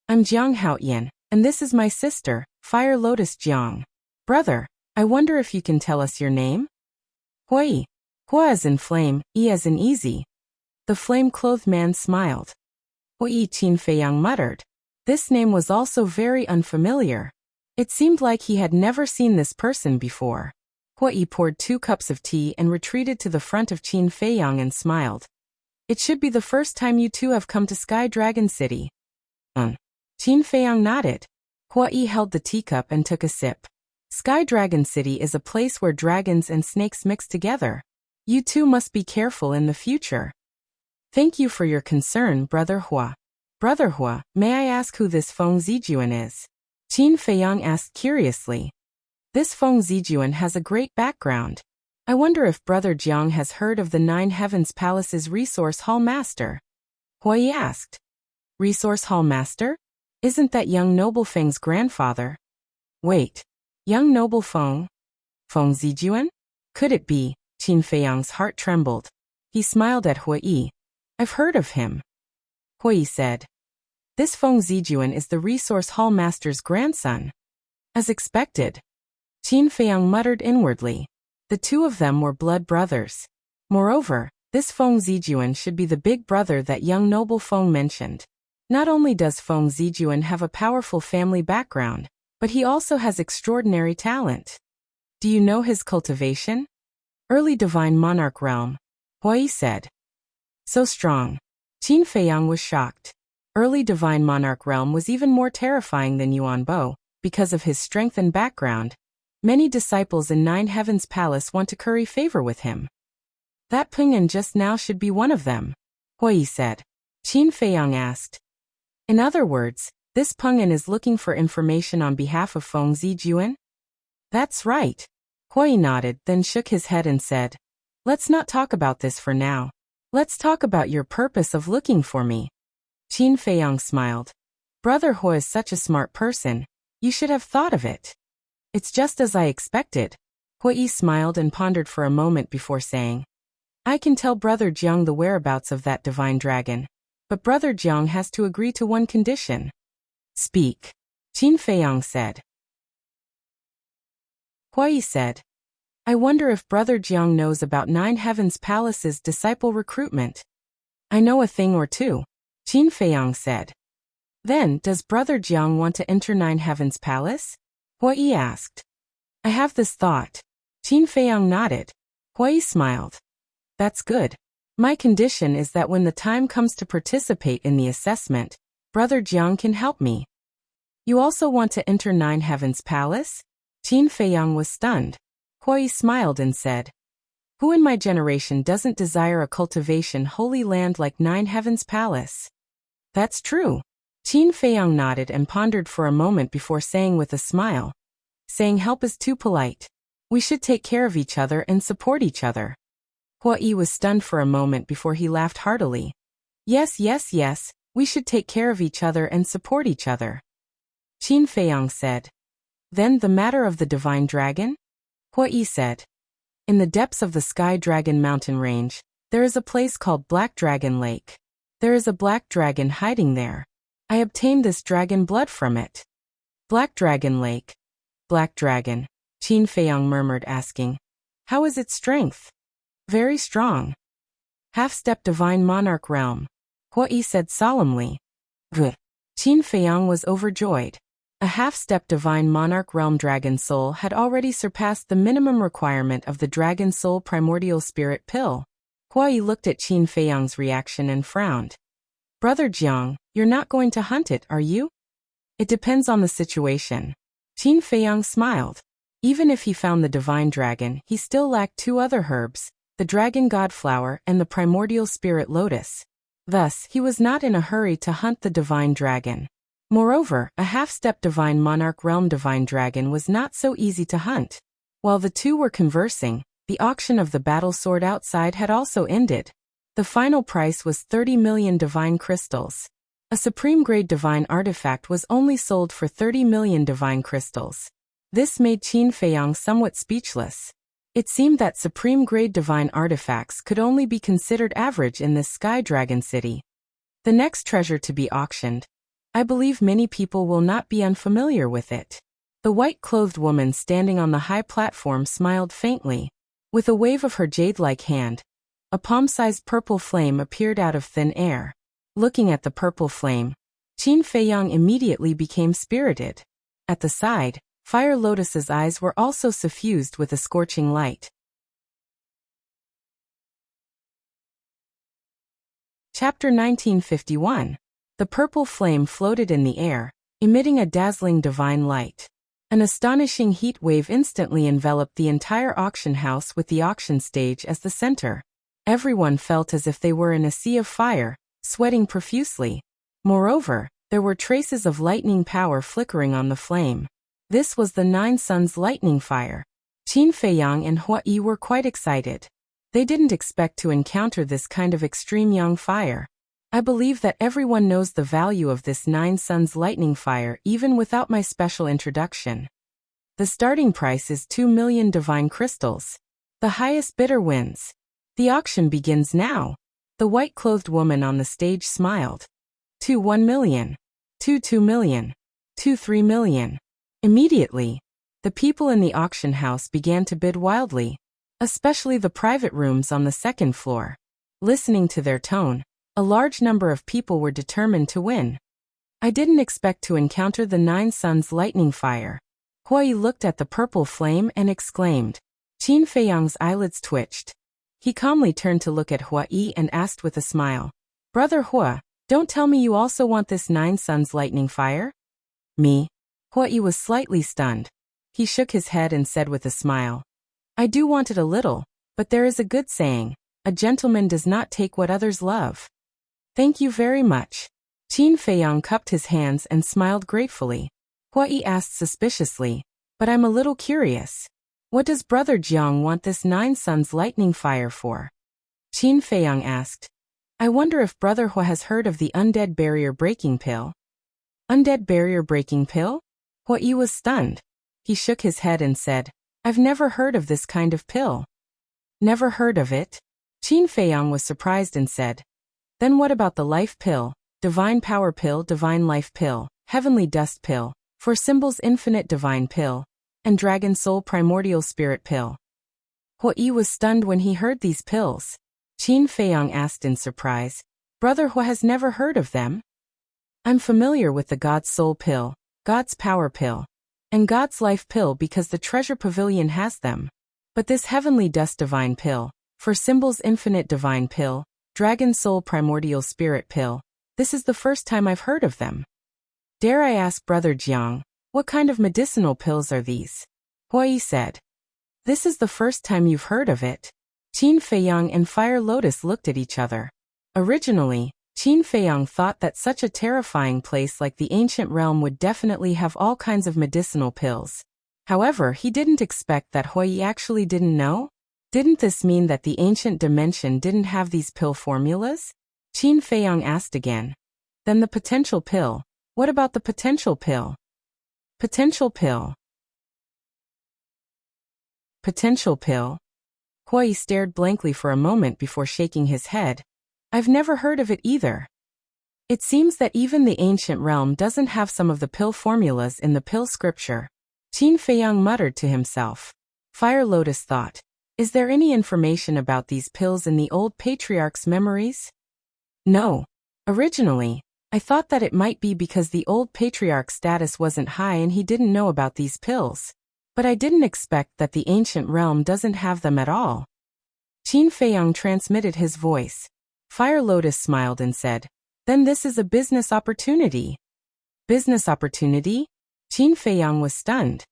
"I'm Jiang Haoyan, and this is my sister, Fire Lotus Jiang. Brother, I wonder if you can tell us your name?" "Hui. Hua as in flame, E as in easy." The flame-clothed man smiled. "Hui," Qin Feiyang muttered. This name was also very unfamiliar. It seemed like he had never seen this person before. Hui poured 2 cups of tea and retreated to the front of Qin Feiyang and smiled. "It should be the first time you two have come to Sky Dragon City." Qin Feiyang nodded. Hui held the teacup and took a sip. Sky Dragon City is a place where dragons and snakes mix together. You two must be careful in the future. "Thank you for your concern, Brother Hua." "Brother Hua, may I ask who this Feng Zijuan is?" Qin Feiyang asked curiously. "This Feng Zijuan has a great background. I wonder if Brother Jiang has heard of the 9 Heavens Palace's Resource Hall Master." Hui asked. "Resource Hall Master? Isn't that young noble Feng's grandfather?" "Wait. Young noble Feng? Feng Zijuan? Could it be?" Qin Feiyang's heart trembled. He smiled at Hui. "I've heard of him." Hui said. "This Feng Zijuan is the Resource Hall Master's grandson." As expected. Qin Feiyang muttered inwardly. The two of them were blood brothers. Moreover, This Feng Zijuan should be the big brother that young noble Feng mentioned. Not only does Feng Zijuan have a powerful family background, but he also has extraordinary talent. Do you know his cultivation? Early Divine Monarch Realm, Hui said. So strong. Qin Feiyang was shocked. Early Divine Monarch Realm was even more terrifying than Yuan Bo, because of his strength and background. Many disciples in Nine Heavens Palace want to curry favor with him. That Ping'an just now should be one of them, Hui said. Qin Feiyang asked. In other words, this Ping'an is looking for information on behalf of Feng Zijuan? That's right. Hui nodded, then shook his head and said, let's not talk about this for now. Let's talk about your purpose of looking for me. Qin Feiyang smiled. Brother Hui is such a smart person. You should have thought of it. It's just as I expected. Hui smiled and pondered for a moment before saying, I can tell Brother Jiang the whereabouts of that divine dragon, but Brother Jiang has to agree to one condition. Speak. Qin Feiyang said. Hui said, I wonder if Brother Jiang knows about Nine Heavens Palace's disciple recruitment. I know a thing or two, Qin Feiyang said. Then, does Brother Jiang want to enter Nine Heavens Palace? Hui asked. I have this thought. Qin Feiyang nodded. Hui smiled. That's good. My condition is that when the time comes to participate in the assessment, Brother Jiang can help me. You also want to enter Nine Heavens Palace? Qin Feiyang was stunned. Hui smiled and said, who in my generation doesn't desire a cultivation holy land like Nine Heavens Palace? That's true. Qin Feiyang nodded and pondered for a moment before saying with a smile, saying help is too polite. We should take care of each other and support each other. Hui was stunned for a moment before he laughed heartily. Yes, yes, yes, we should take care of each other and support each other. Qin Feiyang said. Then the matter of the divine dragon? Hui said. In the depths of the Sky Dragon mountain range, there is a place called Black Dragon Lake. There is a black dragon hiding there. I obtained this dragon blood from it. Black Dragon Lake. Black Dragon, Qin Feiyang murmured, asking, how is its strength? Very strong. Half-step divine monarch realm, Hui said solemnly. Qin Feiyang was overjoyed. A half-step divine monarch realm dragon soul had already surpassed the minimum requirement of the dragon soul primordial spirit pill. Hui looked at Qin Feiyang's reaction and frowned. Brother Jiang, you're not going to hunt it, are you? It depends on the situation. Qin Feiyang smiled. Even if he found the divine dragon, he still lacked two other herbs, the dragon god flower and the primordial spirit lotus. Thus, he was not in a hurry to hunt the divine dragon. Moreover, a half-step divine monarch realm divine dragon was not so easy to hunt. While the two were conversing, the auction of the battle sword outside had also ended. The final price was 30 million divine crystals. A supreme-grade divine artifact was only sold for 30 million divine crystals. This made Qin Feiyang somewhat speechless. It seemed that supreme-grade divine artifacts could only be considered average in this Sky Dragon City. The next treasure to be auctioned. I believe many people will not be unfamiliar with it. The white-clothed woman standing on the high platform smiled faintly. With a wave of her jade-like hand, a palm-sized purple flame appeared out of thin air. Looking at the purple flame, Qin Feiyang immediately became spirited. At the side, Fire Lotus's eyes were also suffused with a scorching light. Chapter 1951. The purple flame floated in the air, emitting a dazzling divine light. An astonishing heat wave instantly enveloped the entire auction house with the auction stage as the center. Everyone felt as if they were in a sea of fire, sweating profusely. Moreover, there were traces of lightning power flickering on the flame. This was the Nine Suns lightning fire. Qin Feiyang and Hui were quite excited. They didn't expect to encounter this kind of extreme yang fire. I believe that everyone knows the value of this Nine Suns lightning fire even without my special introduction. The starting price is 2 million divine crystals. The highest bidder wins. The auction begins now. The white-clothed woman on the stage smiled. 1 million. 2 million. 3 million. Immediately, the people in the auction house began to bid wildly, especially the private rooms on the second floor. Listening to their tone, a large number of people were determined to win. I didn't expect to encounter the 9 suns lightning fire. Hua Yi looked at the purple flame and exclaimed. Qin Feiyang's eyelids twitched. He calmly turned to look at Hua Yi and asked with a smile. Brother Hua, don't tell me you also want this 9 suns lightning fire? Me? Hua Yi was slightly stunned. He shook his head and said with a smile. I do want it a little, but there is a good saying, a gentleman does not take what others love. Thank you very much. Qin Feiyang cupped his hands and smiled gratefully. Hua Yi asked suspiciously, but I'm a little curious. What does Brother Jiang want this 9 suns lightning fire for? Qin Feiyang asked. I wonder if Brother Hua has heard of the undead barrier breaking pill. Undead barrier breaking pill? Hua Yi was stunned. He shook his head and said, I've never heard of this kind of pill. Never heard of it? Qin Feiyang was surprised and said, Then what about the life pill, divine power pill, divine life pill, heavenly dust pill, for symbols infinite divine pill, and dragon soul primordial spirit pill? Hua Yi was stunned when he heard these pills. Qin Feiyang asked in surprise, Brother Hua has never heard of them? I'm familiar with the God's soul pill, God's power pill, and God's life pill because the treasure pavilion has them. But this heavenly dust divine pill, for symbols infinite divine pill, dragon soul primordial spirit pill, this is the first time I've heard of them. Dare I ask Brother Jiang, what kind of medicinal pills are these? Hua Yi said. This is the first time you've heard of it. Qin Feiyang and Fire Lotus looked at each other. Originally, Qin Feiyang thought that such a terrifying place like the ancient realm would definitely have all kinds of medicinal pills. However, he didn't expect that Hua Yi actually didn't know. Didn't this mean that the ancient dimension didn't have these pill formulas? Qin Feiyang asked again. Then the potential pill. What about the potential pill? Potential pill. Potential pill? Hua Yi stared blankly for a moment before shaking his head. I've never heard of it either. It seems that even the ancient realm doesn't have some of the pill formulas in the pill scripture. Qin Feiyang muttered to himself. Fire Lotus thought. Is there any information about these pills in the old patriarch's memories? No. Originally, I thought that it might be because the old patriarch's status wasn't high and he didn't know about these pills. But I didn't expect that the ancient realm doesn't have them at all. Qin Feiyang transmitted his voice. Fire Lotus smiled and said, Then this is a business opportunity. Business opportunity? Qin Feiyang was stunned.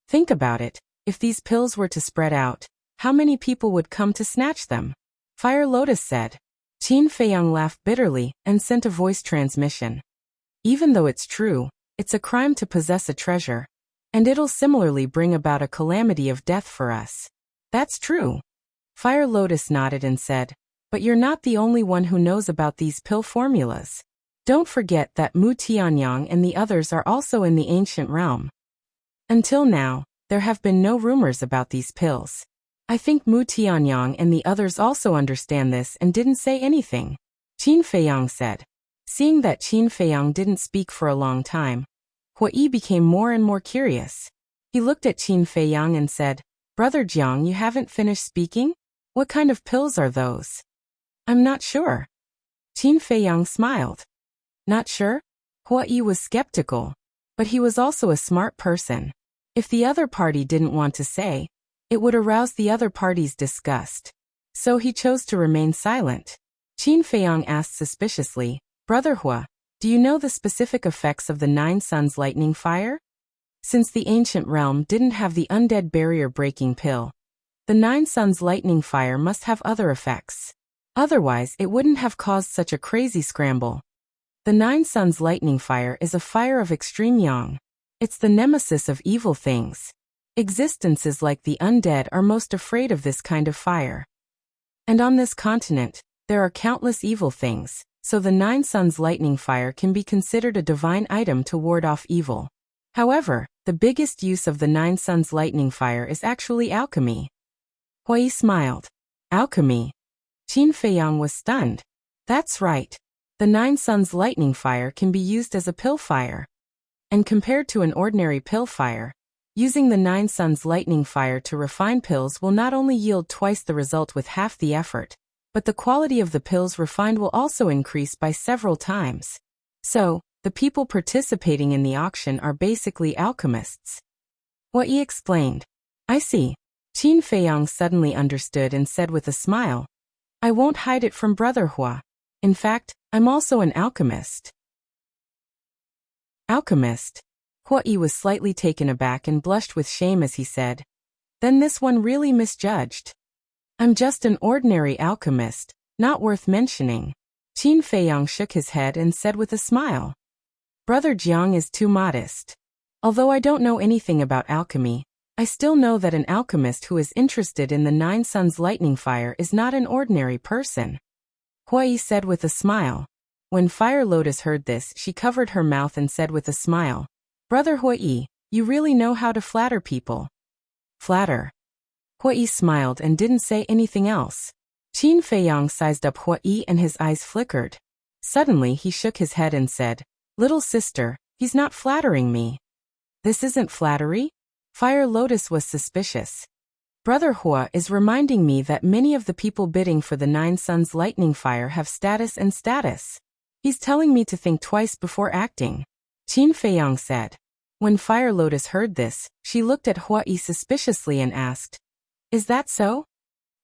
Think about it, if these pills were to spread out, how many people would come to snatch them? Fire Lotus said. Qin Feiyang laughed bitterly and sent a voice transmission. Even though it's true, it's a crime to possess a treasure. And it'll similarly bring about a calamity of death for us. That's true. Fire Lotus nodded and said, But you're not the only one who knows about these pill formulas. Don't forget that Mu Tianyang and the others are also in the ancient realm. Until now, there have been no rumors about these pills. I think Mu Tianyang and the others also understand this and didn't say anything. Qin Feiyang said. Seeing that Qin Feiyang didn't speak for a long time, Hua Yi became more and more curious. He looked at Qin Feiyang and said, Brother Jiang, you haven't finished speaking? What kind of pills are those? I'm not sure. Qin Feiyang smiled. Not sure? Hua Yi was skeptical. But he was also a smart person. If the other party didn't want to say, it would arouse the other party's disgust. So he chose to remain silent. Qin Feiyang asked suspiciously, Brother Hua, do you know the specific effects of the 9 suns lightning fire? Since the ancient realm didn't have the undead barrier breaking pill, the 9 suns lightning fire must have other effects. Otherwise, it wouldn't have caused such a crazy scramble. The 9 suns lightning fire is a fire of extreme yang. It's the nemesis of evil things. Existences like the undead are most afraid of this kind of fire. And on this continent, there are countless evil things. So the 9 suns lightning fire can be considered a divine item to ward off evil. However, the biggest use of the 9 suns lightning fire is actually alchemy. Hua Yi smiled. Alchemy? Qin Feiyang was stunned. That's right. The 9 suns lightning fire can be used as a pill fire. And compared to an ordinary pill fire, using the 9 suns lightning fire to refine pills will not only yield twice the result with half the effort, but the quality of the pills refined will also increase by several times. So, the people participating in the auction are basically alchemists. Wuxia explained. I see. Qin Feiyang suddenly understood and said with a smile, I won't hide it from Brother Hua. In fact, I'm also an alchemist. Alchemist? Wuxia was slightly taken aback and blushed with shame as he said, Then this one really misjudged. I'm just an ordinary alchemist, not worth mentioning. Qin Feiyang shook his head and said with a smile, Brother Jiang is too modest. Although I don't know anything about alchemy, I still know that an alchemist who is interested in the Nine Suns lightning fire is not an ordinary person. Wuxia said with a smile. When Fire Lotus heard this, she covered her mouth and said with a smile, Brother Wuxia, you really know how to flatter people. Flatter. Wuxia smiled and didn't say anything else. Qin Feiyang sized up Wuxia and his eyes flickered. Suddenly he shook his head and said, Little sister, he's not flattering me. This isn't flattery? Fire Lotus was suspicious. Brother Hua is reminding me that many of the people bidding for the Nine Suns lightning fire have status and status. He's telling me to think twice before acting. Qin Feiyang said. When Fire Lotus heard this, she looked at Wuxia suspiciously and asked, Is that so?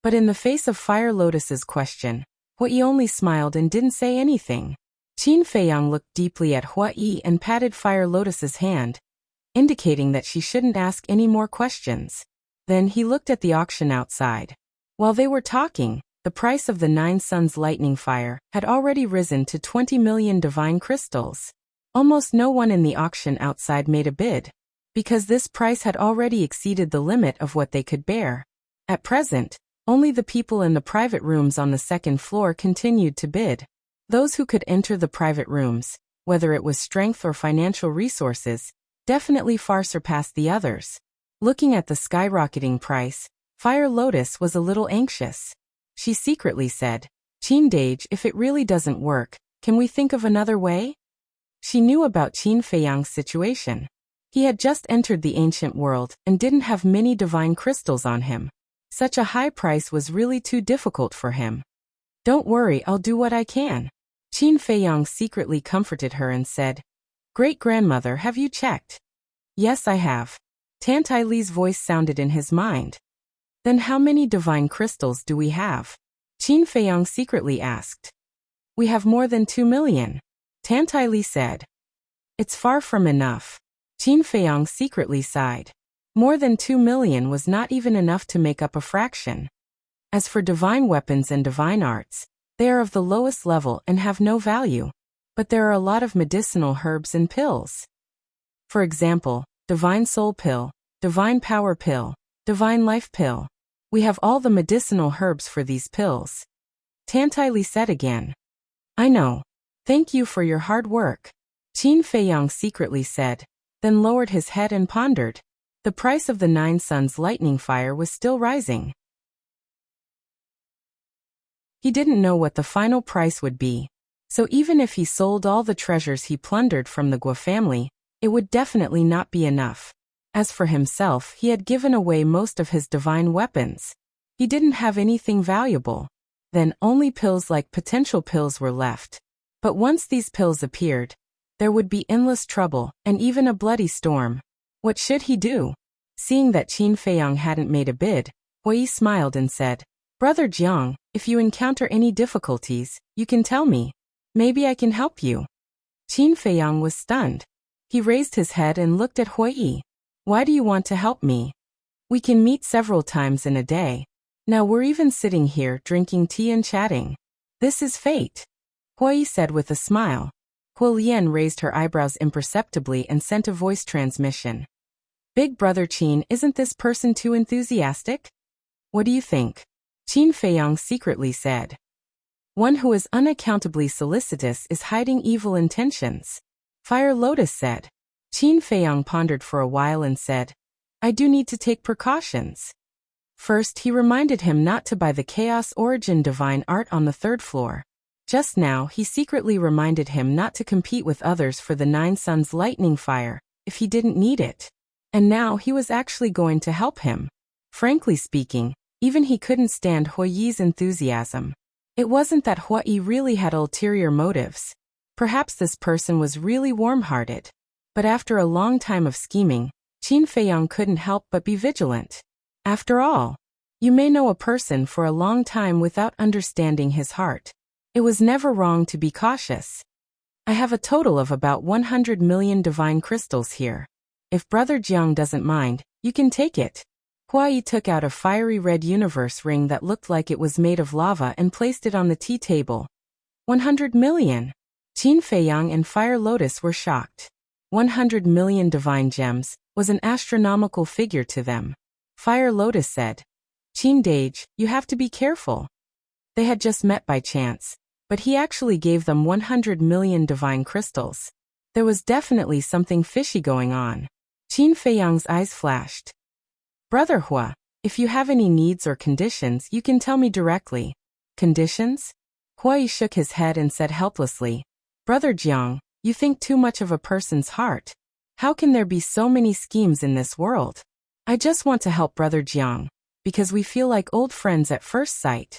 But in the face of Fire Lotus's question, Wuxia only smiled and didn't say anything. Qin Feiyang looked deeply at Wuxia and patted Fire Lotus's hand, indicating that she shouldn't ask any more questions. Then he looked at the auction outside. While they were talking, the price of the Nine Suns lightning fire had already risen to 20 million divine crystals. Almost no one in the auction outside made a bid, because this price had already exceeded the limit of what they could bear. At present, only the people in the private rooms on the second floor continued to bid. Those who could enter the private rooms, whether it was strength or financial resources, definitely far surpassed the others. Looking at the skyrocketing price, Fire Lotus was a little anxious. She secretly said, Qin Dage, if it really doesn't work, can we think of another way? She knew about Qin Feiyang's situation. He had just entered the ancient world and didn't have many divine crystals on him. Such a high price was really too difficult for him. Don't worry, I'll do what I can. Qin Feiyang secretly comforted her and said, Great-grandmother, have you checked? Yes, I have. Tantai Li's voice sounded in his mind. Then how many divine crystals do we have? Qin Feiyang secretly asked. We have more than 2 million. Tantai Li said. It's far from enough. Qin Feiyang secretly sighed. More than 2 million was not even enough to make up a fraction. As for divine weapons and divine arts, they are of the lowest level and have no value. But there are a lot of medicinal herbs and pills. For example, Divine Soul Pill, Divine Power Pill, Divine Life Pill. We have all the medicinal herbs for these pills. Tantai Li said again. I know. Thank you for your hard work. Qin Feiyang secretly said, then lowered his head and pondered. The price of the Nine Suns lightning fire was still rising. He didn't know what the final price would be. So even if he sold all the treasures he plundered from the Guo family, it would definitely not be enough. As for himself, he had given away most of his divine weapons. He didn't have anything valuable. Then only pills like potential pills were left. But once these pills appeared, there would be endless trouble and even a bloody storm. What should he do? Seeing that Qin Feiyang hadn't made a bid, Wuxia smiled and said, Brother Jiang, if you encounter any difficulties, you can tell me. Maybe I can help you. Qin Feiyang was stunned. He raised his head and looked at Wuxia. Why do you want to help me? We can meet several times in a day. Now we're even sitting here drinking tea and chatting. This is fate. Wuxia said with a smile. Huo Lian raised her eyebrows imperceptibly and sent a voice transmission. Big Brother Qin, isn't this person too enthusiastic? What do you think? Qin Feiyang secretly said. One who is unaccountably solicitous is hiding evil intentions. Fire Lotus said. Qin Feiyang pondered for a while and said, I do need to take precautions. First, he reminded him not to buy the Chaos Origin divine art on the third floor. Just now, he secretly reminded him not to compete with others for the Nine Suns lightning fire, if he didn't need it. And now he was actually going to help him. Frankly speaking, even he couldn't stand Huoyi's enthusiasm. It wasn't that Huai really had ulterior motives. Perhaps this person was really warm-hearted. But after a long time of scheming, Qin Feiyang couldn't help but be vigilant. After all, you may know a person for a long time without understanding his heart. It was never wrong to be cautious. I have a total of about 100 million divine crystals here. If Brother Jiang doesn't mind, you can take it. Huai took out a fiery red universe ring that looked like it was made of lava and placed it on the tea table. 100 million. Qin Feiyang and Fire Lotus were shocked. 100 million divine gems was an astronomical figure to them. Fire Lotus said, Qin Dage, you have to be careful. They had just met by chance, but he actually gave them 100 million divine crystals. There was definitely something fishy going on. Qin Feiyang's eyes flashed. Brother Hua, if you have any needs or conditions, you can tell me directly. Conditions? Huai shook his head and said helplessly, Brother Jiang, you think too much of a person's heart. How can there be so many schemes in this world? I just want to help Brother Jiang, because we feel like old friends at first sight.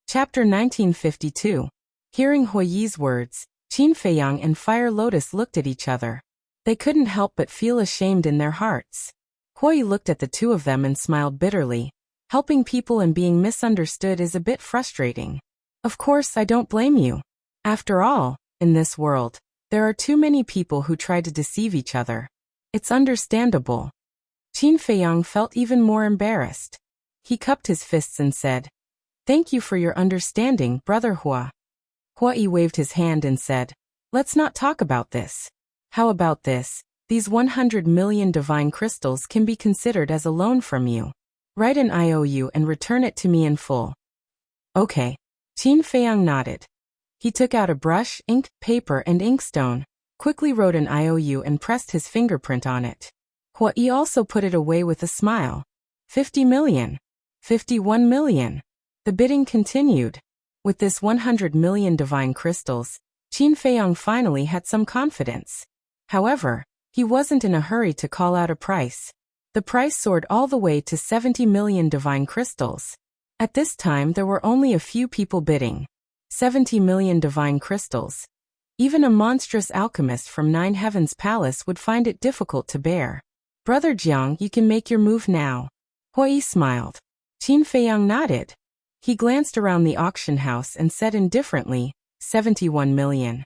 Chapter 1952. Hearing Huai's words, Qin Feiyang and Fire Lotus looked at each other. They couldn't help but feel ashamed in their hearts. Huai looked at the two of them and smiled bitterly. Helping people and being misunderstood is a bit frustrating. Of course, I don't blame you. After all, in this world, there are too many people who try to deceive each other. It's understandable. Qin Feiyang felt even more embarrassed. He cupped his fists and said, Thank you for your understanding, Brother Hua. Huai waved his hand and said, Let's not talk about this. How about this? These 100 million divine crystals can be considered as a loan from you. Write an IOU and return it to me in full. Okay. Qin Feiyang nodded. He took out a brush, ink, paper and inkstone, quickly wrote an IOU and pressed his fingerprint on it. Huai also put it away with a smile. 50 million. 51 million. The bidding continued. With this 100 million divine crystals, Qin Feiyang finally had some confidence. However, he wasn't in a hurry to call out a price. The price soared all the way to 70 million divine crystals. At this time there were only a few people bidding. 70 million divine crystals. Even a monstrous alchemist from Nine Heavens Palace would find it difficult to bear. Brother Jiang, you can make your move now. Huai smiled. Qin Feiyang nodded. He glanced around the auction house and said indifferently, 71 million.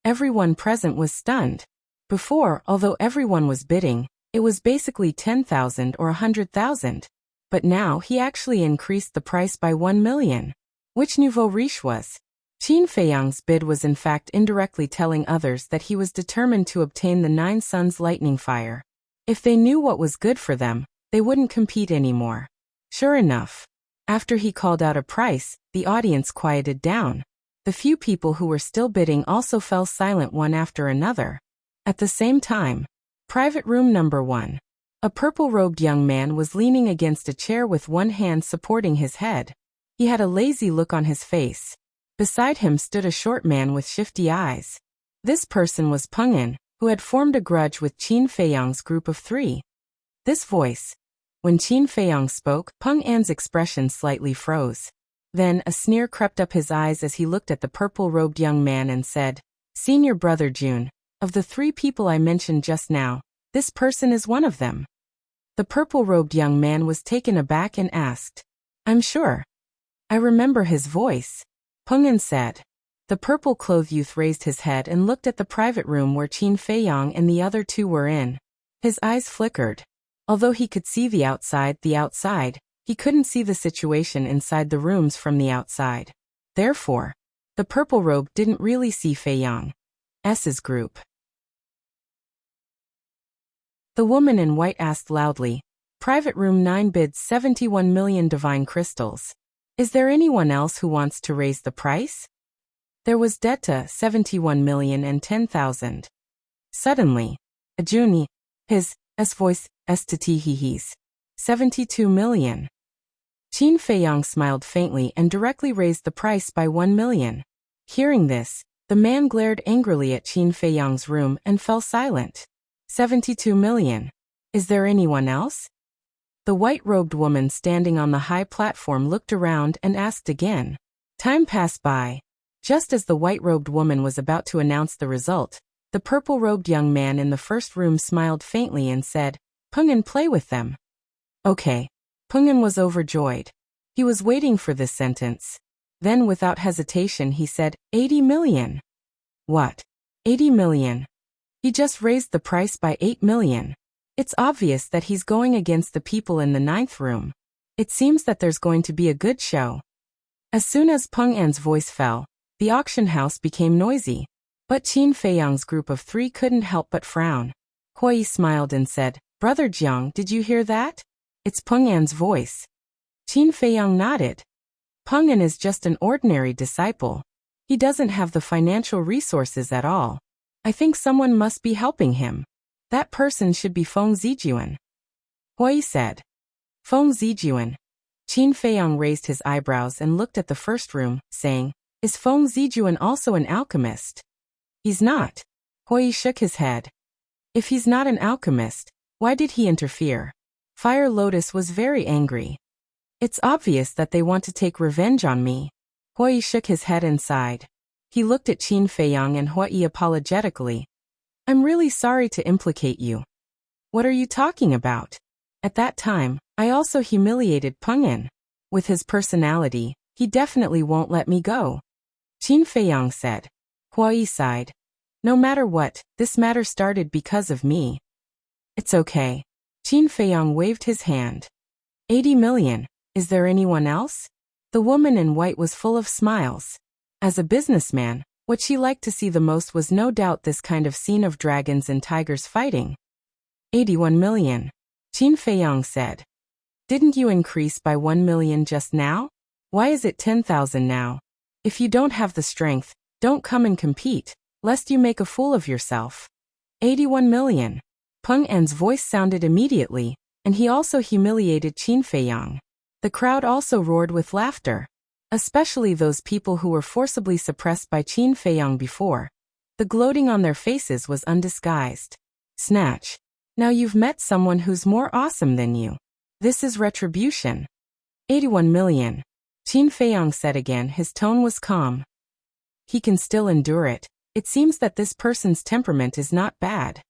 Everyone present was stunned. Before, although everyone was bidding, it was basically 10,000 or 100,000. But now he actually increased the price by 1 million. Which nouveau riche was? Qin Feiyang's bid was in fact indirectly telling others that he was determined to obtain the Nine Suns lightning fire. If they knew what was good for them, they wouldn't compete anymore. Sure enough. After he called out a price, the audience quieted down. The few people who were still bidding also fell silent one after another. At the same time, private room number 1. A purple-robed young man was leaning against a chair with one hand supporting his head. He had a lazy look on his face. Beside him stood a short man with shifty eyes. This person was Peng An, who had formed a grudge with Qin Feiyang's group of 3. This voice. When Qin Feiyang spoke, Peng An's expression slightly froze. Then a sneer crept up his eyes as he looked at the purple-robed young man and said, Senior Brother Jun, of the 3 people I mentioned just now, this person is one of them. The purple-robed young man was taken aback and asked, I'm sure. I remember his voice. Peng An said. The purple-clothed youth raised his head and looked at the private room where Qin Feiyang and the other 2 were in. His eyes flickered. Although he could see the outside, he couldn't see the situation inside the rooms from the outside. Therefore, the purple robe didn't really see Feiyang's group. The woman in white asked loudly, Private room 9 bids 71 million divine crystals. Is there anyone else who wants to raise the price? There was Detta 71 million and 10,000. Suddenly, Ajuni, his voice, Estatihi's. 72 million. Qin Feiyang smiled faintly and directly raised the price by 1 million. Hearing this, the man glared angrily at Qin Feiyang's room and fell silent. 72 million. Is there anyone else? The white-robed woman standing on the high platform looked around and asked again. Time passed by. Just as the white-robed woman was about to announce the result, the purple-robed young man in the first room smiled faintly and said, "Pung'an, play with them." Okay. Pung'an was overjoyed. He was waiting for this sentence. Then without hesitation he said, 80 million. What? 80 million? He just raised the price by 8 million. It's obvious that he's going against the people in the 9th room. It seems that there's going to be a good show. As soon as Pung'an's voice fell, the auction house became noisy. But Qin Feiyang's group of 3 couldn't help but frown. Hui smiled and said, "Brother Jiang, did you hear that? It's Pung'an's voice." Qin Feiyang nodded. Pung'an is just an ordinary disciple. He doesn't have the financial resources at all. I think someone must be helping him. That person should be Feng Zijuan. Hui said. Feng Zijuan. Qin Feiyang raised his eyebrows and looked at the first room, saying, "Is Feng Zijuan also an alchemist?" "He's not." Hui shook his head. If he's not an alchemist, why did he interfere? Fire Lotus was very angry. It's obvious that they want to take revenge on me. Hui shook his head and sighed. He looked at Qin Feiyang and Hui apologetically. "I'm really sorry to implicate you." "What are you talking about? At that time, I also humiliated Pung'an. With his personality, he definitely won't let me go." Qin Feiyang said. Hui sighed. "No matter what, this matter started because of me." "It's okay." Qin Feiyang waved his hand. 80 million. Is there anyone else? The woman in white was full of smiles. As a businessman, what she liked to see the most was no doubt this kind of scene of dragons and tigers fighting. 81 million. Qin Feiyang said. "Didn't you increase by 1 million just now? Why is it 10,000 now? If you don't have the strength, don't come and compete, lest you make a fool of yourself." 81 million. Pung'an's voice sounded immediately, and he also humiliated Qin Feiyang. The crowd also roared with laughter, especially those people who were forcibly suppressed by Qin Feiyang before. The gloating on their faces was undisguised. Snatch. Now you've met someone who's more awesome than you. This is retribution. 81 million. Qin Feiyang said again. His tone was calm. He can still endure it. It seems that this person's temperament is not bad.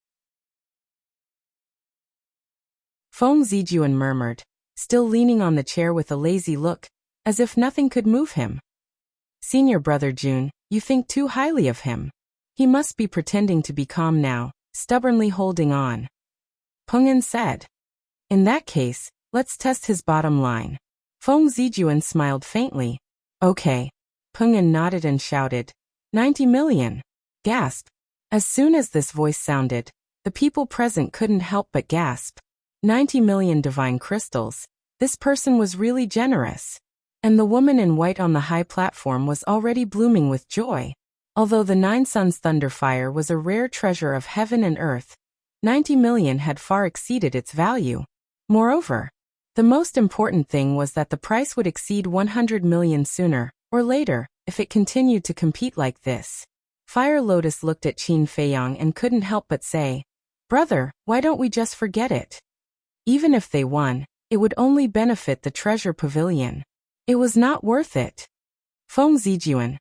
Feng Zijuan murmured, still leaning on the chair with a lazy look, as if nothing could move him. "Senior brother Jun, you think too highly of him. He must be pretending to be calm now, stubbornly holding on." Pung'an said. "In that case, let's test his bottom line." Feng Zijuan smiled faintly. "Okay." Pung'an nodded and shouted, 90 million. Gasp. As soon as this voice sounded, the people present couldn't help but gasp. 90 million divine crystals. This person was really generous. And the woman in white on the high platform was already blooming with joy. Although the 9 Suns Thunder Fire was a rare treasure of heaven and earth, 90 million had far exceeded its value. Moreover, the most important thing was that the price would exceed 100 million sooner or later if it continued to compete like this. Fire Lotus looked at Qin Feiyang and couldn't help but say, "Brother, why don't we just forget it? Even if they won, it would only benefit the treasure pavilion. It was not worth it." Feng Zijuan.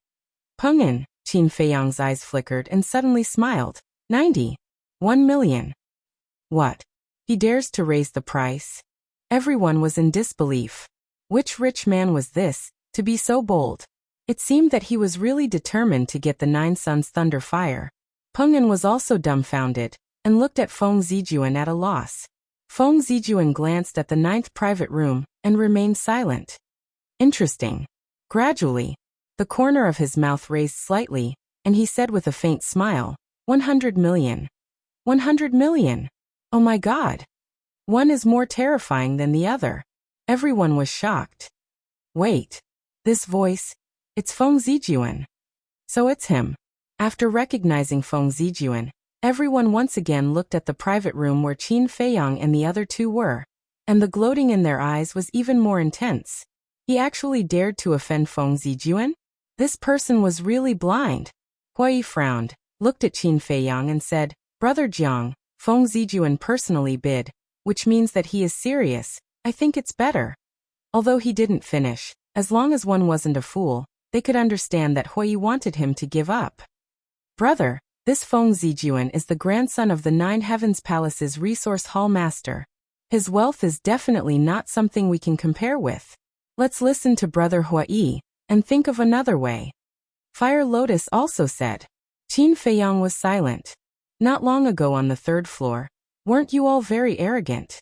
Pung'an. Qin Feiyang's eyes flickered and suddenly smiled. 91 million. What? He dares to raise the price? Everyone was in disbelief. Which rich man was this, to be so bold? It seemed that he was really determined to get the 9 Suns Thunder Fire. Pung'an was also dumbfounded, and looked at Feng Zijuan at a loss. Feng Zijuan glanced at the 9th private room, and remained silent. Interesting. Gradually, the corner of his mouth raised slightly, and he said with a faint smile, 100 million. 100 million. Oh my God. One is more terrifying than the other. Everyone was shocked. Wait. This voice, it's Feng Zijuan. So it's him. After recognizing Feng Zijuan, everyone once again looked at the private room where Qin Feiyang and the other two were, and the gloating in their eyes was even more intense. He actually dared to offend Feng Zijuan? This person was really blind. Hui frowned, looked at Qin Feiyang and said, "Brother Jiang, Feng Zijuan personally bid, which means that he is serious, I think it's better. Although he didn't finish, as long as one wasn't a fool, they could understand that Hui wanted him to give up. Brother, this Feng Zijuan is the grandson of the Nine Heavens Palace's resource hall master. His wealth is definitely not something we can compare with. Let's listen to Brother Hui and think of another way. Fire Lotus also said. Qin Feiyang was silent. Not long ago on the 3rd floor, weren't you all very arrogant?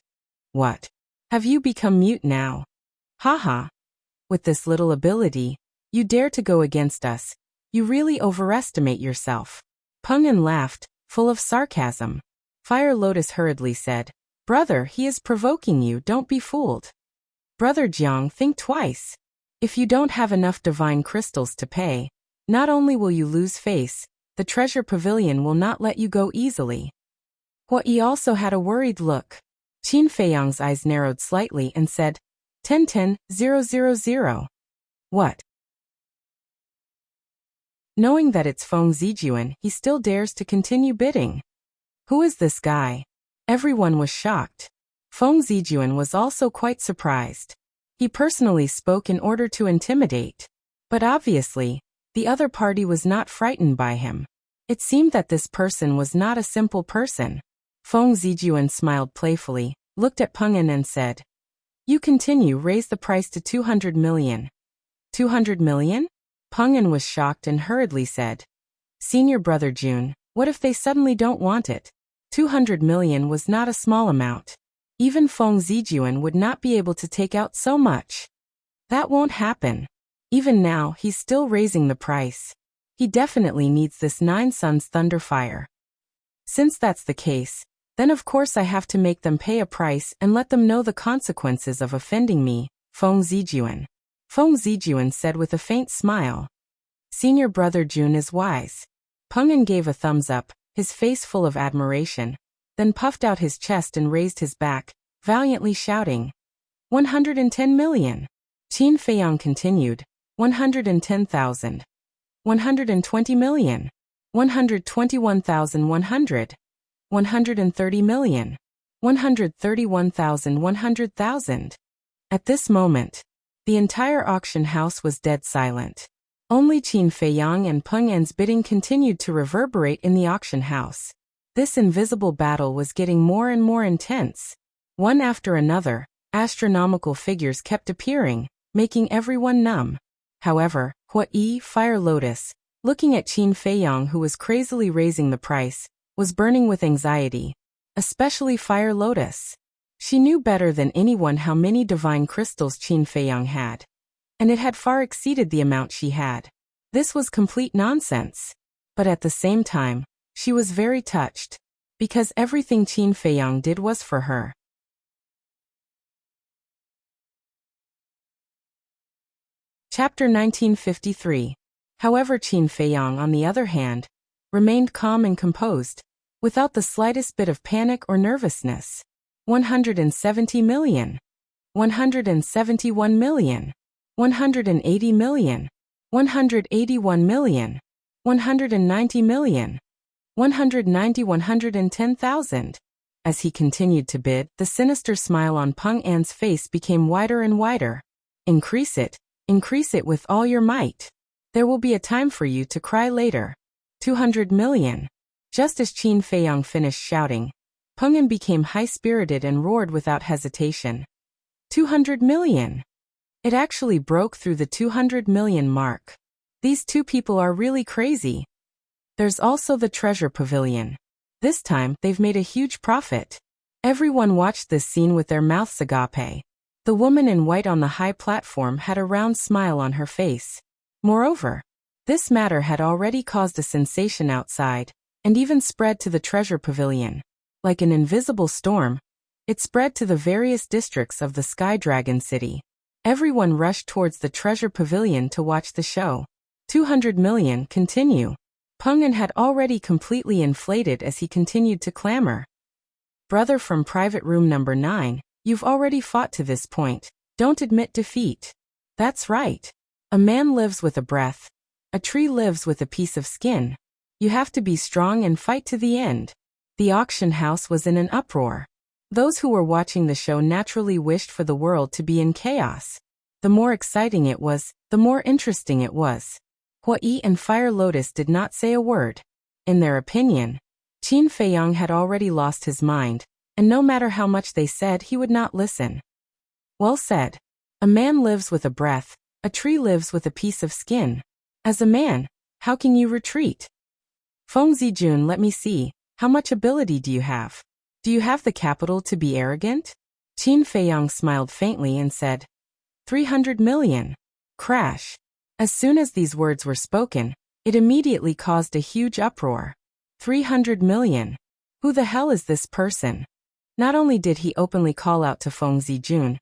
What? Have you become mute now? Haha. With this little ability, you dare to go against us. You really overestimate yourself. Peng An laughed, full of sarcasm. Fire Lotus hurriedly said, Brother, he is provoking you, don't be fooled. Brother Jiang, think twice. If you don't have enough divine crystals to pay, not only will you lose face, the treasure pavilion will not let you go easily. Hui also had a worried look. Qin Feiyang's eyes narrowed slightly and said, 10-10-000. What? Knowing that it's Feng Zijuan, he still dares to continue bidding. Who is this guy? Everyone was shocked. Feng Zijuan was also quite surprised. He personally spoke in order to intimidate. But obviously, the other party was not frightened by him. It seemed that this person was not a simple person. Feng Zijuan smiled playfully, looked at Peng An and said, You continue, raise the price to 200 million. 200 million? Peng An was shocked and hurriedly said, Senior Brother Jun, what if they suddenly don't want it? 200 million was not a small amount. Even Feng Zijuan would not be able to take out so much. That won't happen. Even now, he's still raising the price. He definitely needs this 9 Suns Thunderfire. Since that's the case, then of course I have to make them pay a price and let them know the consequences of offending me, Feng Zijuan. Feng Zijuan said with a faint smile. Senior Brother Jun is wise. Peng An gave a thumbs up, his face full of admiration, then puffed out his chest and raised his back, valiantly shouting, 110 million. Qin Feiyang continued, 110,000. 120 million. 121,100. 130 million. 131,100,000. At this moment, the entire auction house was dead silent. Only Qin Feiyang and Peng An's bidding continued to reverberate in the auction house. This invisible battle was getting more and more intense. One after another, astronomical figures kept appearing, making everyone numb. However, Hui, Fire Lotus, looking at Qin Feiyang who was crazily raising the price, was burning with anxiety. Especially Fire Lotus. She knew better than anyone how many divine crystals Qin Feiyang had. And it had far exceeded the amount she had. This was complete nonsense. But at the same time, she was very touched. Because everything Qin Feiyang did was for her. Chapter 1953. However, Qin Feiyang, on the other hand, remained calm and composed, without the slightest bit of panic or nervousness. 170 million. 171 million. 180 million. 181 million. 190 million. 110,000. As he continued to bid, the sinister smile on Peng An's face became wider and wider. Increase it with all your might. There will be a time for you to cry later. 200 million. Just as Qin Feiyang finished shouting, Peng An became high-spirited and roared without hesitation. 200 million. It actually broke through the 200 million mark. These two people are really crazy. There's also the treasure pavilion. This time, they've made a huge profit. Everyone watched this scene with their mouths agape. The woman in white on the high platform had a round smile on her face. Moreover, this matter had already caused a sensation outside, and even spread to the treasure pavilion. Like an invisible storm, it spread to the various districts of the Sky Dragon City. Everyone rushed towards the treasure pavilion to watch the show. 200 million continue. Peng An had already completely inflated as he continued to clamor. Brother from private room number 9, you've already fought to this point. Don't admit defeat. That's right. A man lives with a breath. A tree lives with a piece of skin. You have to be strong and fight to the end. The auction house was in an uproar. Those who were watching the show naturally wished for the world to be in chaos. The more exciting it was, the more interesting it was. Huai and Fire Lotus did not say a word. In their opinion, Qin Feiyang had already lost his mind, and no matter how much they said, he would not listen. Well said. A man lives with a breath, a tree lives with a piece of skin. As a man, how can you retreat? Feng Zijun, let me see, how much ability do you have? Do you have the capital to be arrogant? Qin Feiyang smiled faintly and said, 300 million. Crash. As soon as these words were spoken, it immediately caused a huge uproar. 300 million. Who the hell is this person? Not only did he openly call out to Feng Zijun,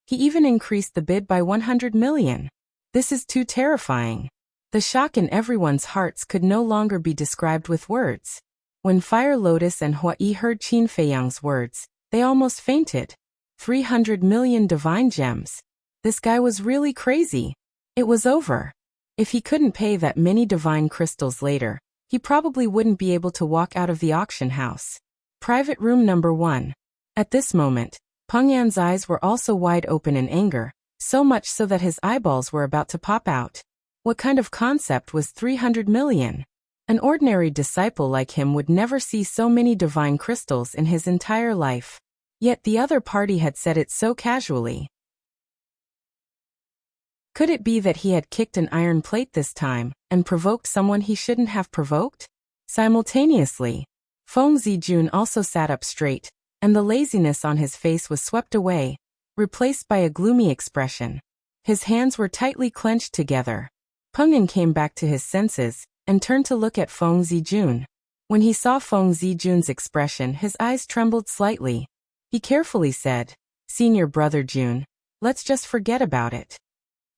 he even increased the bid by 100 million. This is too terrifying. The shock in everyone's hearts could no longer be described with words. When Fire Lotus and Huai heard Qin Feiyang's words, they almost fainted. 300 million divine gems. This guy was really crazy. It was over. If he couldn't pay that many divine crystals later, he probably wouldn't be able to walk out of the auction house. Private room number 1. At this moment, Peng Yan's eyes were also wide open in anger, so much so that his eyeballs were about to pop out. What kind of concept was 300 million? An ordinary disciple like him would never see so many divine crystals in his entire life. Yet the other party had said it so casually. Could it be that he had kicked an iron plate this time, and provoked someone he shouldn't have provoked? Simultaneously, Feng Zijun also sat up straight, and the laziness on his face was swept away, replaced by a gloomy expression. His hands were tightly clenched together. Peng Yan came back to his senses, and turned to look at Feng Zijun. When he saw Feng Zijun's expression, his eyes trembled slightly. He carefully said, "Senior brother Jun, let's just forget about it."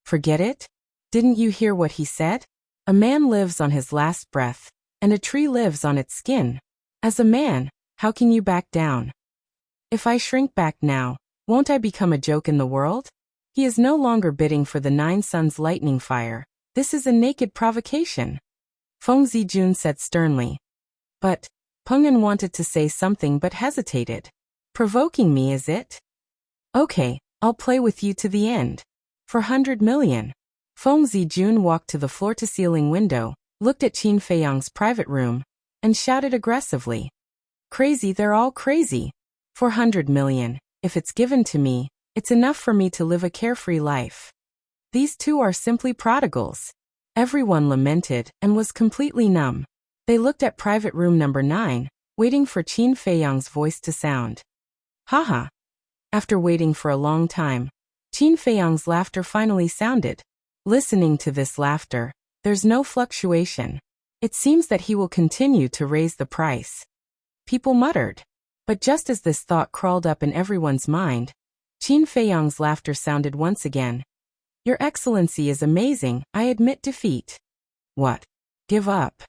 Forget it? Didn't you hear what he said? A man lives on his last breath, and a tree lives on its skin. As a man, how can you back down? If I shrink back now, won't I become a joke in the world? He is no longer bidding for the 9 suns lightning fire. This is a naked provocation. Feng Zijun said sternly. But, Peng Yan wanted to say something but hesitated. Provoking me, is it? Okay, I'll play with you to the end. For 100 million. Feng Zijun walked to the floor-to-ceiling window, looked at Qin Feiyang's private room, and shouted aggressively. Crazy, they're all crazy. 400 million, if it's given to me, it's enough for me to live a carefree life. These two are simply prodigals. Everyone lamented and was completely numb. They looked at private room number 9, waiting for Qin Feiyang's voice to sound. Haha. After waiting for a long time, Qin Feiyang's laughter finally sounded. Listening to this laughter, there's no fluctuation. It seems that he will continue to raise the price. People muttered. But just as this thought crawled up in everyone's mind, Qin Feiyang's laughter sounded once again. Your Excellency is amazing, I admit defeat. What? Give up?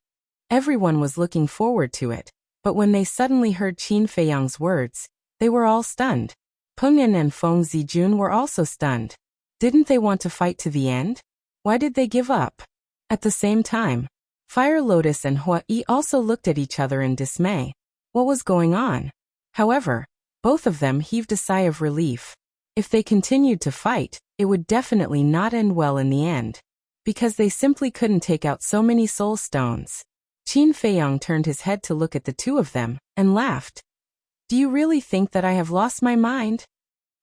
Everyone was looking forward to it, but when they suddenly heard Qin Feiyang's words, they were all stunned. Peng Yan and Feng Zijun were also stunned. Didn't they want to fight to the end? Why did they give up? At the same time, Fire Lotus and Huai also looked at each other in dismay. What was going on? However, both of them heaved a sigh of relief. If they continued to fight, it would definitely not end well in the end, because they simply couldn't take out so many soul stones. Qin Feiyang turned his head to look at the two of them, and laughed. Do you really think that I have lost my mind?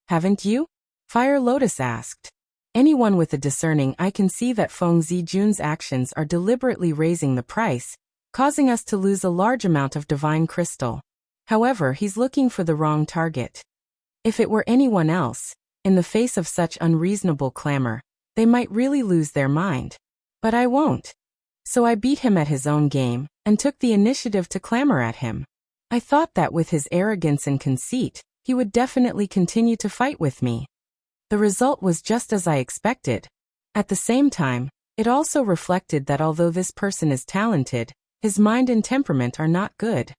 Haven't you? Fire Lotus asked. Anyone with a discerning eye can see that Feng Zijun's actions are deliberately raising the price, causing us to lose a large amount of divine crystal. However, he's looking for the wrong target. If it were anyone else, in the face of such unreasonable clamor, they might really lose their mind. But I won't. So I beat him at his own game, and took the initiative to clamor at him. I thought that with his arrogance and conceit, he would definitely continue to fight with me. The result was just as I expected. At the same time, it also reflected that although this person is talented, his mind and temperament are not good.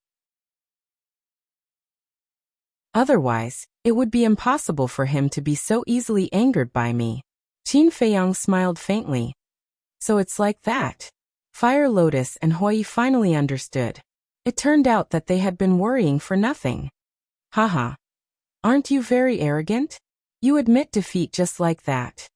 Otherwise, it would be impossible for him to be so easily angered by me. Qin Feiyang smiled faintly. So it's like that. Fire Lotus and Huai finally understood. It turned out that they had been worrying for nothing. Haha. Aren't you very arrogant? You admit defeat just like that.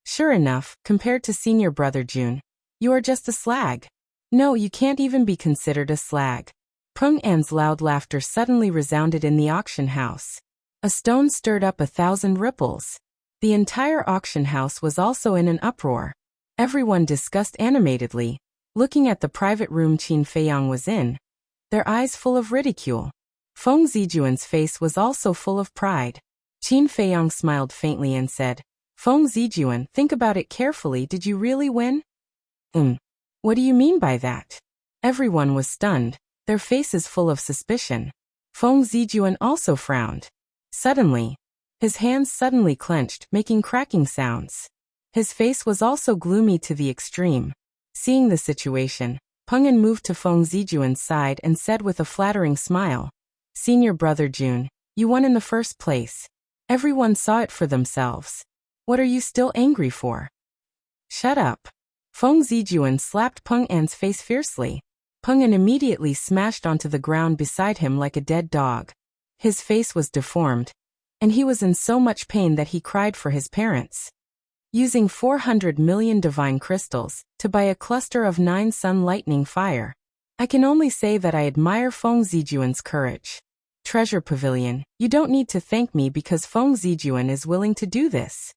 Sure enough, compared to senior brother Jun, you are just a slag. No, you can't even be considered a slag. Peng An's loud laughter suddenly resounded in the auction house. A stone stirred up 1,000 ripples. The entire auction house was also in an uproar. Everyone discussed animatedly, looking at the private room Qin Feiyang was in, their eyes full of ridicule. Feng Zijuan's face was also full of pride. Qin Feiyang smiled faintly and said, Feng Zijuan, think about it carefully, did you really win? What do you mean by that? Everyone was stunned, their faces full of suspicion. Feng Zijuan also frowned. Suddenly, his hands suddenly clenched, making cracking sounds. His face was also gloomy to the extreme. Seeing the situation, Peng An moved to Feng Zijuan's side and said with a flattering smile, Senior brother Jun, you won in the first place. Everyone saw it for themselves. What are you still angry for? Shut up. Feng Zijuan slapped Peng An's face fiercely. Peng An immediately smashed onto the ground beside him like a dead dog. His face was deformed, and he was in so much pain that he cried for his parents. Using 400 million divine crystals to buy a cluster of 9 sun lightning fire. I can only say that I admire Feng Zijuan's courage. Treasure Pavilion, you don't need to thank me because Feng Zijuan is willing to do this.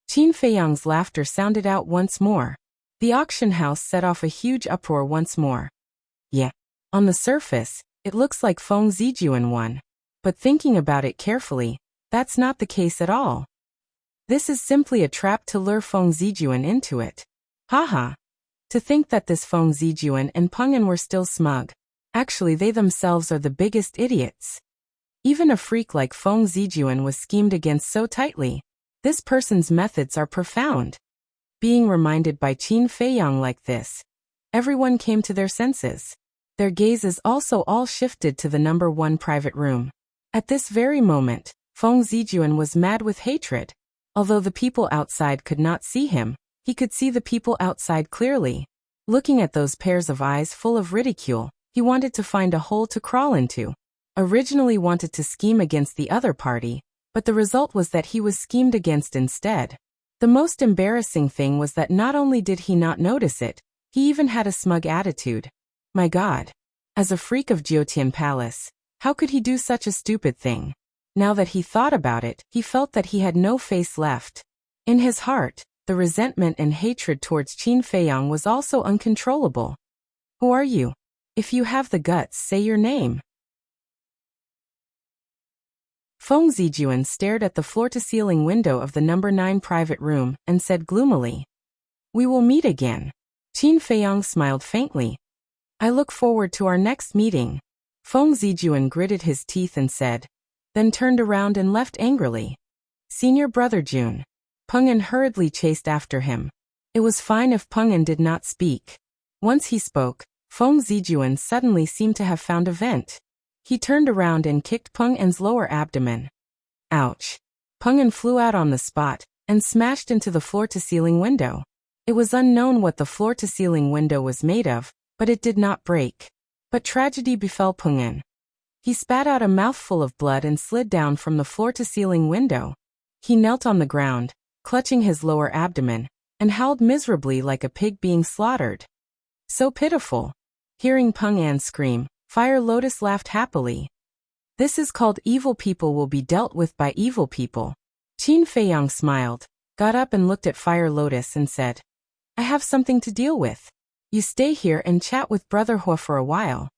Qin Feiyang's laughter sounded out once more. The auction house set off a huge uproar once more. Yeah. On the surface, it looks like Feng Zijuan won. But thinking about it carefully, that's not the case at all. This is simply a trap to lure Feng Zijuan into it. Haha. To think that this Feng Zijuan and Peng An were still smug. Actually, they themselves are the biggest idiots. Even a freak like Feng Zijuan was schemed against so tightly. This person's methods are profound. Being reminded by Qin Feiyang like this, everyone came to their senses. Their gazes also all shifted to the number 1 private room. At this very moment, Feng Zijuan was mad with hatred. Although the people outside could not see him, he could see the people outside clearly. Looking at those pairs of eyes full of ridicule, he wanted to find a hole to crawl into. Originally wanted to scheme against the other party, but the result was that he was schemed against instead. The most embarrassing thing was that not only did he not notice it, he even had a smug attitude. My God. As a freak of Jiutian Palace, how could he do such a stupid thing? Now that he thought about it, he felt that he had no face left. In his heart, the resentment and hatred towards Qin Feiyang was also uncontrollable. Who are you? If you have the guts, say your name. Feng Zijuan stared at the floor-to-ceiling window of the number 9 private room and said gloomily, We will meet again. Qin Feiyang smiled faintly. I look forward to our next meeting. Feng Zijuan gritted his teeth and said, then turned around and left angrily. Senior brother Jun. Peng An hurriedly chased after him. It was fine if Peng An did not speak. Once he spoke, Feng Zijuan suddenly seemed to have found a vent. He turned around and kicked Peng An's lower abdomen. Ouch. Peng An flew out on the spot and smashed into the floor-to-ceiling window. It was unknown what the floor-to-ceiling window was made of, but it did not break. But tragedy befell Peng An. He spat out a mouthful of blood and slid down from the floor-to-ceiling window. He knelt on the ground, clutching his lower abdomen, and howled miserably like a pig being slaughtered. So pitiful. Hearing Peng An scream, Fire Lotus laughed happily. This is called evil people will be dealt with by evil people. Qin Feiyang smiled, got up and looked at Fire Lotus and said, I have something to deal with. You stay here and chat with Brother Hua for a while.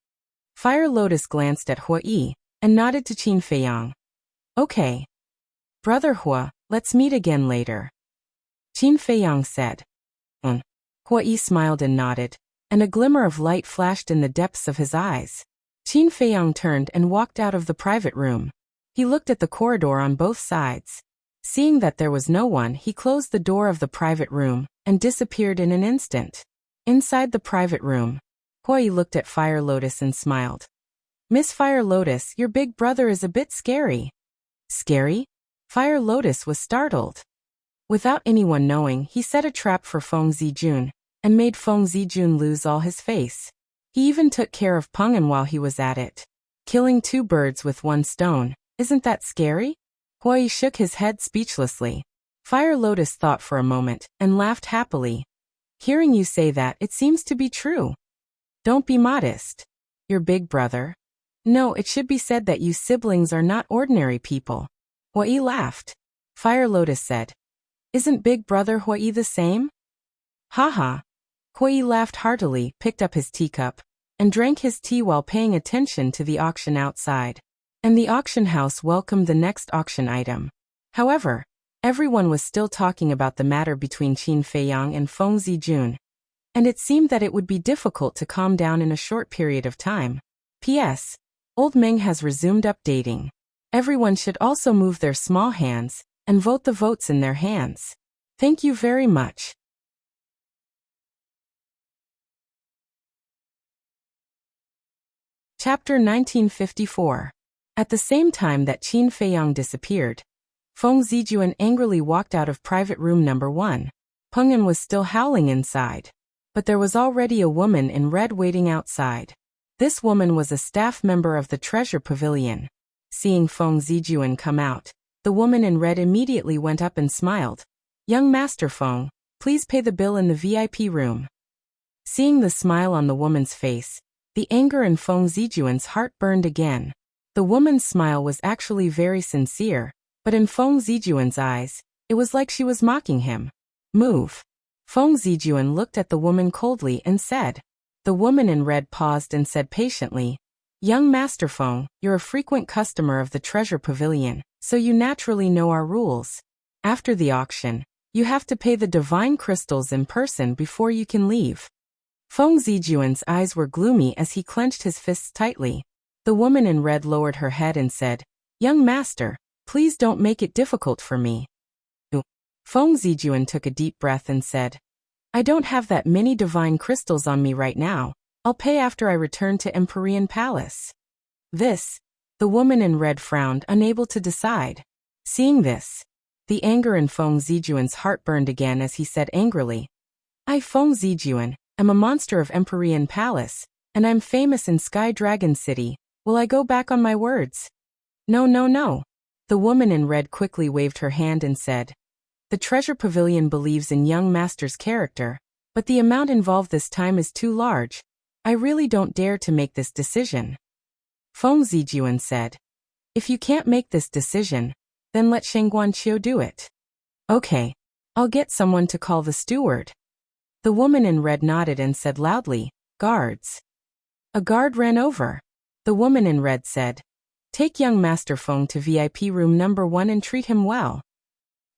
Fire Lotus glanced at Hua Yi and nodded to Qin Feiyang. Okay. Brother Hua, let's meet again later. Qin Feiyang said. Hua Yi smiled and nodded, and a glimmer of light flashed in the depths of his eyes. Qin Feiyang turned and walked out of the private room. He looked at the corridor on both sides. Seeing that there was no one, he closed the door of the private room and disappeared in an instant. Inside the private room, Hua Yi looked at Fire Lotus and smiled. Miss Fire Lotus, your big brother is a bit scary. Scary? Fire Lotus was startled. Without anyone knowing, he set a trap for Feng Zijun and made Feng Zijun lose all his face. He even took care of Peng An while he was at it. Killing 2 birds with 1 stone Isn't that scary? Huai shook his head speechlessly. Fire Lotus thought for a moment and laughed happily. Hearing you say that, it seems to be true. Don't be modest. Your big brother? No, it should be said that you siblings are not ordinary people. Huai laughed. Fire Lotus said, Isn't big brother Huai the same? Haha. Huai laughed heartily, picked up his teacup, and drank his tea while paying attention to the auction outside. And the auction house welcomed the next auction item. However, everyone was still talking about the matter between Qin Feiyang and Feng Zijun, and it seemed that it would be difficult to calm down in a short period of time. P.S. Old Meng has resumed updating. Everyone should also move their small hands and vote the votes in their hands. Thank you very much. Chapter 1954. At the same time that Qin Feiyang disappeared, Feng Zijun angrily walked out of private room number 1. Peng An was still howling inside, but there was already a woman in red waiting outside. This woman was a staff member of the Treasure Pavilion. Seeing Feng Zijun come out, the woman in red immediately went up and smiled. Young Master Feng, please pay the bill in the VIP room. Seeing the smile on the woman's face, the anger in Feng Zijun's heart burned again. The woman's smile was actually very sincere, but in Feng Zijun's eyes, it was like she was mocking him. Move. Feng Zijun looked at the woman coldly and said. The woman in red paused and said patiently, Young Master Feng, you're a frequent customer of the Treasure Pavilion, so you naturally know our rules. After the auction, you have to pay the divine crystals in person before you can leave. Feng Zijun's eyes were gloomy as he clenched his fists tightly. The woman in red lowered her head and said, Young Master, please don't make it difficult for me. Feng Zijun took a deep breath and said, I don't have that many divine crystals on me right now. I'll pay after I return to Empyrean Palace. This. The woman in red frowned, unable to decide. Seeing this, the anger in Feng Zijun's heart burned again as he said angrily, I, Feng Zijun, am a monster of Empyrean Palace, and I'm famous in Sky Dragon City. Will I go back on my words? No, no, no. The woman in red quickly waved her hand and said, The Treasure Pavilion believes in young master's character, but the amount involved this time is too large. I really don't dare to make this decision. Feng Zijun said, If you can't make this decision, then let Shengguan Qiu do it. Okay. I'll get someone to call the steward. The woman in red nodded and said loudly, Guards. A guard ran over. The woman in red said, Take young Master Feng to VIP room number 1 and treat him well.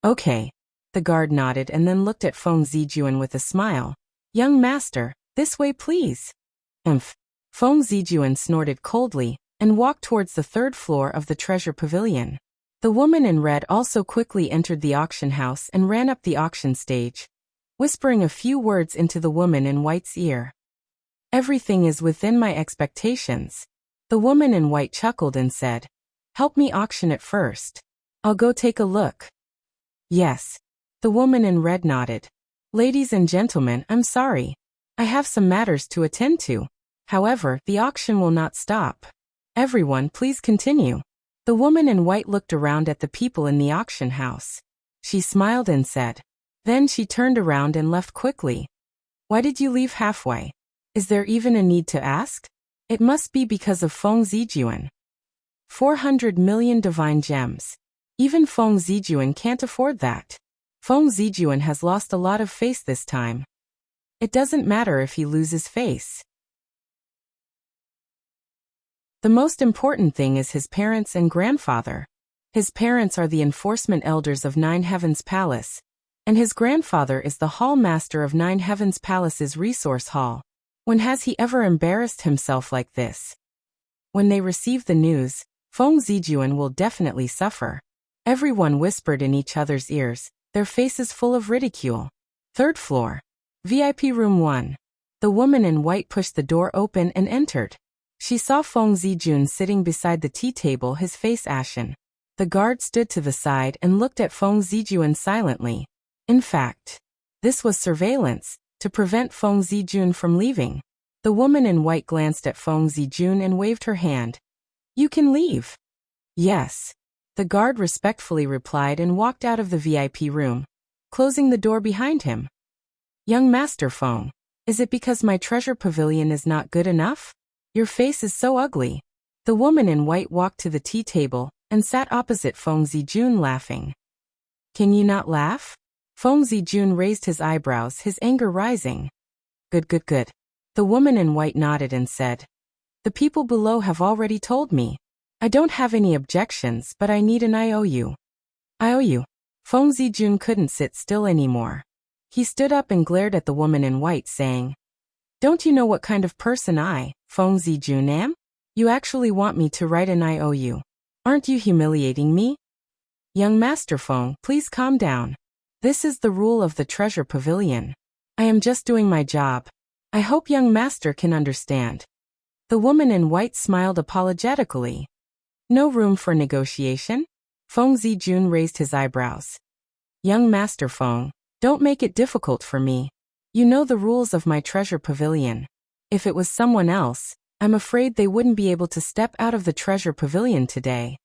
Okay. The guard nodded and then looked at Feng Zijun with a smile. Young master, this way please. Feng Zijun snorted coldly and walked towards the 3rd floor of the Treasure Pavilion. The woman in red also quickly entered the auction house and ran up the auction stage, whispering a few words into the woman in white's ear. Everything is within my expectations. The woman in white chuckled and said, Help me auction it first. I'll go take a look. Yes. The woman in red nodded. Ladies and gentlemen, I'm sorry. I have some matters to attend to. However, the auction will not stop. Everyone, please continue. The woman in white looked around at the people in the auction house. She smiled and said. Then she turned around and left quickly. Why did you leave halfway? Is there even a need to ask? It must be because of Feng Zijun. 400 million divine gems. Even Feng Zijun can't afford that. Feng Zijun has lost a lot of face this time. It doesn't matter if he loses face. The most important thing is his parents and grandfather. His parents are the enforcement elders of Nine Heavens Palace, and his grandfather is the hall master of Nine Heavens Palace's resource hall. When has he ever embarrassed himself like this? When they receive the news, Feng Zijun will definitely suffer. Everyone whispered in each other's ears, their faces full of ridicule. 3rd floor. VIP room 1. The woman in white pushed the door open and entered. She saw Feng Zijun sitting beside the tea table, his face ashen. The guard stood to the side and looked at Feng Zijun silently. In fact, this was surveillance, to prevent Feng Zijun from leaving. The woman in white glanced at Feng Zijun and waved her hand. You can leave. Yes. The guard respectfully replied and walked out of the VIP room, closing the door behind him. Young Master Feng, is it because my treasure pavilion is not good enough? Your face is so ugly. The woman in white walked to the tea table and sat opposite Feng Zijun laughing. Can you not laugh? Feng Zijun raised his eyebrows, his anger rising. Good. The woman in white nodded and said, the people below have already told me. I don't have any objections, but I need an IOU. IOU? Feng Zijun couldn't sit still anymore. He stood up and glared at the woman in white, saying, don't you know what kind of person I, Feng Zijun, am? You actually want me to write an IOU. Aren't you humiliating me? Young Master Feng, please calm down. This is the rule of the treasure pavilion. I am just doing my job. I hope young master can understand. The woman in white smiled apologetically. No room for negotiation? Feng Zijun raised his eyebrows. Young Master Feng, don't make it difficult for me. You know the rules of my treasure pavilion. If it was someone else, I'm afraid they wouldn't be able to step out of the treasure pavilion today.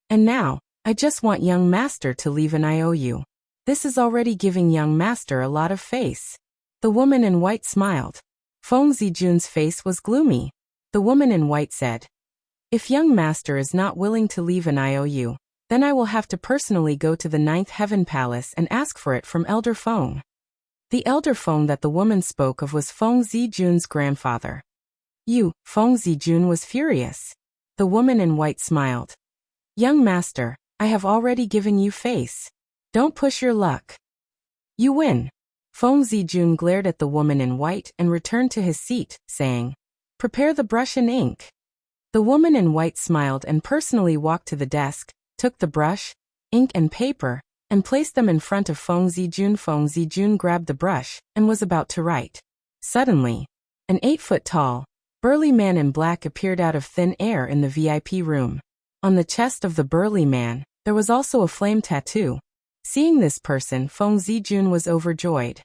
And now, I just want young master to leave an IOU. This is already giving young master a lot of face. The woman in white smiled. Feng Zijun's face was gloomy. The woman in white said, if young master is not willing to leave an IOU, then I will have to personally go to the 9th Heaven Palace and ask for it from Elder Feng. The Elder Feng that the woman spoke of was Feng Zijun's grandfather. Feng Zijun was furious. The woman in white smiled. Young master, I have already given you face. Don't push your luck. You win. Feng Zijun glared at the woman in white and returned to his seat, saying, prepare the brush and ink. The woman in white smiled and personally walked to the desk, took the brush, ink and paper, and placed them in front of Feng Zijun. Feng Zijun grabbed the brush and was about to write. Suddenly, an 8-foot-tall, burly man in black appeared out of thin air in the VIP room. On the chest of the burly man, there was also a flame tattoo. Seeing this person, Feng Zijun was overjoyed.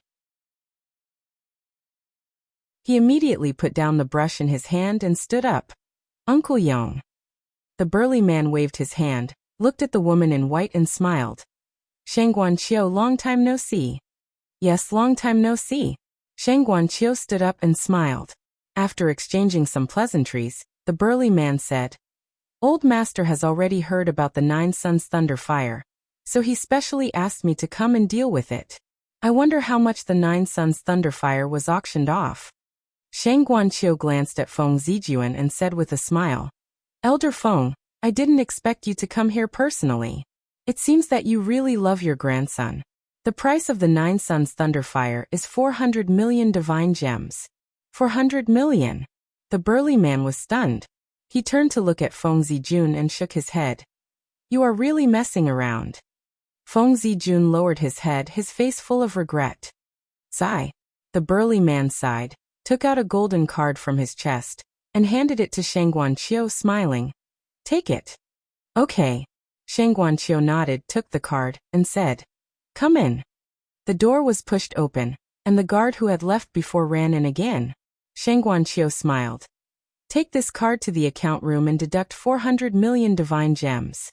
He immediately put down the brush in his hand and stood up. Uncle Yong. The burly man waved his hand, looked at the woman in white and smiled. Shangguanqiu, long time no see. Yes, long time no see. Shangguanqiu stood up and smiled. After exchanging some pleasantries, the burly man said, old master has already heard about the 9 Suns Thunder Fire, so he specially asked me to come and deal with it. I wonder how much the 9 Suns Thunder Fire was auctioned off. Shangguanqiu glanced at Feng Zijun and said with a smile, Elder Feng, I didn't expect you to come here personally. It seems that you really love your grandson. The price of the 9 Suns Thunder Fire is 400 million divine gems. 400 million. The burly man was stunned. He turned to look at Feng Zijun and shook his head. You are really messing around. Feng Zijun lowered his head, his face full of regret. Sigh. The burly man sighed, took out a golden card from his chest, and handed it to Shangguanqiu, smiling. Take it. Okay. Shangguanqiu nodded, took the card, and said, come in. The door was pushed open, and the guard who had left before ran in again. Shangguanqiu smiled. Take this card to the account room and deduct 400 million divine gems.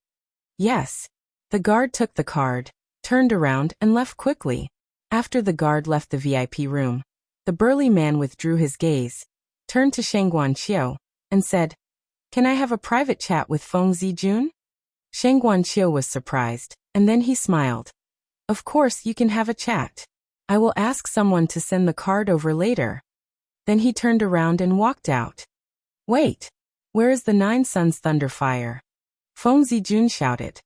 Yes. The guard took the card, turned around, and left quickly. After the guard left the VIP room, the burly man withdrew his gaze, turned to Shangguanqiu, and said, can I have a private chat with Feng Zijun? Shangguanqiu was surprised, and then he smiled. Of course you can have a chat. I will ask someone to send the card over later. Then he turned around and walked out. Wait. Where is the 9 Suns Thunder Fire? Feng Zijun shouted.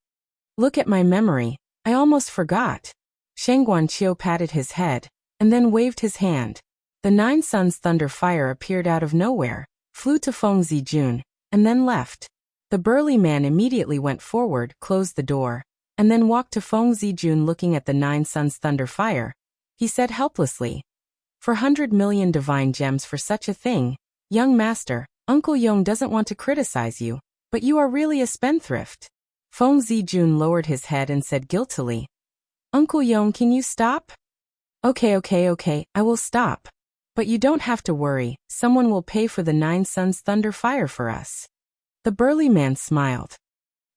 Look at my memory, I almost forgot. Shangguanqiu patted his head, and then waved his hand. The 9 Suns Thunder Fire appeared out of nowhere, flew to Feng Zijun, and then left. The burly man immediately went forward, closed the door, and then walked to Feng Zijun. Looking at the 9 Suns Thunder Fire, he said helplessly, 400 million divine gems for such a thing. Young master, Uncle Yong doesn't want to criticize you, but you are really a spendthrift. Feng Zijun lowered his head and said guiltily, Uncle Yong, can you stop? Okay, I will stop. But you don't have to worry, someone will pay for the 9 Suns Thunder Fire for us. The burly man smiled.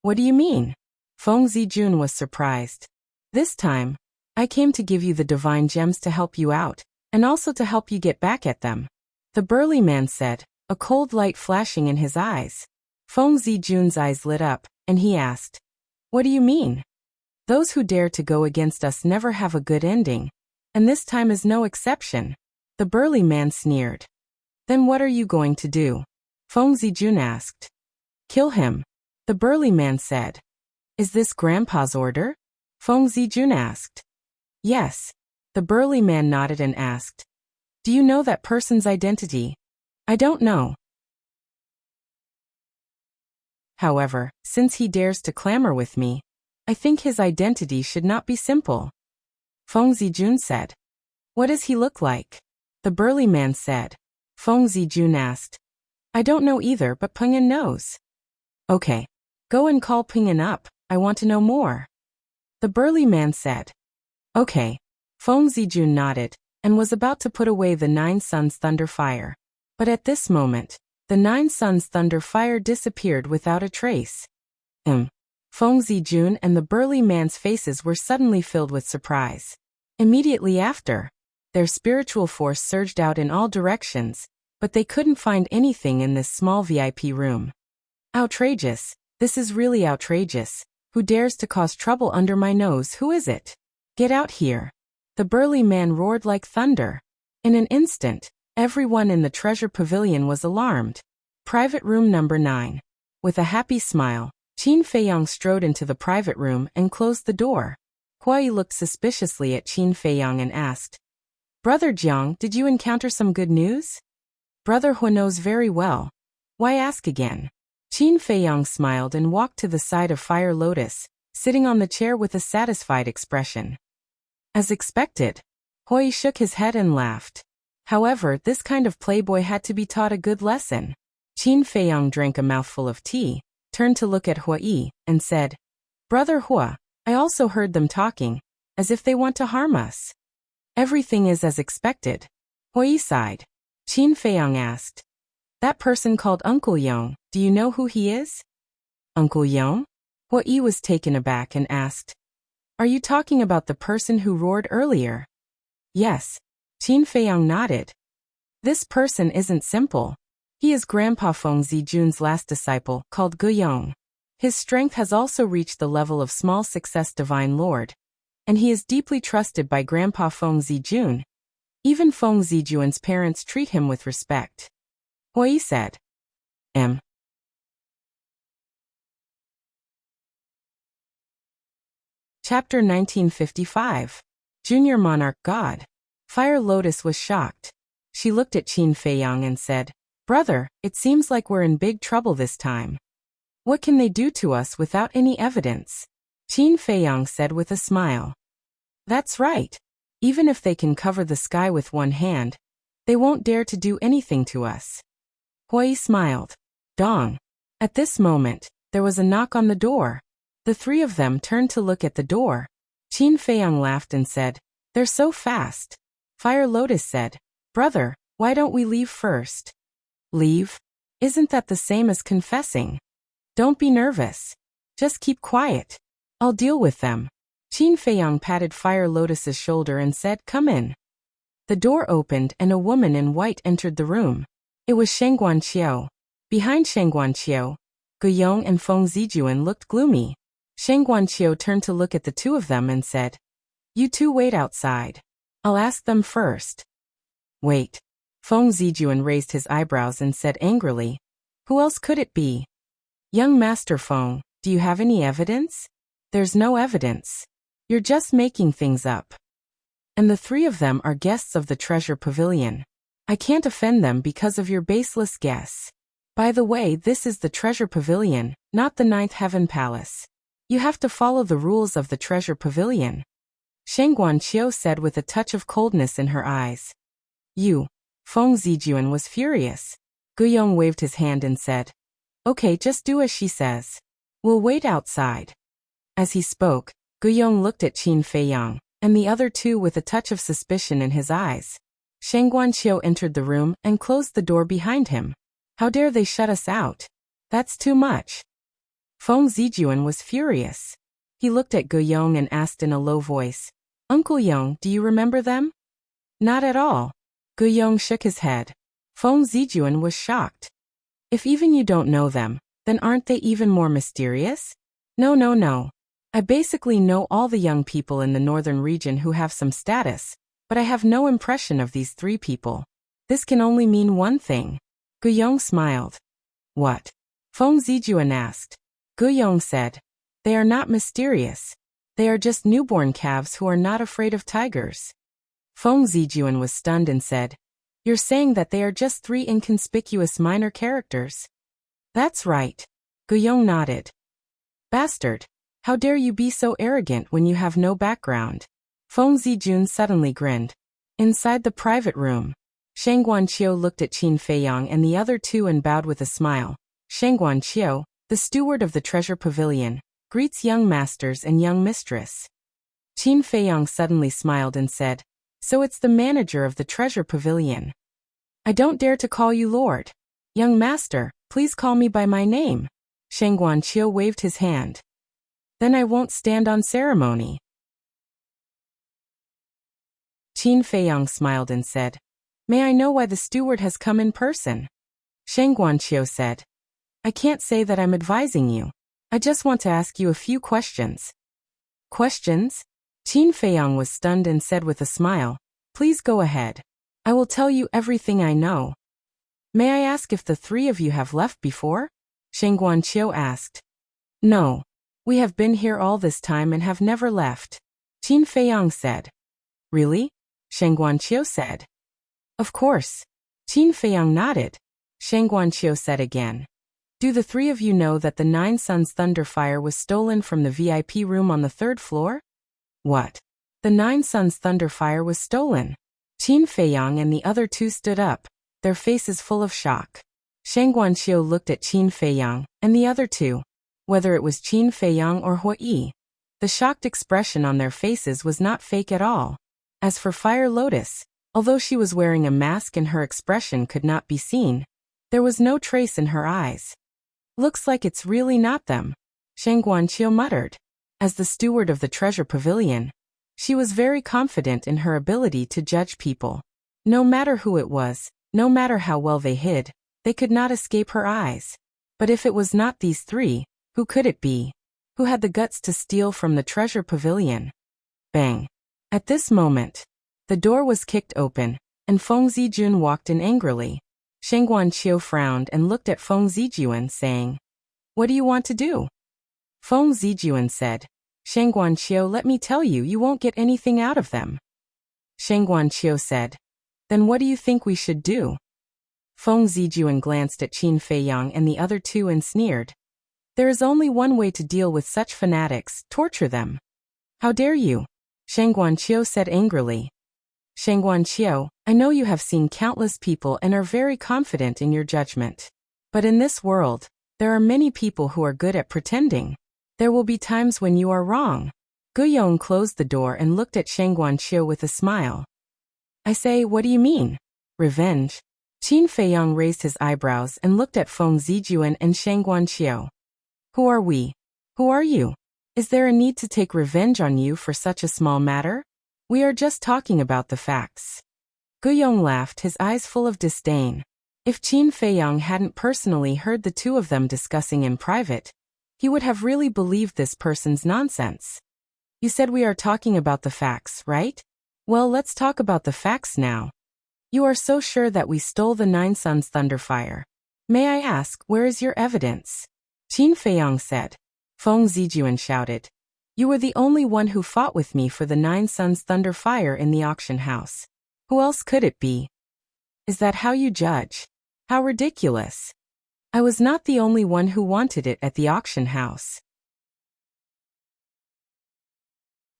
What do you mean? Feng Zijun was surprised. This time, I came to give you the divine gems to help you out, and also to help you get back at them. The burly man said, a cold light flashing in his eyes. Feng Zijun's eyes lit up, and he asked, what do you mean? Those who dare to go against us never have a good ending, and this time is no exception. The burly man sneered. Then what are you going to do? Feng Zijun asked. Kill him. The burly man said. Is this Grandpa's order? Feng Zijun asked. Yes. The burly man nodded and asked. Do you know that person's identity? I don't know. However, since he dares to clamor with me, I think his identity should not be simple. Feng Zijun said. What does he look like? The burly man said. Feng Zijun asked. I don't know either, but Peng'an knows. Okay. Go and call Peng'an up, I want to know more. The burly man said. Okay. Feng Zijun nodded, and was about to put away the 9 suns thunder fire. But at this moment, the 9 suns thunder fire disappeared without a trace. Feng Zijun and the burly man's faces were suddenly filled with surprise. Immediately after, their spiritual force surged out in all directions, but they couldn't find anything in this small VIP room. Outrageous. This is really outrageous. Who dares to cause trouble under my nose? Who is it? Get out here. The burly man roared like thunder. In an instant, everyone in the treasure pavilion was alarmed. Private room number 9. With a happy smile, Qin Feiyang strode into the private room and closed the door. Huai looked suspiciously at Qin Feiyang and asked, Brother Jiang, did you encounter some good news? Brother Hua knows very well. Why ask again? Qin Feiyang smiled and walked to the side of Fire Lotus, sitting on the chair with a satisfied expression. As expected, Huai shook his head and laughed. However, this kind of playboy had to be taught a good lesson. Qin Feiyang drank a mouthful of tea, turned to look at Huai, and said, Brother Hua, I also heard them talking, as if they want to harm us. Everything is as expected. Huai sighed. Qin Feiyang asked, That person called Uncle Yong, do you know who he is? Uncle Yong? Huai was taken aback and asked, Are you talking about the person who roared earlier? Yes. Qin Feiyang nodded. This person isn't simple. He is Grandpa Feng Zijun's last disciple, called Guyong. His strength has also reached the level of small success divine lord, and he is deeply trusted by Grandpa Feng Zijun. Even Feng Zijun's parents treat him with respect. Huai said. Chapter 1955. Junior Monarch God. Fire Lotus was shocked. She looked at Qin Feiyang and said, Brother, it seems like we're in big trouble this time. What can they do to us without any evidence? Qin Feiyang said with a smile. That's right. Even if they can cover the sky with one hand, they won't dare to do anything to us. Huai smiled. Dong. At this moment, there was a knock on the door. The 3 of them turned to look at the door. Qin Feiyang laughed and said, They're so fast. Fire Lotus said, Brother, why don't we leave first? Leave? Isn't that the same as confessing? Don't be nervous. Just keep quiet. I'll deal with them. Qin Feiyang patted Fire Lotus's shoulder and said, Come in. The door opened and a woman in white entered the room. It was Shengguan Qiu. Behind Shengguan Qiu, Guyong and Feng Zijun looked gloomy. Shengguan Qiu turned to look at the 2 of them and said, You 2 wait outside. I'll ask them first. Wait. Feng Zijun raised his eyebrows and said angrily, Who else could it be? Young Master Feng, do you have any evidence? There's no evidence. You're just making things up. And the 3 of them are guests of the treasure pavilion. I can't offend them because of your baseless guess. By the way, this is the treasure pavilion, not the 9th Heaven Palace. You have to follow the rules of the treasure pavilion. Shengguan Qiu said with a touch of coldness in her eyes. You. Feng Zijun was furious. Guyong waved his hand and said, Okay, just do as she says. We'll wait outside. As he spoke, Guyong looked at Qin Feiyang, and the other 2 with a touch of suspicion in his eyes. Shengguan Qiu entered the room and closed the door behind him. How dare they shut us out? That's too much. Feng Zijuan was furious. He looked at Gu Yong and asked in a low voice, Uncle Yong, do you remember them? Not at all. Gu Yong shook his head. Feng Zijuan was shocked. If even you don't know them, then aren't they even more mysterious? No. I basically know all the young people in the northern region who have some status, but I have no impression of these three people. This can only mean one thing. Gu Yong smiled. What? Feng Zijuan asked. Gu Yong said, they are not mysterious. They are just newborn calves who are not afraid of tigers. Feng Zijuan was stunned and said, you're saying that they are just three inconspicuous minor characters? That's right. Gu Yong nodded. Bastard. How dare you be so arrogant when you have no background? Feng Zijuan suddenly grinned. Inside the private room, Shang Guanqiu looked at Qin Feiyang and the other two and bowed with a smile. Shang Guanqiu, the steward of the treasure pavilion, greets young masters and young mistress. Qin Feiyang suddenly smiled and said, so it's the manager of the treasure pavilion. I don't dare to call you lord. Young master, please call me by my name. Shang Guanqiu waved his hand. Then I won't stand on ceremony. Qin Feiyang smiled and said, may I know why the steward has come in person? Shang Guanqiu said, I can't say that I'm advising you. I just want to ask you a few questions. Questions? Qin Feiyang was stunned and said with a smile, please go ahead. I will tell you everything I know. May I ask if the three of you have left before? Shang Guanqiu asked. No. We have been here all this time and have never left. Qin Feiyang said. Really? Shang Guanqiu said. Of course. Qin Feiyang nodded. Shang Guanqiu said again. Do the three of you know that the Nine Suns Thunderfire was stolen from the VIP room on the 3rd floor? What? The Nine Suns Thunderfire was stolen? Qin Feiyang and the other two stood up, their faces full of shock. Shang Guanqiu looked at Qin Feiyang and the other two. Whether it was Qin Feiyang or Hua Yi, the shocked expression on their faces was not fake at all. As for Fire Lotus, although she was wearing a mask and her expression could not be seen, there was no trace in her eyes. Looks like it's really not them, Shang Guanqiu muttered. As the steward of the treasure pavilion, she was very confident in her ability to judge people. No matter who it was, no matter how well they hid, they could not escape her eyes. But if it was not these three, who could it be? Who had the guts to steal from the treasure pavilion? Bang! At this moment, the door was kicked open, and Feng Zijuan walked in angrily. Shang Guanqiu frowned and looked at Feng Zijuan, saying, what do you want to do? Feng Zijuan said, Shang Guanqiu, let me tell you, you won't get anything out of them. Shang Guanqiu said, then what do you think we should do? Feng Zijuan glanced at Qin Feiyang and the other two and sneered. There is only one way to deal with such fanatics, torture them. How dare you? Shang Guanqiu said angrily. Shang Guanqiu, I know you have seen countless people and are very confident in your judgment. But in this world, there are many people who are good at pretending. There will be times when you are wrong. Gu Yong closed the door and looked at Shang Guanqiu with a smile. I say, what do you mean? Revenge? Qin Feiyang raised his eyebrows and looked at Feng Zijuan and Shang Guanqiu. Who are we? Who are you? Is there a need to take revenge on you for such a small matter? We are just talking about the facts. Gu Yong laughed, his eyes full of disdain. If Qin Feiyang hadn't personally heard the two of them discussing in private, he would have really believed this person's nonsense. You said we are talking about the facts, right? Well, let's talk about the facts now. You are so sure that we stole the Nine Suns Thunderfire. May I ask, where is your evidence? Qin Feiyang said. Feng Zijuan shouted. You were the only one who fought with me for the Nine Suns Thunderfire in the auction house. Who else could it be? Is that how you judge? How ridiculous. I was not the only one who wanted it at the auction house.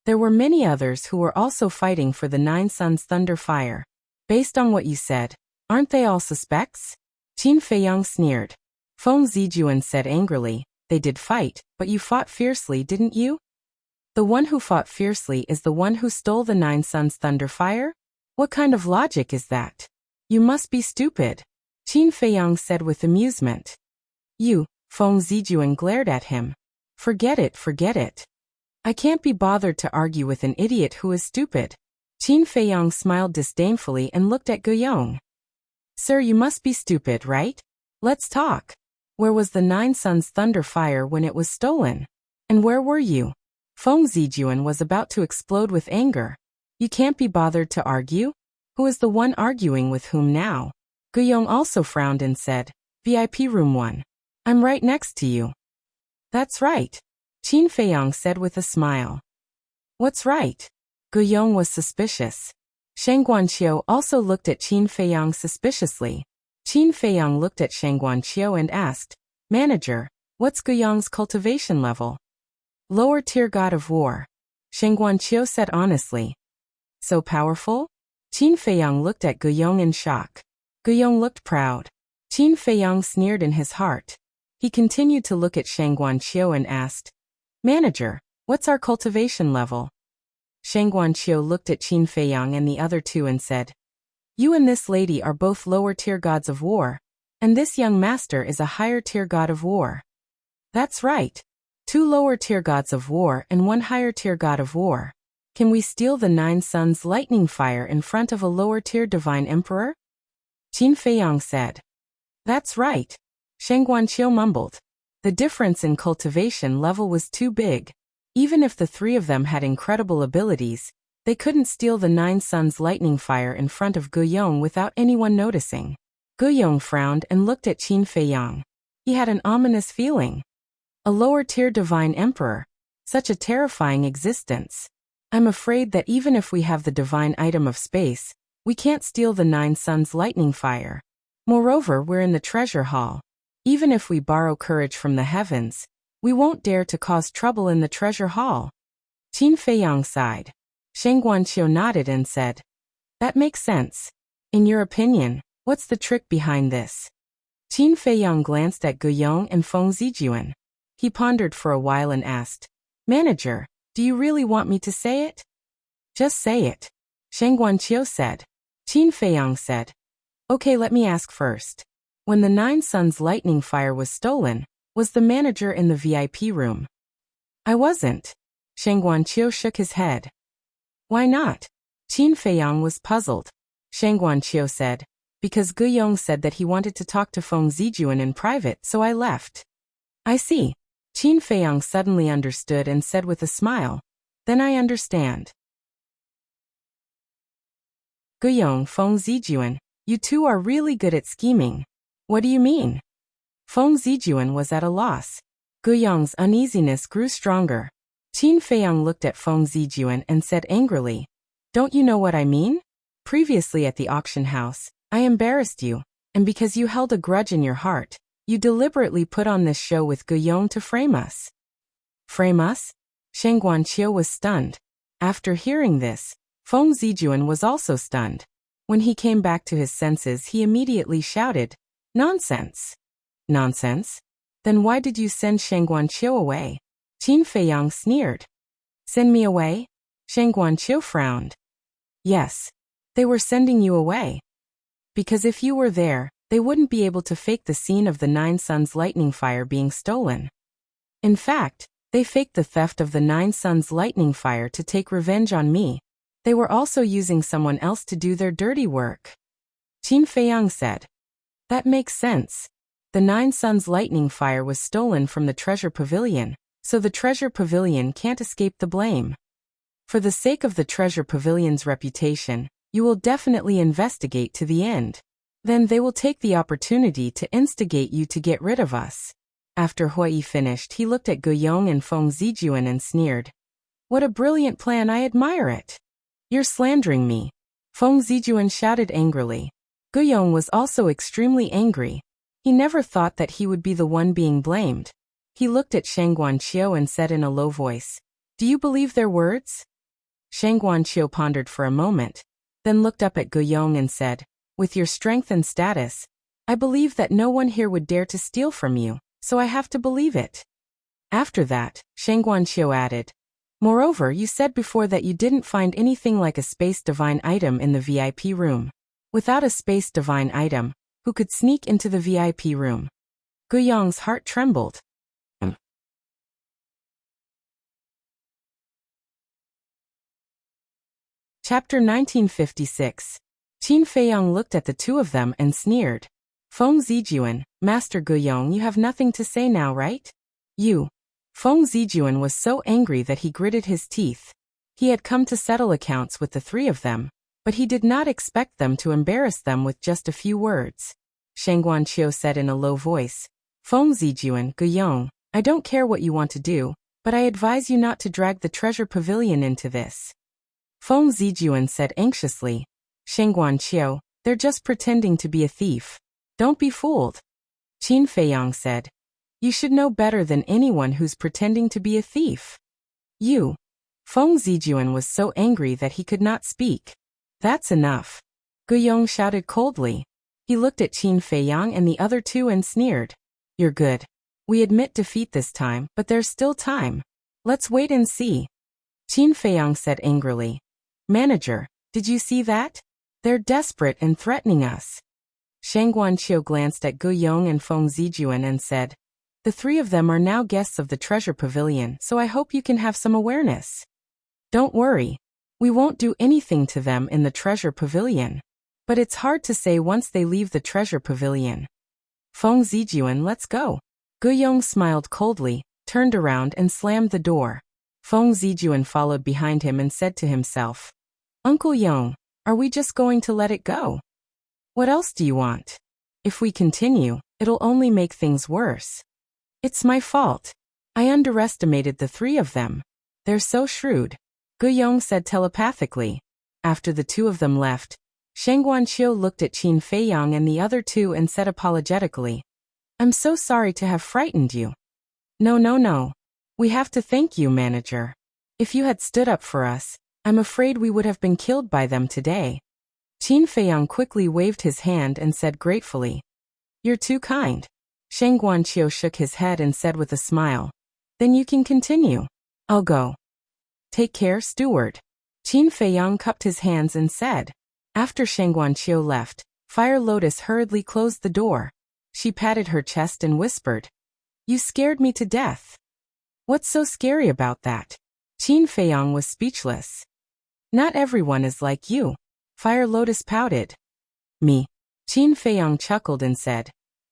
There were many others who were also fighting for the Nine Suns Thunderfire. Based on what you said, aren't they all suspects? Qin Feiyang sneered. Feng Zijuan said angrily, they did fight, but you fought fiercely, didn't you? The one who fought fiercely is the one who stole the Nine Suns Thunderfire? What kind of logic is that? You must be stupid. Qin Feiyang said with amusement. You Feng Zijuan glared at him. Forget it, forget it. I can't be bothered to argue with an idiot who is stupid. Qin Feiyang smiled disdainfully and looked at Guiyong. Sir, you must be stupid, right? Let's talk. Where was the Nine Suns Thunder Fire when it was stolen? And where were you? Feng Zijuan was about to explode with anger. You can't be bothered to argue? Who is the one arguing with whom now? Guiyong also frowned and said, VIP room 1. I'm right next to you. That's right. Qin Feiyang said with a smile. What's right? Guiyong was suspicious. Shang Guanqiu also looked at Qin Feiyang suspiciously. Qin Feiyang looked at Shang Guanqiu and asked, Manager, what's Guiyong's cultivation level? Lower tier god of war. Shang Guanqiu said honestly. So powerful? Qin Feiyang looked at Guiyong in shock. Guiyong looked proud. Qin Feiyang sneered in his heart. He continued to look at Shang Guanqiu and asked, Manager, what's our cultivation level? Shang Guanqiu looked at Qin Feiyang and the other two and said, You and this lady are both lower-tier gods of war, and this young master is a higher-tier god of war. That's right. 2 lower-tier gods of war and 1 higher-tier god of war. Can we steal the Nine Suns lightning fire in front of a lower-tier divine emperor? Qin Feiyang said. That's right. Shang Guanqiu mumbled. The difference in cultivation level was too big. Even if the 3 of them had incredible abilities, they couldn't steal the Nine Suns lightning fire in front of Guiyong without anyone noticing. Guiyong frowned and looked at Qin Feiyang. He had an ominous feeling. A lower-tier divine emperor. Such a terrifying existence. I'm afraid that even if we have the divine item of space, we can't steal the Nine Suns lightning fire. Moreover, we're in the treasure hall. Even if we borrow courage from the heavens, we won't dare to cause trouble in the treasure hall. Qin Feiyang sighed. Shang Guanqiu nodded and said, That makes sense. In your opinion, what's the trick behind this? Qin Feiyang glanced at Guiyong and Feng Zijuan. He pondered for a while and asked, Manager, do you really want me to say it? Just say it. Shang Guanqiu said. Qin Feiyang said, Okay, let me ask first. When the Nine Suns lightning fire was stolen, was the manager in the VIP room? I wasn't. Shang Guanqiu shook his head. Why not? Qin Feiyang was puzzled. Shang Guanqiu said, Because Guiyong said that he wanted to talk to Feng Zijuan in private, so I left. I see. Qin Feiyang suddenly understood and said with a smile, Then I understand. Guiyong, Feng Zijuan, you two are really good at scheming. What do you mean? Feng Zijuan was at a loss. Guiyong's uneasiness grew stronger. Qin Feiyang looked at Feng Zijuan and said angrily, Don't you know what I mean? Previously at the auction house, I embarrassed you, and because you held a grudge in your heart, you deliberately put on this show with Guiyong to frame us. Frame us? Shang Guanqiu was stunned. After hearing this, Feng Zijuan was also stunned. When he came back to his senses, he immediately shouted, Nonsense! Nonsense? Then why did you send Shang Guanqiu away? Qin Feiyang sneered. Send me away? Shang Guanqiu frowned. Yes. They were sending you away. Because if you were there, they wouldn't be able to fake the scene of the Nine Suns lightning fire being stolen. In fact, they faked the theft of the Nine Suns lightning fire to take revenge on me. They were also using someone else to do their dirty work. Qin Feiyang said. That makes sense. The Nine Suns lightning fire was stolen from the treasure pavilion, so the treasure pavilion can't escape the blame. For the sake of the treasure pavilion's reputation, you will definitely investigate to the end. Then they will take the opportunity to instigate you to get rid of us. After Hui finished, he looked at Guiyong and Feng Zijuan and sneered. What a brilliant plan, I admire it. You're slandering me. Feng Zijuan shouted angrily. Guiyong was also extremely angry. He never thought that he would be the one being blamed. He looked at Shang Guanqiu and said in a low voice, Do you believe their words? Shang Guanqiu pondered for a moment, then looked up at Guiyong and said, With your strength and status, I believe that no one here would dare to steal from you, so I have to believe it. After that, Shang Guanqiu added, Moreover, you said before that you didn't find anything like a space divine item in the VIP room. Without a space divine item, who could sneak into the VIP room? Guyong's heart trembled. Chapter 1956. Qin Feiyang looked at the two of them and sneered. Feng Zijuan, Master Guyong, you have nothing to say now, right? You. Feng Zijuan was so angry that he gritted his teeth. He had come to settle accounts with the three of them, but he did not expect them to embarrass them with just a few words. Sheng Guanqiu said in a low voice. Feng Zijuan, Guyong, I don't care what you want to do, but I advise you not to drag the treasure pavilion into this. Feng Zijuan said anxiously. Sheng Guanqiu, they're just pretending to be a thief. Don't be fooled. Qin Feiyang said. You should know better than anyone who's pretending to be a thief. You. Feng Zijuan was so angry that he could not speak. That's enough. Guyong shouted coldly. He looked at Qin Feiyang and the other two and sneered. You're good. We admit defeat this time, but there's still time. Let's wait and see. Qin Feiyang said angrily. Manager, did you see that? They're desperate and threatening us. Sheng Guanqiu glanced at Guyong and Feng Zijuan and said, the three of them are now guests of the treasure pavilion, so I hope you can have some awareness. Don't worry. We won't do anything to them in the treasure pavilion. But it's hard to say once they leave the treasure pavilion. Feng Zijuan, let's go. Guyong smiled coldly, turned around and slammed the door. Feng Zijuan followed behind him and said to himself, Uncle Yong, are we just going to let it go? What else do you want? If we continue, it'll only make things worse. It's my fault. I underestimated the three of them. They're so shrewd. Guyong said telepathically. After the two of them left, Sheng Guanqiu looked at Qin Feiyang and the other two and said apologetically, I'm so sorry to have frightened you. No. We have to thank you, manager. If you had stood up for us, I'm afraid we would have been killed by them today. Qin Feiyang quickly waved his hand and said gratefully, You're too kind. Sheng Guanqiu shook his head and said with a smile, Then you can continue. I'll go. Take care, steward. Qin Feiyang cupped his hands and said. After Sheng Guanqiu left, Fire Lotus hurriedly closed the door. She patted her chest and whispered, You scared me to death. What's so scary about that? Qin Feiyang was speechless. Not everyone is like you. Fire Lotus pouted. Me. Qin Feiyang chuckled and said,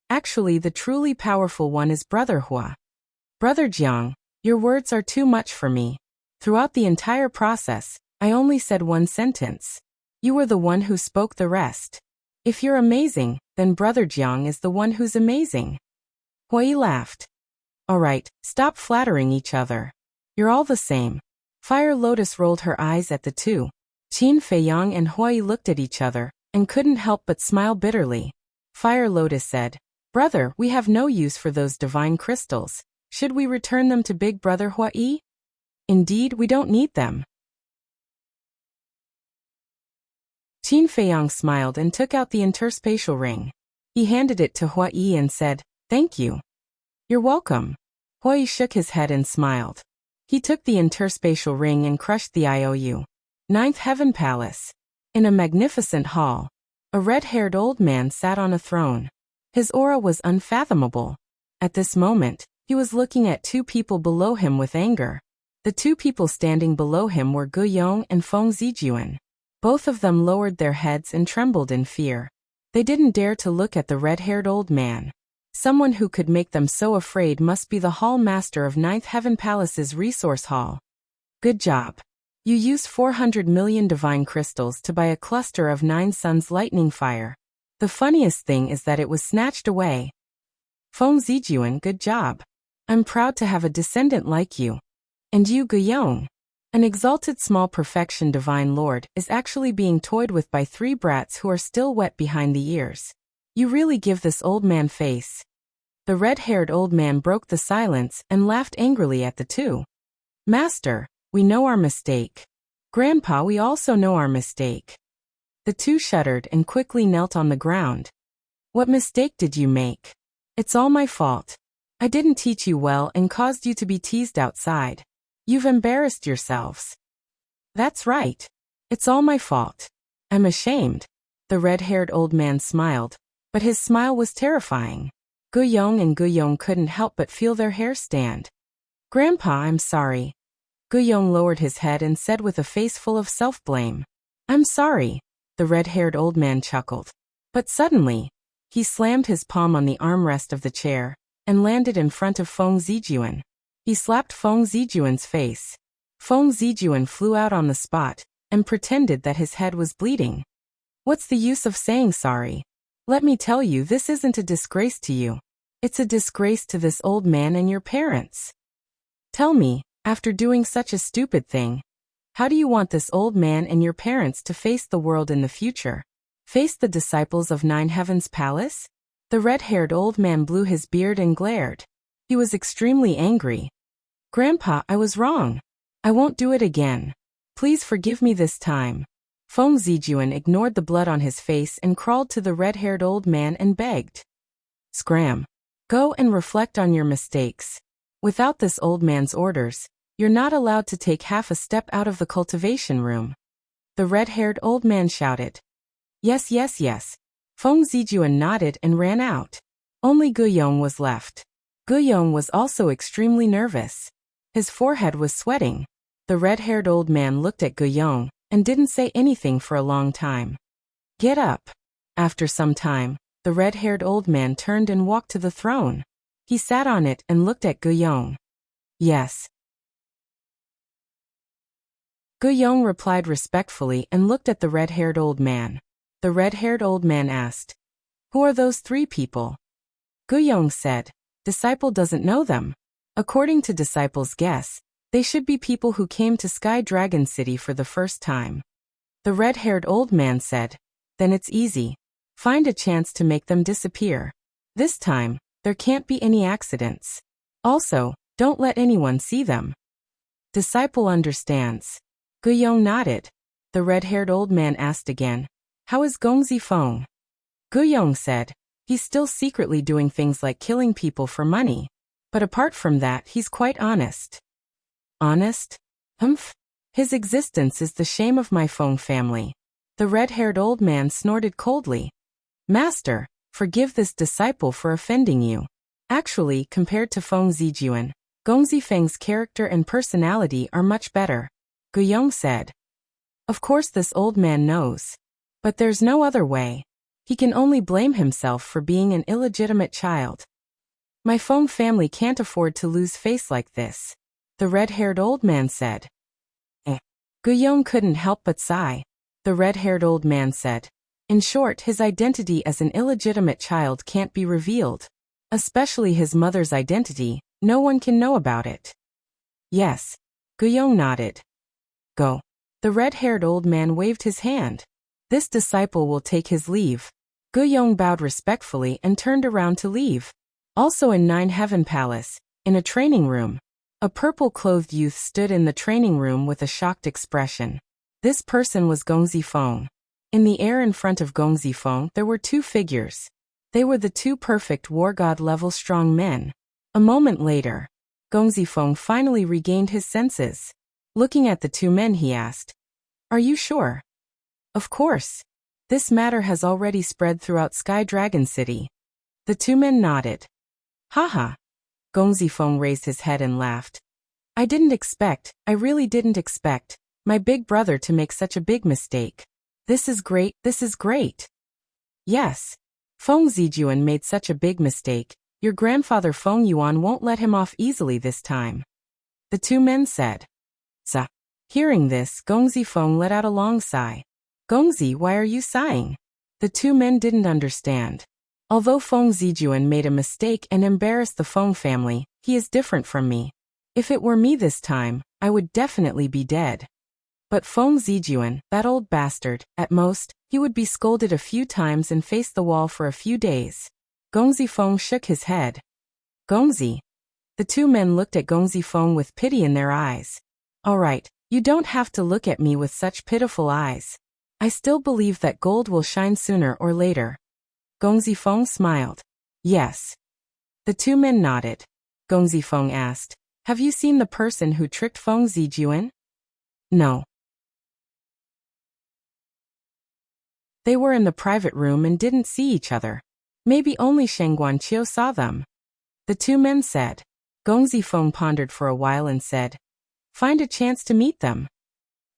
Actually, the truly powerful one is Brother Hua. Brother Jiang, your words are too much for me. Throughout the entire process, I only said one sentence. You were the one who spoke the rest. If you're amazing, then Brother Jiang is the one who's amazing. Hui laughed. All right, stop flattering each other. You're all the same. Fire Lotus rolled her eyes at the two. Qin Feiyang and Hui looked at each other and couldn't help but smile bitterly. Fire Lotus said, Brother, we have no use for those divine crystals. Should we return them to Big Brother Hui? Indeed, we don't need them. Qin Feiyang smiled and took out the interspatial ring. He handed it to Hui and said, Thank you. You're welcome. Hui shook his head and smiled. He took the interspatial ring and crushed the IOU. Ninth Heaven Palace. In a magnificent hall, a red-haired old man sat on a throne. His aura was unfathomable. At this moment, he was looking at two people below him with anger. The two people standing below him were Guyong and Feng Zijuan. Both of them lowered their heads and trembled in fear. They didn't dare to look at the red-haired old man. Someone who could make them so afraid must be the hall master of Ninth Heaven Palace's resource hall. Good job. You used 400 million divine crystals to buy a cluster of 9 suns lightning fire. The funniest thing is that it was snatched away. Feng Zijuan, good job. I'm proud to have a descendant like you. And you, Guyong. An exalted small perfection divine lord is actually being toyed with by 3 brats who are still wet behind the ears. You really give this old man face. The red-haired old man broke the silence and laughed angrily at the two. Master, we know our mistake. Grandpa, we also know our mistake. The two shuddered and quickly knelt on the ground. What mistake did you make? It's all my fault. I didn't teach you well and caused you to be teased outside. You've embarrassed yourselves. That's right. It's all my fault. I'm ashamed. The red-haired old man smiled, but his smile was terrifying. Guyong and Guyong couldn't help but feel their hair stand. Grandpa, I'm sorry. Guyong lowered his head and said with a face full of self-blame. I'm sorry, the red-haired old man chuckled. But suddenly, he slammed his palm on the armrest of the chair and landed in front of Feng Zijuan. He slapped Feng Zijuan's face. Feng Zijuan flew out on the spot and pretended that his head was bleeding. What's the use of saying sorry? Let me tell you, this isn't a disgrace to you. It's a disgrace to this old man and your parents. Tell me, after doing such a stupid thing, how do you want this old man and your parents to face the world in the future? Face the disciples of Nine Heavens Palace? The red-haired old man blew his beard and glared. He was extremely angry. Grandpa, I was wrong. I won't do it again. Please forgive me this time. Feng Zijuan ignored the blood on his face and crawled to the red-haired old man and begged. Scram. Go and reflect on your mistakes. Without this old man's orders, you're not allowed to take half a step out of the cultivation room. The red-haired old man shouted. Yes, yes, yes. Feng Zijuan nodded and ran out. Only Guyong was left. Guyong was also extremely nervous. His forehead was sweating. The red-haired old man looked at Guyong and didn't say anything for a long time. Get up. After some time, the red-haired old man turned and walked to the throne. He sat on it and looked at Guyong. Yes. Guyong replied respectfully and looked at the red-haired old man. The red-haired old man asked, Who are those three people? Guyong said, Disciple doesn't know them. According to Disciple's guess, they should be people who came to Sky Dragon City for the first time. The red-haired old man said, Then it's easy. Find a chance to make them disappear. This time, there can't be any accidents. Also, don't let anyone see them. Disciple understands. Guyong nodded. The red-haired old man asked again, How is Gongzi Feng? Guyong said, He's still secretly doing things like killing people for money. But apart from that, he's quite honest. Honest? Humph. His existence is the shame of my Feng family. The red-haired old man snorted coldly. Master, forgive this disciple for offending you. Actually, compared to Feng Zijuan, Gongzi Feng's character and personality are much better. Guyong said. Of course this old man knows. But there's no other way. He can only blame himself for being an illegitimate child. My Feng family can't afford to lose face like this. The red-haired old man said. Guyong couldn't help but sigh. The red-haired old man said. In short, his identity as an illegitimate child can't be revealed. Especially his mother's identity, no one can know about it. Yes. Guyong nodded. Go. The red-haired old man waved his hand. This disciple will take his leave. Guyong bowed respectfully and turned around to leave. Also in Nine Heaven Palace, in a training room, a purple-clothed youth stood in the training room with a shocked expression. This person was Gongzi Feng. In the air in front of Gongzi Feng there were two figures. They were the two perfect war god-level strong men. A moment later, Gongzi Feng finally regained his senses. Looking at the two men he asked, Are you sure? Of course. This matter has already spread throughout Sky Dragon City. The two men nodded. Haha. Gongzi Feng raised his head and laughed. I really didn't expect, my big brother to make such a big mistake. This is great. Yes. Feng Zijuan made such a big mistake, your grandfather Feng Yuan won't let him off easily this time. The two men said. Sa. Hearing this, Gongzi Feng let out a long sigh. Gongzi, why are you sighing? The two men didn't understand. Although Feng Zijuan made a mistake and embarrassed the Feng family, he is different from me. If it were me this time, I would definitely be dead. But Feng Zijuan, that old bastard, at most, he would be scolded a few times and face the wall for a few days. Gongzi Feng shook his head. Gongzi. The two men looked at Gongzi Feng with pity in their eyes. All right, you don't have to look at me with such pitiful eyes. I still believe that gold will shine sooner or later. Gongzi Feng smiled. Yes. The two men nodded. Gongzi Feng asked, Have you seen the person who tricked Feng Zijuan? No. They were in the private room and didn't see each other. Maybe only Sheng Guanqiu saw them. The two men said. Gong Zifeng pondered for a while and said, find a chance to meet them.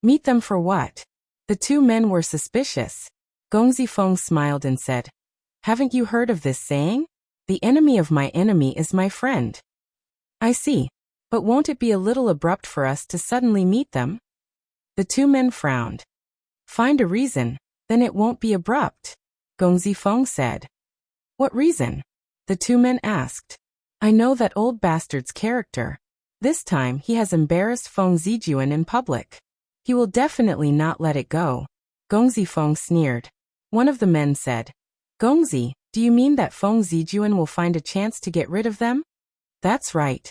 Meet them for what? The two men were suspicious. Gong Zifeng smiled and said, haven't you heard of this saying? The enemy of my enemy is my friend. I see. But won't it be a little abrupt for us to suddenly meet them? The two men frowned. Find a reason, then it won't be abrupt, Gong Zifeng said. What reason? The two men asked. I know that old bastard's character. This time he has embarrassed Feng Zijuan in public. He will definitely not let it go. Gong Zifeng sneered. One of the men said, Gongzi, do you mean that Feng Zijuan will find a chance to get rid of them? That's right.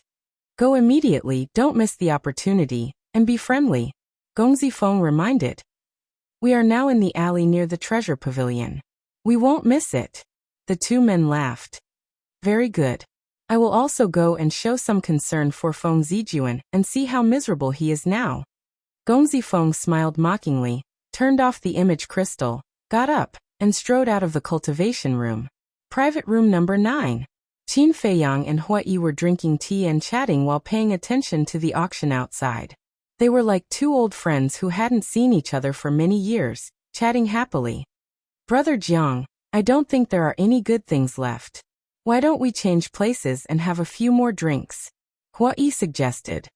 Go immediately, don't miss the opportunity, and be friendly, Gong Zifeng reminded. We are now in the alley near the treasure pavilion. We won't miss it. The two men laughed. Very good. I will also go and show some concern for Feng Zijuan and see how miserable he is now. Gong Zifeng smiled mockingly, turned off the image crystal, got up, and strode out of the cultivation room. Private room number 9. Qin Feiyang and Hua Yi were drinking tea and chatting while paying attention to the auction outside. They were like two old friends who hadn't seen each other for many years, chatting happily. Brother Jiang, I don't think there are any good things left. Why don't we change places and have a few more drinks? Hua Yi suggested.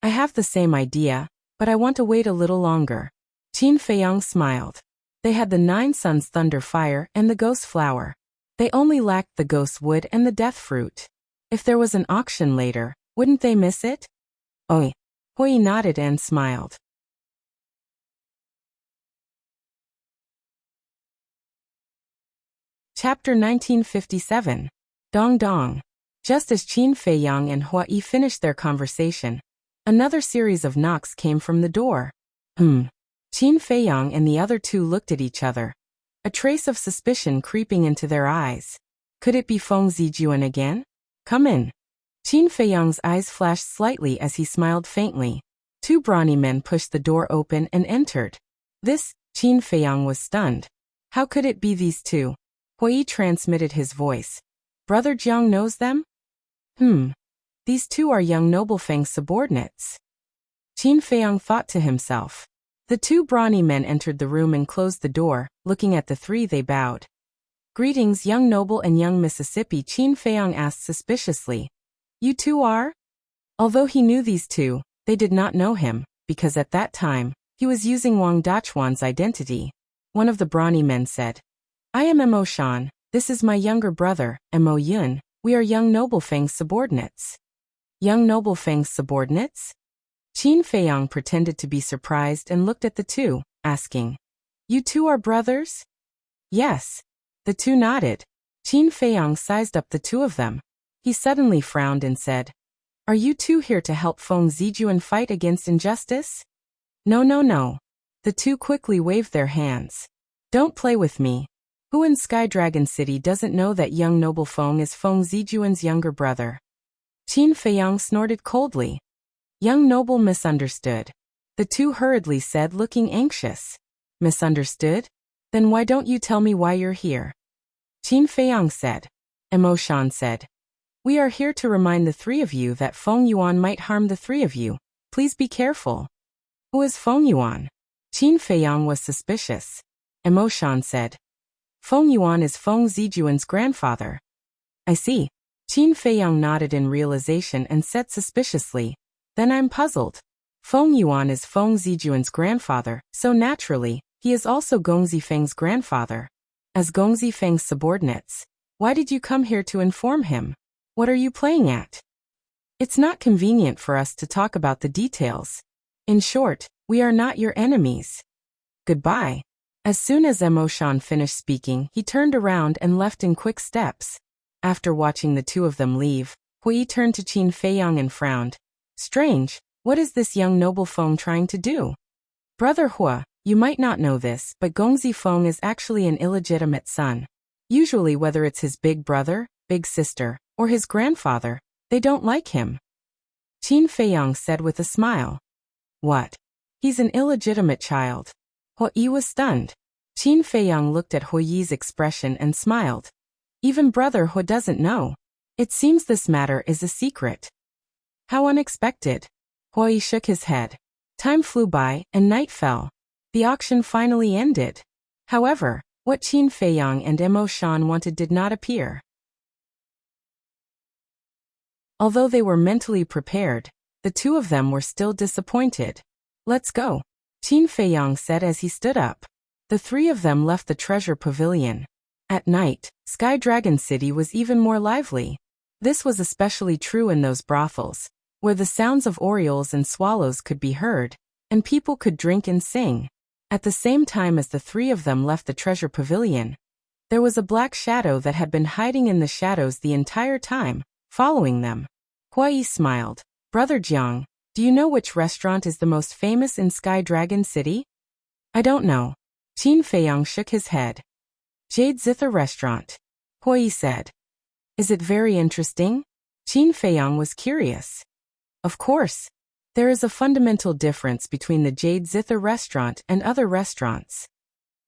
I have the same idea, but I want to wait a little longer. Qin Feiyang smiled. They had the 9 Suns Thunder Fire and the Ghost Flower. They only lacked the Ghost Wood and the Death Fruit. If there was an auction later, wouldn't they miss it? Oi. Hua Yi nodded and smiled. Chapter 1957. Dong Dong. Just as Qin Feiyang and Hua Yi finished their conversation, another series of knocks came from the door. Qin Feiyang and the other two looked at each other, a trace of suspicion creeping into their eyes. Could it be Feng Zijuan again? Come in. Qin Feiyang's eyes flashed slightly as he smiled faintly. 2 brawny men pushed the door open and entered. Qin Feiyang was stunned. How could it be these two? Hua Yi transmitted his voice. Brother Jiang knows them? These two are young noble Feng's subordinates. Qin Feiyang thought to himself. The 2 brawny men entered the room and closed the door. Looking at the 3, they bowed. Greetings, young noble and young Mississippi, Qin Feiyang asked suspiciously. You two are? Although he knew these two, they did not know him, because at that time, he was using Wang Dachuan's identity. One of the brawny men said, I am Mo Shan, this is my younger brother, Mo Yun, we are young noble Feng's subordinates. Young noble Feng's subordinates? Qin Feiyang pretended to be surprised and looked at the two, asking, You two are brothers? Yes. The two nodded. Qin Feiyang sized up the 2 of them. He suddenly frowned and said, Are you two here to help Feng Zijuan fight against injustice? No. The 2 quickly waved their hands. Don't play with me. Who in Sky Dragon City doesn't know that young noble Feng is Feng Zijuan's younger brother? Qin Feiyang snorted coldly. Young noble misunderstood. The 2 hurriedly said, looking anxious. Misunderstood? Then why don't you tell me why you're here? Qin Feiyang said. Mo Shan said. We are here to remind the 3 of you that Feng Yuan might harm the 3 of you. Please be careful. Who is Feng Yuan? Qin Feiyang was suspicious. Mo Shan said. Feng Yuan is Feng Zijuan's grandfather. I see. Qin Feiyang nodded in realization and said suspiciously. Then I'm puzzled. Feng Yuan is Feng Zijuan's grandfather, so naturally, he is also Gong Zifeng's grandfather. As Gong Zifeng's subordinates, why did you come here to inform him? What are you playing at? It's not convenient for us to talk about the details. In short, we are not your enemies. Goodbye. As soon as Mo Shan finished speaking, he turned around and left in quick steps. After watching the 2 of them leave, Hua Yi turned to Qin Feiyang and frowned. Strange, what is this young noble Feng trying to do? Brother Hua, you might not know this, but Gong Zifeng is actually an illegitimate son. Usually whether it's his big brother, big sister, or his grandfather, they don't like him. Qin Feiyang said with a smile. What? He's an illegitimate child. Hua Yi was stunned. Qin Feiyang looked at Hua Yi's expression and smiled. Even Brother He doesn't know. It seems this matter is a secret. How unexpected. Hui shook his head. Time flew by, and night fell. The auction finally ended. However, what Qin Feiyang and Mo Shan wanted did not appear. Although they were mentally prepared, the two of them were still disappointed. Let's go, Qin Feiyang said as he stood up. The three of them left the treasure pavilion. At night, Sky Dragon City was even more lively. This was especially true in those brothels, where the sounds of orioles and swallows could be heard, and people could drink and sing. At the same time as the three of them left the treasure pavilion, there was a black shadow that had been hiding in the shadows the entire time, following them. Hui smiled. Brother Jiang, do you know which restaurant is the most famous in Sky Dragon City? I don't know. Qin Feiyang shook his head. Jade Zither Restaurant. Hui said. Is it very interesting? Qin Feiyang was curious. Of course. There is a fundamental difference between the Jade Zither restaurant and other restaurants.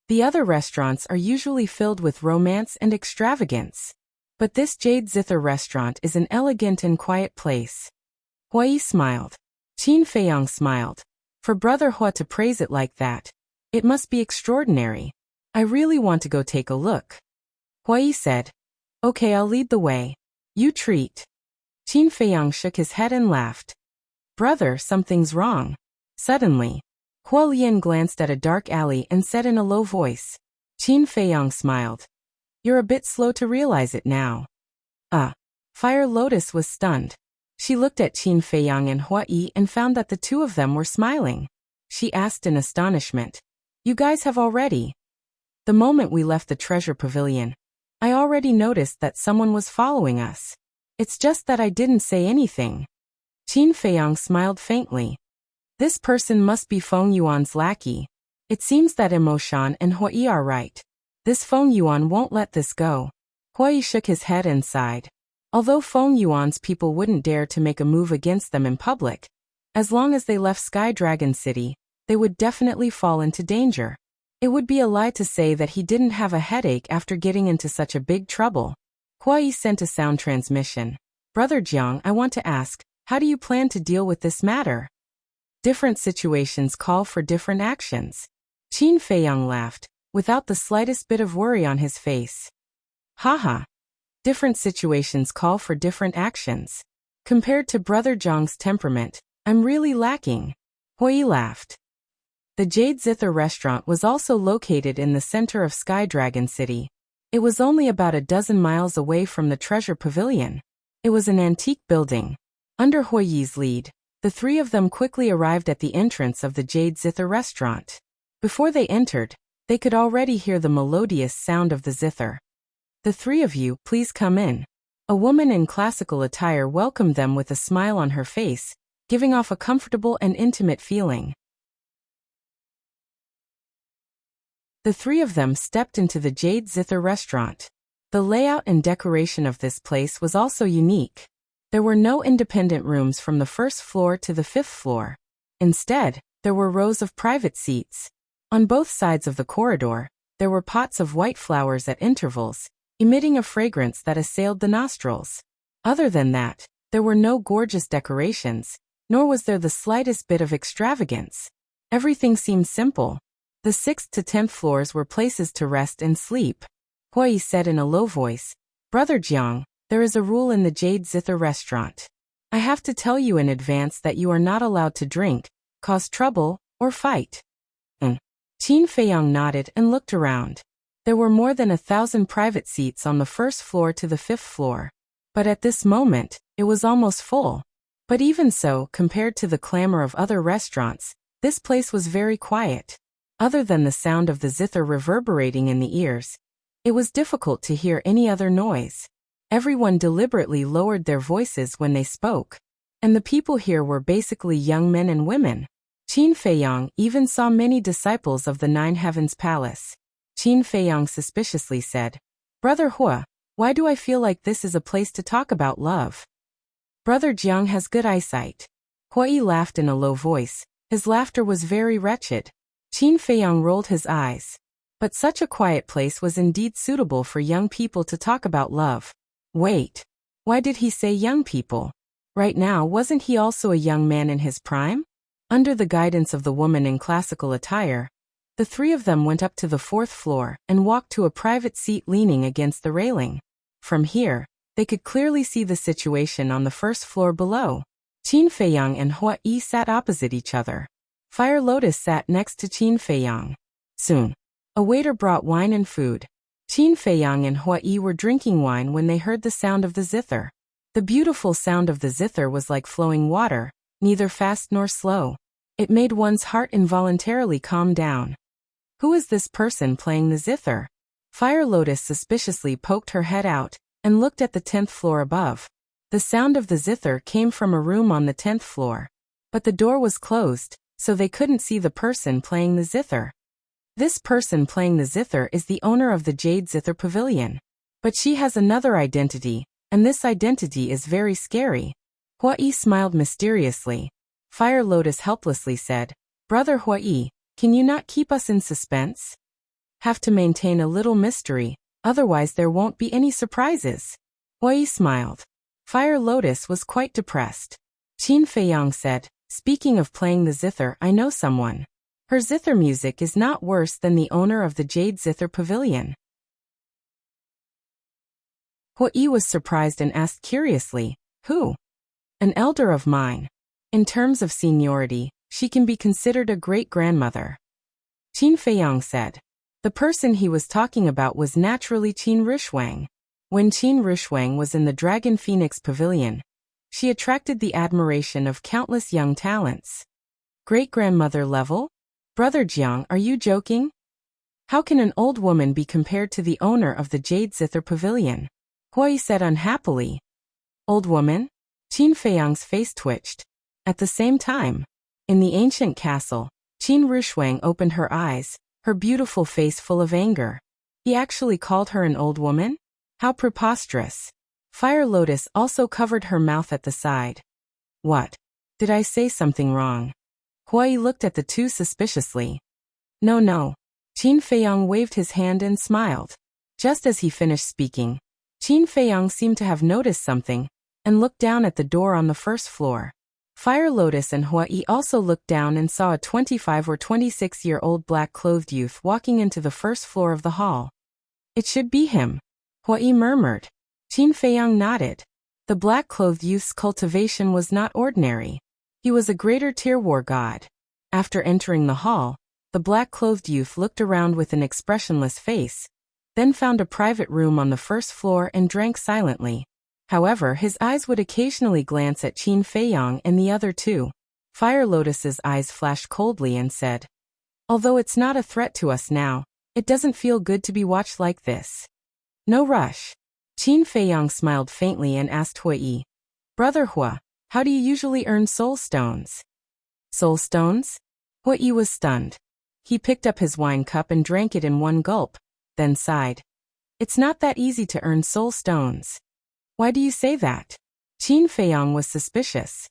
The other restaurants are usually filled with romance and extravagance. But this Jade Zither restaurant is an elegant and quiet place. Hui smiled. Qin Feiyang smiled. For Brother He to praise it like that, it must be extraordinary. I really want to go take a look. Hui said. Okay, I'll lead the way. You treat. Qin Feiyang shook his head and laughed. Brother, something's wrong. Suddenly, Huo Lian glanced at a dark alley and said in a low voice. Qin Feiyang smiled. You're a bit slow to realize it now. Fire Lotus was stunned. She looked at Qin Feiyang and Hui and found that the two of them were smiling. She asked in astonishment. You guys have already? The moment we left the treasure pavilion, I already noticed that someone was following us. It's just that I didn't say anything. Qin Feiyang smiled faintly. This person must be Feng Yuan's lackey. It seems that Mo Shan and Hui are right. This Feng Yuan won't let this go. Hui shook his head and sighed. Although Feng Yuan's people wouldn't dare to make a move against them in public, as long as they left Sky Dragon City, they would definitely fall into danger. It would be a lie to say that he didn't have a headache after getting into such a big trouble. Hui sent a sound transmission. Brother Jiang, I want to ask, how do you plan to deal with this matter? Different situations call for different actions. Qin Feiyang laughed, without the slightest bit of worry on his face. Haha. Different situations call for different actions. Compared to Brother Jiang's temperament, I'm really lacking. Hui laughed. The Jade Zither restaurant was also located in the center of Sky Dragon City. It was only about a dozen miles away from the treasure pavilion. It was an antique building. Under Hui's lead, the three of them quickly arrived at the entrance of the Jade Zither restaurant. Before they entered, they could already hear the melodious sound of the zither. The three of you, please come in. A woman in classical attire welcomed them with a smile on her face, giving off a comfortable and intimate feeling. The three of them stepped into the Jade Zither restaurant. The layout and decoration of this place was also unique. There were no independent rooms from the first floor to the fifth floor. Instead, there were rows of private seats. On both sides of the corridor, there were pots of white flowers at intervals, emitting a fragrance that assailed the nostrils. Other than that, there were no gorgeous decorations, nor was there the slightest bit of extravagance. Everything seemed simple. The 6th to 10th floors were places to rest and sleep. Hui said in a low voice, Brother Jiang, there is a rule in the Jade Zither restaurant. I have to tell you in advance that you are not allowed to drink, cause trouble, or fight. Qin Feiyang nodded and looked around. There were more than 1,000 private seats on the first floor to the 5th floor. But at this moment, it was almost full. But even so, compared to the clamor of other restaurants, this place was very quiet. Other than the sound of the zither reverberating in the ears, it was difficult to hear any other noise. Everyone deliberately lowered their voices when they spoke. And the people here were basically young men and women. Qin Feiyang even saw many disciples of the Nine Heavens Palace. Qin Feiyang suspiciously said, Brother He, why do I feel like this is a place to talk about love? Brother Jiang has good eyesight. Hui laughed in a low voice. His laughter was very wretched. Qin Feiyang rolled his eyes. But such a quiet place was indeed suitable for young people to talk about love. Wait. Why did he say young people? Right now, wasn't he also a young man in his prime? Under the guidance of the woman in classical attire, the three of them went up to the 4th floor and walked to a private seat leaning against the railing. From here, they could clearly see the situation on the 1st floor below. Qin Feiyang and Hua Yi sat opposite each other. Fire Lotus sat next to Qin Feiyang. Soon, a waiter brought wine and food. Qin Feiyang and Hua Yi were drinking wine when they heard the sound of the zither. The beautiful sound of the zither was like flowing water, neither fast nor slow. It made one's heart involuntarily calm down. Who is this person playing the zither? Fire Lotus suspiciously poked her head out and looked at the 10th floor above. The sound of the zither came from a room on the 10th floor. But the door was closed, so they couldn't see the person playing the zither. This person playing the zither is the owner of the Jade Zither Pavilion. But she has another identity, and this identity is very scary. Hua Yi smiled mysteriously. Fire Lotus helplessly said, "Brother Hua Yi, can you not keep us in suspense? Have to maintain a little mystery, otherwise there won't be any surprises." Hua Yi smiled. Fire Lotus was quite depressed. Qin Feiyang said, "Speaking of playing the zither, I know someone. Her zither music is not worse than the owner of the Jade Zither Pavilion." Hua Yi was surprised and asked curiously, "Who?" "An elder of mine. In terms of seniority, she can be considered a great-grandmother." Qin Feiyang said. The person he was talking about was naturally Qin Rishuang. When Qin Rishuang was in the Dragon Phoenix Pavilion, she attracted the admiration of countless young talents. Great-grandmother level? Brother Jiang, are you joking? How can an old woman be compared to the owner of the Jade Zither Pavilion? Hua Yi said unhappily. Old woman? Qin Feiyang's face twitched. At the same time, in the ancient castle, Qin Rishuang opened her eyes, her beautiful face full of anger. He actually called her an old woman? How preposterous. Fire Lotus also covered her mouth at the side. What? Did I say something wrong? Hua Yi looked at the two suspiciously. No. Qin Feiyang waved his hand and smiled. Just as he finished speaking, Qin Feiyang seemed to have noticed something and looked down at the door on the 1st floor. Fire Lotus and Hua Yi also looked down and saw a 25 or 26-year-old black-clothed youth walking into the 1st floor of the hall. It should be him, Hua Yi murmured. Qin Feiyang nodded. The black-clothed youth's cultivation was not ordinary. He was a greater tier war god. After entering the hall, the black-clothed youth looked around with an expressionless face, then found a private room on the 1st floor and drank silently. However, his eyes would occasionally glance at Qin Feiyang and the other two. Fire Lotus's eyes flashed coldly and said, "Although it's not a threat to us now, it doesn't feel good to be watched like this." No rush. Qin Feiyang smiled faintly and asked Hua Yi, "Brother Hua, how do you usually earn soul stones?" Soul stones? Hua Yi was stunned. He picked up his wine cup and drank it in one gulp, then sighed. "It's not that easy to earn soul stones." "Why do you say that?" Qin Feiyang was suspicious.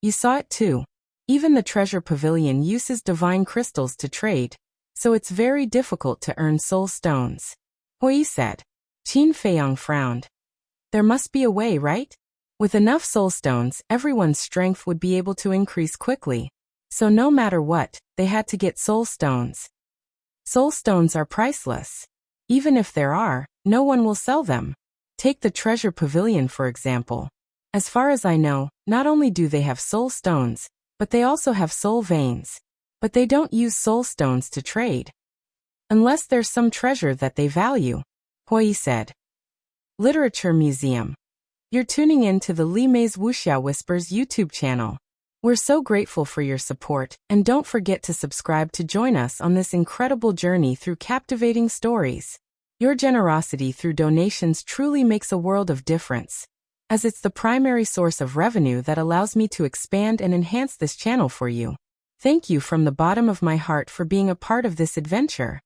"You saw it too. Even the treasure pavilion uses divine crystals to trade, so it's very difficult to earn soul stones," Hua Yi said. Qin Feiyang frowned. "There must be a way, right? With enough soul stones, everyone's strength would be able to increase quickly. So no matter what, they had to get soul stones. Soul stones are priceless. Even if there are, no one will sell them. Take the treasure pavilion for example. As far as I know, not only do they have soul stones, but they also have soul veins. But they don't use soul stones to trade. Unless there's some treasure that they value," Hua Yi said. Literature Museum. You're tuning in to the Li Mei's Wuxia Whispers YouTube channel. We're so grateful for your support, and don't forget to subscribe to join us on this incredible journey through captivating stories. Your generosity through donations truly makes a world of difference, as it's the primary source of revenue that allows me to expand and enhance this channel for you. Thank you from the bottom of my heart for being a part of this adventure.